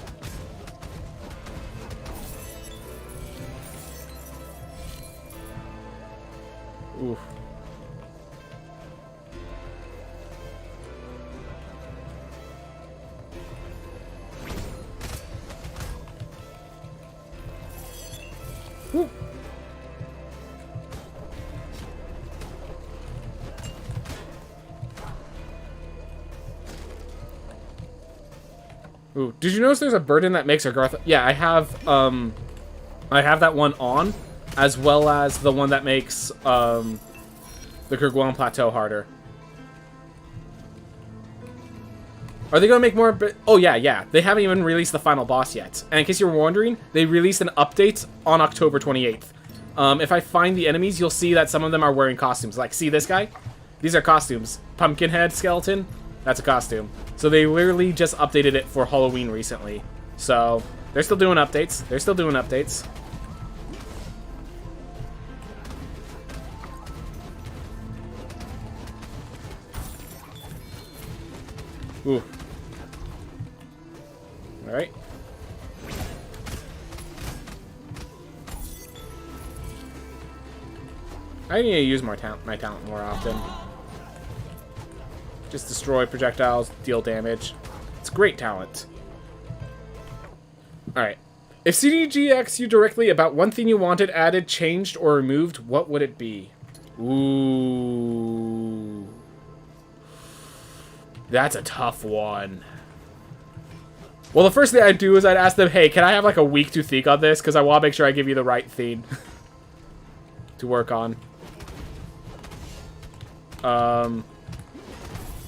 Speaker 1: Oof. Woo. Ooh, did you notice there's a burden that makes Garth? Yeah, I have that one on, as well as the one that makes the Kerguelen Plateau harder. Are they going to make more? Oh, yeah. They haven't even released the final boss yet. And in case you're wondering, they released an update on October 28th. If I find the enemies, you'll see that some of them are wearing costumes. Like, see this guy? These are costumes. Pumpkinhead skeleton, that's a costume. So they literally just updated it for Halloween recently. So they're still doing updates. Ooh. Alright. I need to use my talent more often. Just destroy projectiles, deal damage. It's great talent. Alright. If CDG asks you directly about one thing you wanted added, changed, or removed, what would it be? Ooh. That's a tough one. Well, the first thing I'd do is I'd ask them, hey, can I have like a week to think on this? Because I want to make sure I give you the right thing to work on.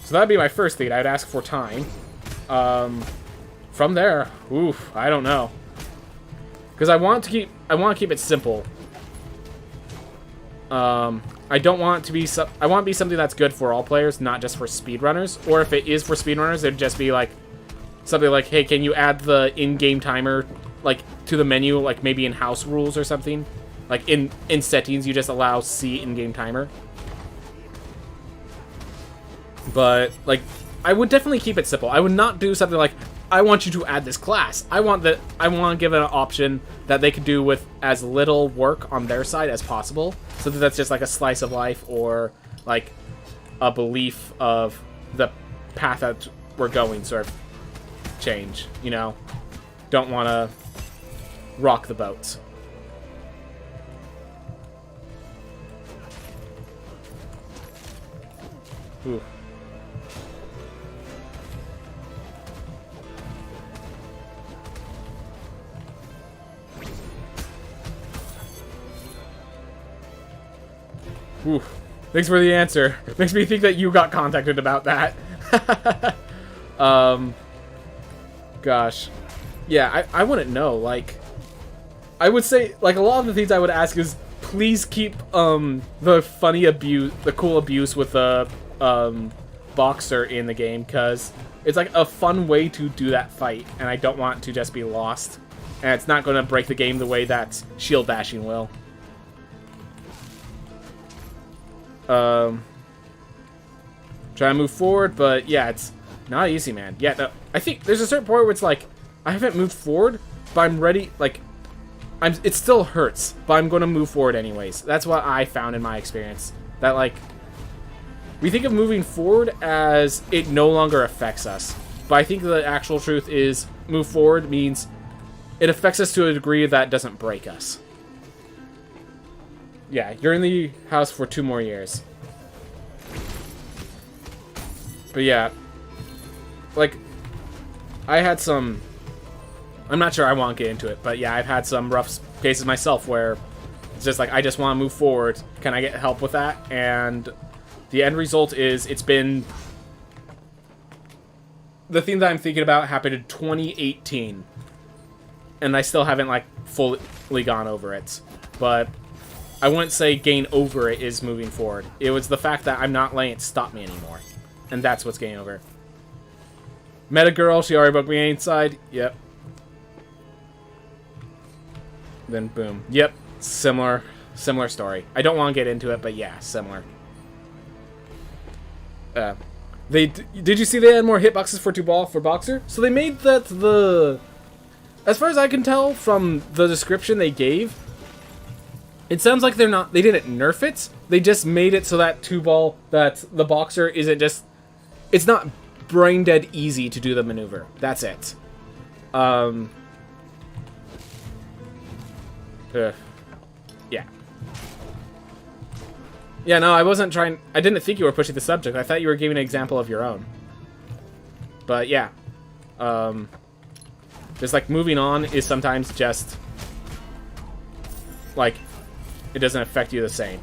Speaker 1: So that'd be my first thing. I'd ask for time. From there, oof, I don't know. Because I want to keep it simple. I don't want it to be... I want it to be something that's good for all players, not just for speedrunners. Or if it is for speedrunners, it'd just be like... Something like, hey, can you add the in-game timer, like, to the menu, like, maybe in house rules or something? Like, in settings, you just allow C in-game timer. But, like, I would definitely keep it simple. I would not do something like, I want you to add this class. I want to give it an option that they could do with as little work on their side as possible. So that that's just like a slice of life or like a belief of the path that we're going sort of change, you know? Don't want to rock the boat. Ooh. Ooh. Thanks for the answer. Makes me think that you got contacted about that. Gosh. Yeah, I wouldn't know. Like, I would say, like, a lot of the things I would ask is, please keep, the funny abuse, the cool abuse with the, boxer in the game, because it's, like, a fun way to do that fight, and I don't want to just be lost. And it's not going to break the game the way that shield bashing will. Try to move forward, but yeah, it's not easy, man. Yeah, no, I think there's a certain point where it's like, I haven't moved forward, but I'm ready, like, it still hurts, but I'm going to move forward anyways. That's what I found in my experience. That, like, we think of moving forward as it no longer affects us. But I think the actual truth is, move forward means it affects us to a degree that doesn't break us. Yeah, you're in the house for 2 more years. But yeah, like, I had some... I'm not sure I want to get into it, but yeah, I've had some rough cases myself where it's just like, I just want to move forward. Can I get help with that? And the end result is, it's been... The thing that I'm thinking about happened in 2018. And I still haven't, like, fully gone over it. But I wouldn't say gain over it is moving forward. It was the fact that I'm not letting it stop me anymore. And that's what's gain over. Met a girl, she already broke me inside. Yep. Then boom. Yep. Similar story. I don't want to get into it, but yeah, similar. Did you see they had more hitboxes for 2-ball for Boxer? So they made that the... As far as I can tell from the description they gave, it sounds like they didn't nerf it. They just made it so that 2-ball, that the Boxer isn't just... It's not brain dead easy to do the maneuver. That's it. Yeah. Yeah, no, I wasn't trying... I didn't think you were pushing the subject. I thought you were giving an example of your own. But, yeah. Just, like, moving on is sometimes just... Like, it doesn't affect you the same.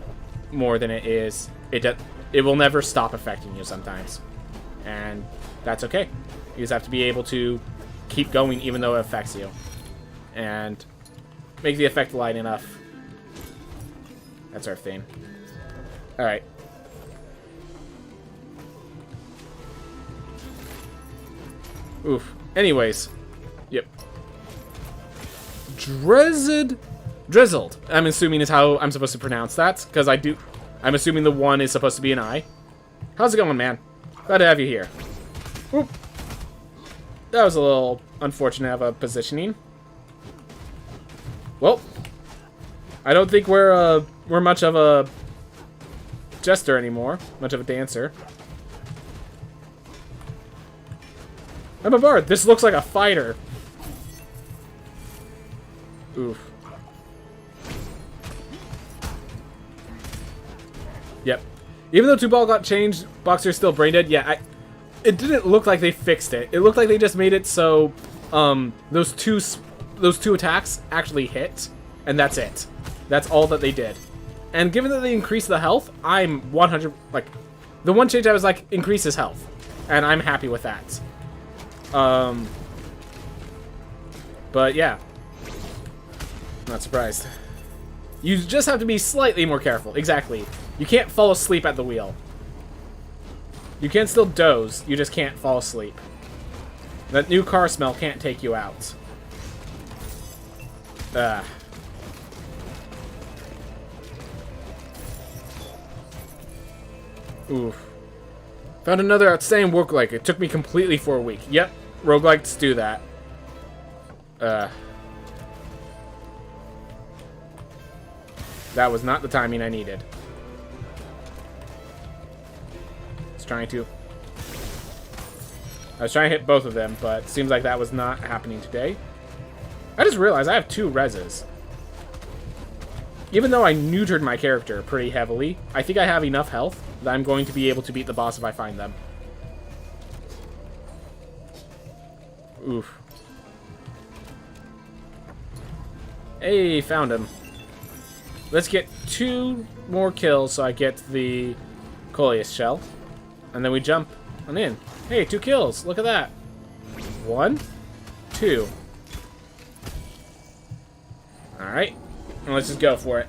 Speaker 1: More than it is... It will never stop affecting you sometimes. And that's okay. You just have to be able to keep going even though it affects you. And make the effect light enough. That's our thing. Alright. Oof. Anyways. Yep. Drizzled. I'm assuming is how I'm supposed to pronounce that. Because I'm assuming the 1 is supposed to be an I. How's it going, man? Glad to have you here. Oop. That was a little unfortunate of a positioning. Well, I don't think we're much of a jester anymore. Much of a dancer. I'm a bard. This looks like a fighter. Oof. Yep. Even though 2-ball got changed, Boxer's still brain dead. Yeah, it didn't look like they fixed it. It looked like they just made it so those two attacks actually hit, and that's it. That's all that they did. And given that they increased the health, I'm 100... Like, the one change I was like, increase his health. And I'm happy with that. But yeah. Not surprised. You just have to be slightly more careful. Exactly. You can't fall asleep at the wheel. You can still doze. You just can't fall asleep. That new car smell can't take you out. Oof. Found another outstanding roguelike. It took me completely for a week. Yep, roguelikes do that. That was not the timing I needed. I was trying to hit both of them, but it seems like that was not happening today. I just realized I have 2 reses. Even though I neutered my character pretty heavily, I think I have enough health that I'm going to be able to beat the boss if I find them. Oof. Hey, found him. Let's get 2 more kills so I get the Coleus shell. And then we jump on in. Hey, 2 kills. Look at that. 1, 2. Alright. Let's just go for it.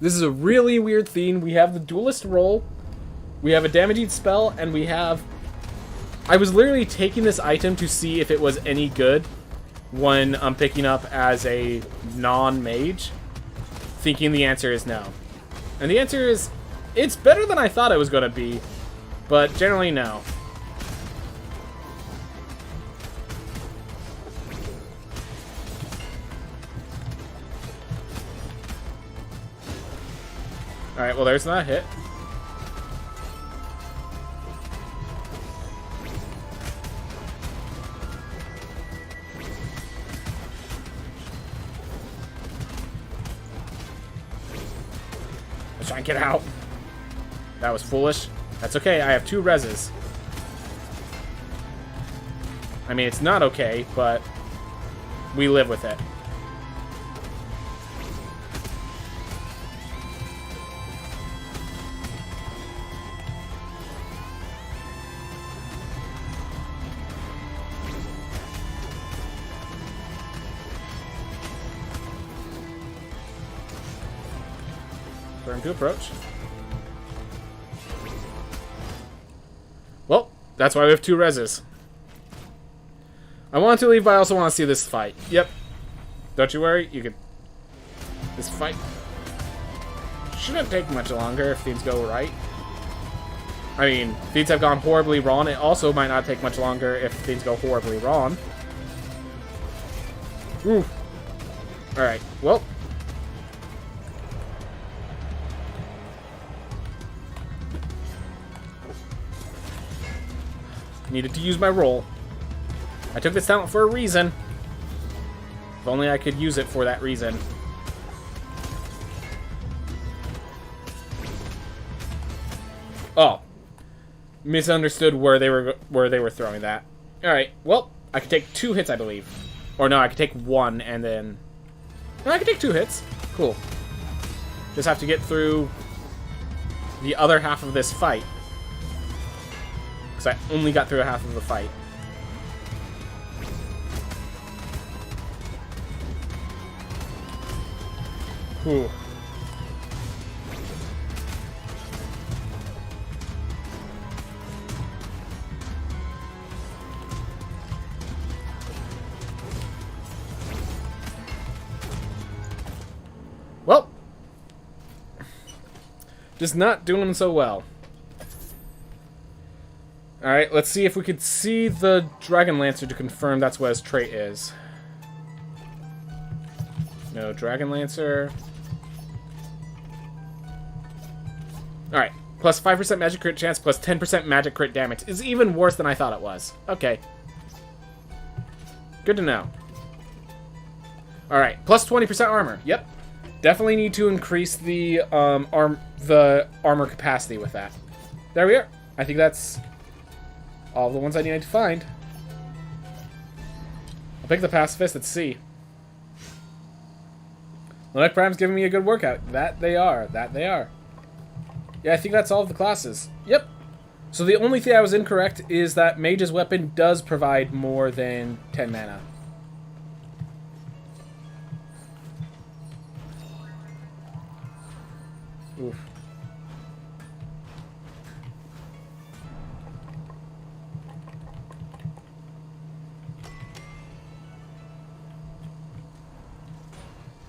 Speaker 1: This is a really weird theme. We have the duelist roll. We have a damaging spell. And we have... I was literally taking this item to see if it was any good when I'm picking up as a non-mage. Thinking the answer is no. And the answer is... It's better than I thought it was going to be. But generally, no. Alright, well, there's not a hit. Let's try and get out. That was foolish. That's okay, I have 2 reses. I mean, it's not okay, but we live with it. Turn to approach. Well, that's why we have 2 reses. I wanted to leave, but I also want to see this fight. Yep. Don't you worry, you can... This fight shouldn't take much longer if things go right. I mean, things have gone horribly wrong. It also might not take much longer if things go horribly wrong. Ooh. Alright, well... Needed to use my roll. I took this talent for a reason. If only I could use it for that reason. Oh. Misunderstood where they were throwing that. Alright, well, I could take 2 hits, I believe. Or no, I could take 1 and then... No, I could take 2 hits. Cool. Just have to get through the other half of this fight. I only got through half of the fight. Whew. Well, just not doing them so well. Alright, let's see if we could see the Dragon Lancer to confirm that's what his trait is. No, Dragon Lancer. Alright, plus 5% magic crit chance, plus 10% magic crit damage. Is even worse than I thought it was. Okay. Good to know. Alright, plus 20% armor. Yep. Definitely need to increase the armor capacity with that. There we are. I think that's... all the ones I need to find. I'll pick the Pacifist at C. Limerick Prime's giving me a good workout. That they are. That they are. Yeah, I think that's all of the classes. Yep. So the only thing I was incorrect is that Mage's Weapon does provide more than 10 mana. Oof.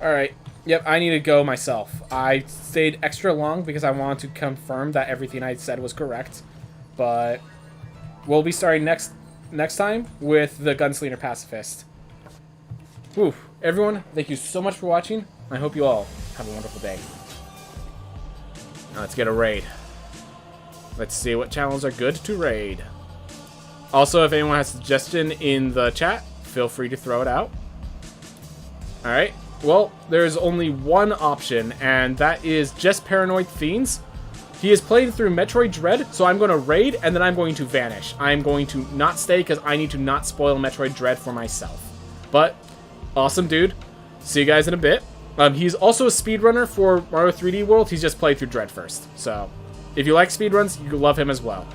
Speaker 1: Alright. Yep, I need to go myself. I stayed extra long because I wanted to confirm that everything I said was correct. But we'll be starting next time with the Gunslinger Pacifist. Whew. Everyone, thank you so much for watching. I hope you all have a wonderful day. Now let's get a raid. Let's see what channels are good to raid. Also, if anyone has a suggestion in the chat, feel free to throw it out. Alright. Well, there's only one option, and that is just Paranoid Fiends. He is played through Metroid Dread, so I'm going to raid, and then I'm going to vanish. I'm going to not stay, because I need to not spoil Metroid Dread for myself. But, awesome dude. See you guys in a bit. He's also a speedrunner for Mario 3D World. He's just played through Dread first. So, if you like speedruns, you'll love him as well.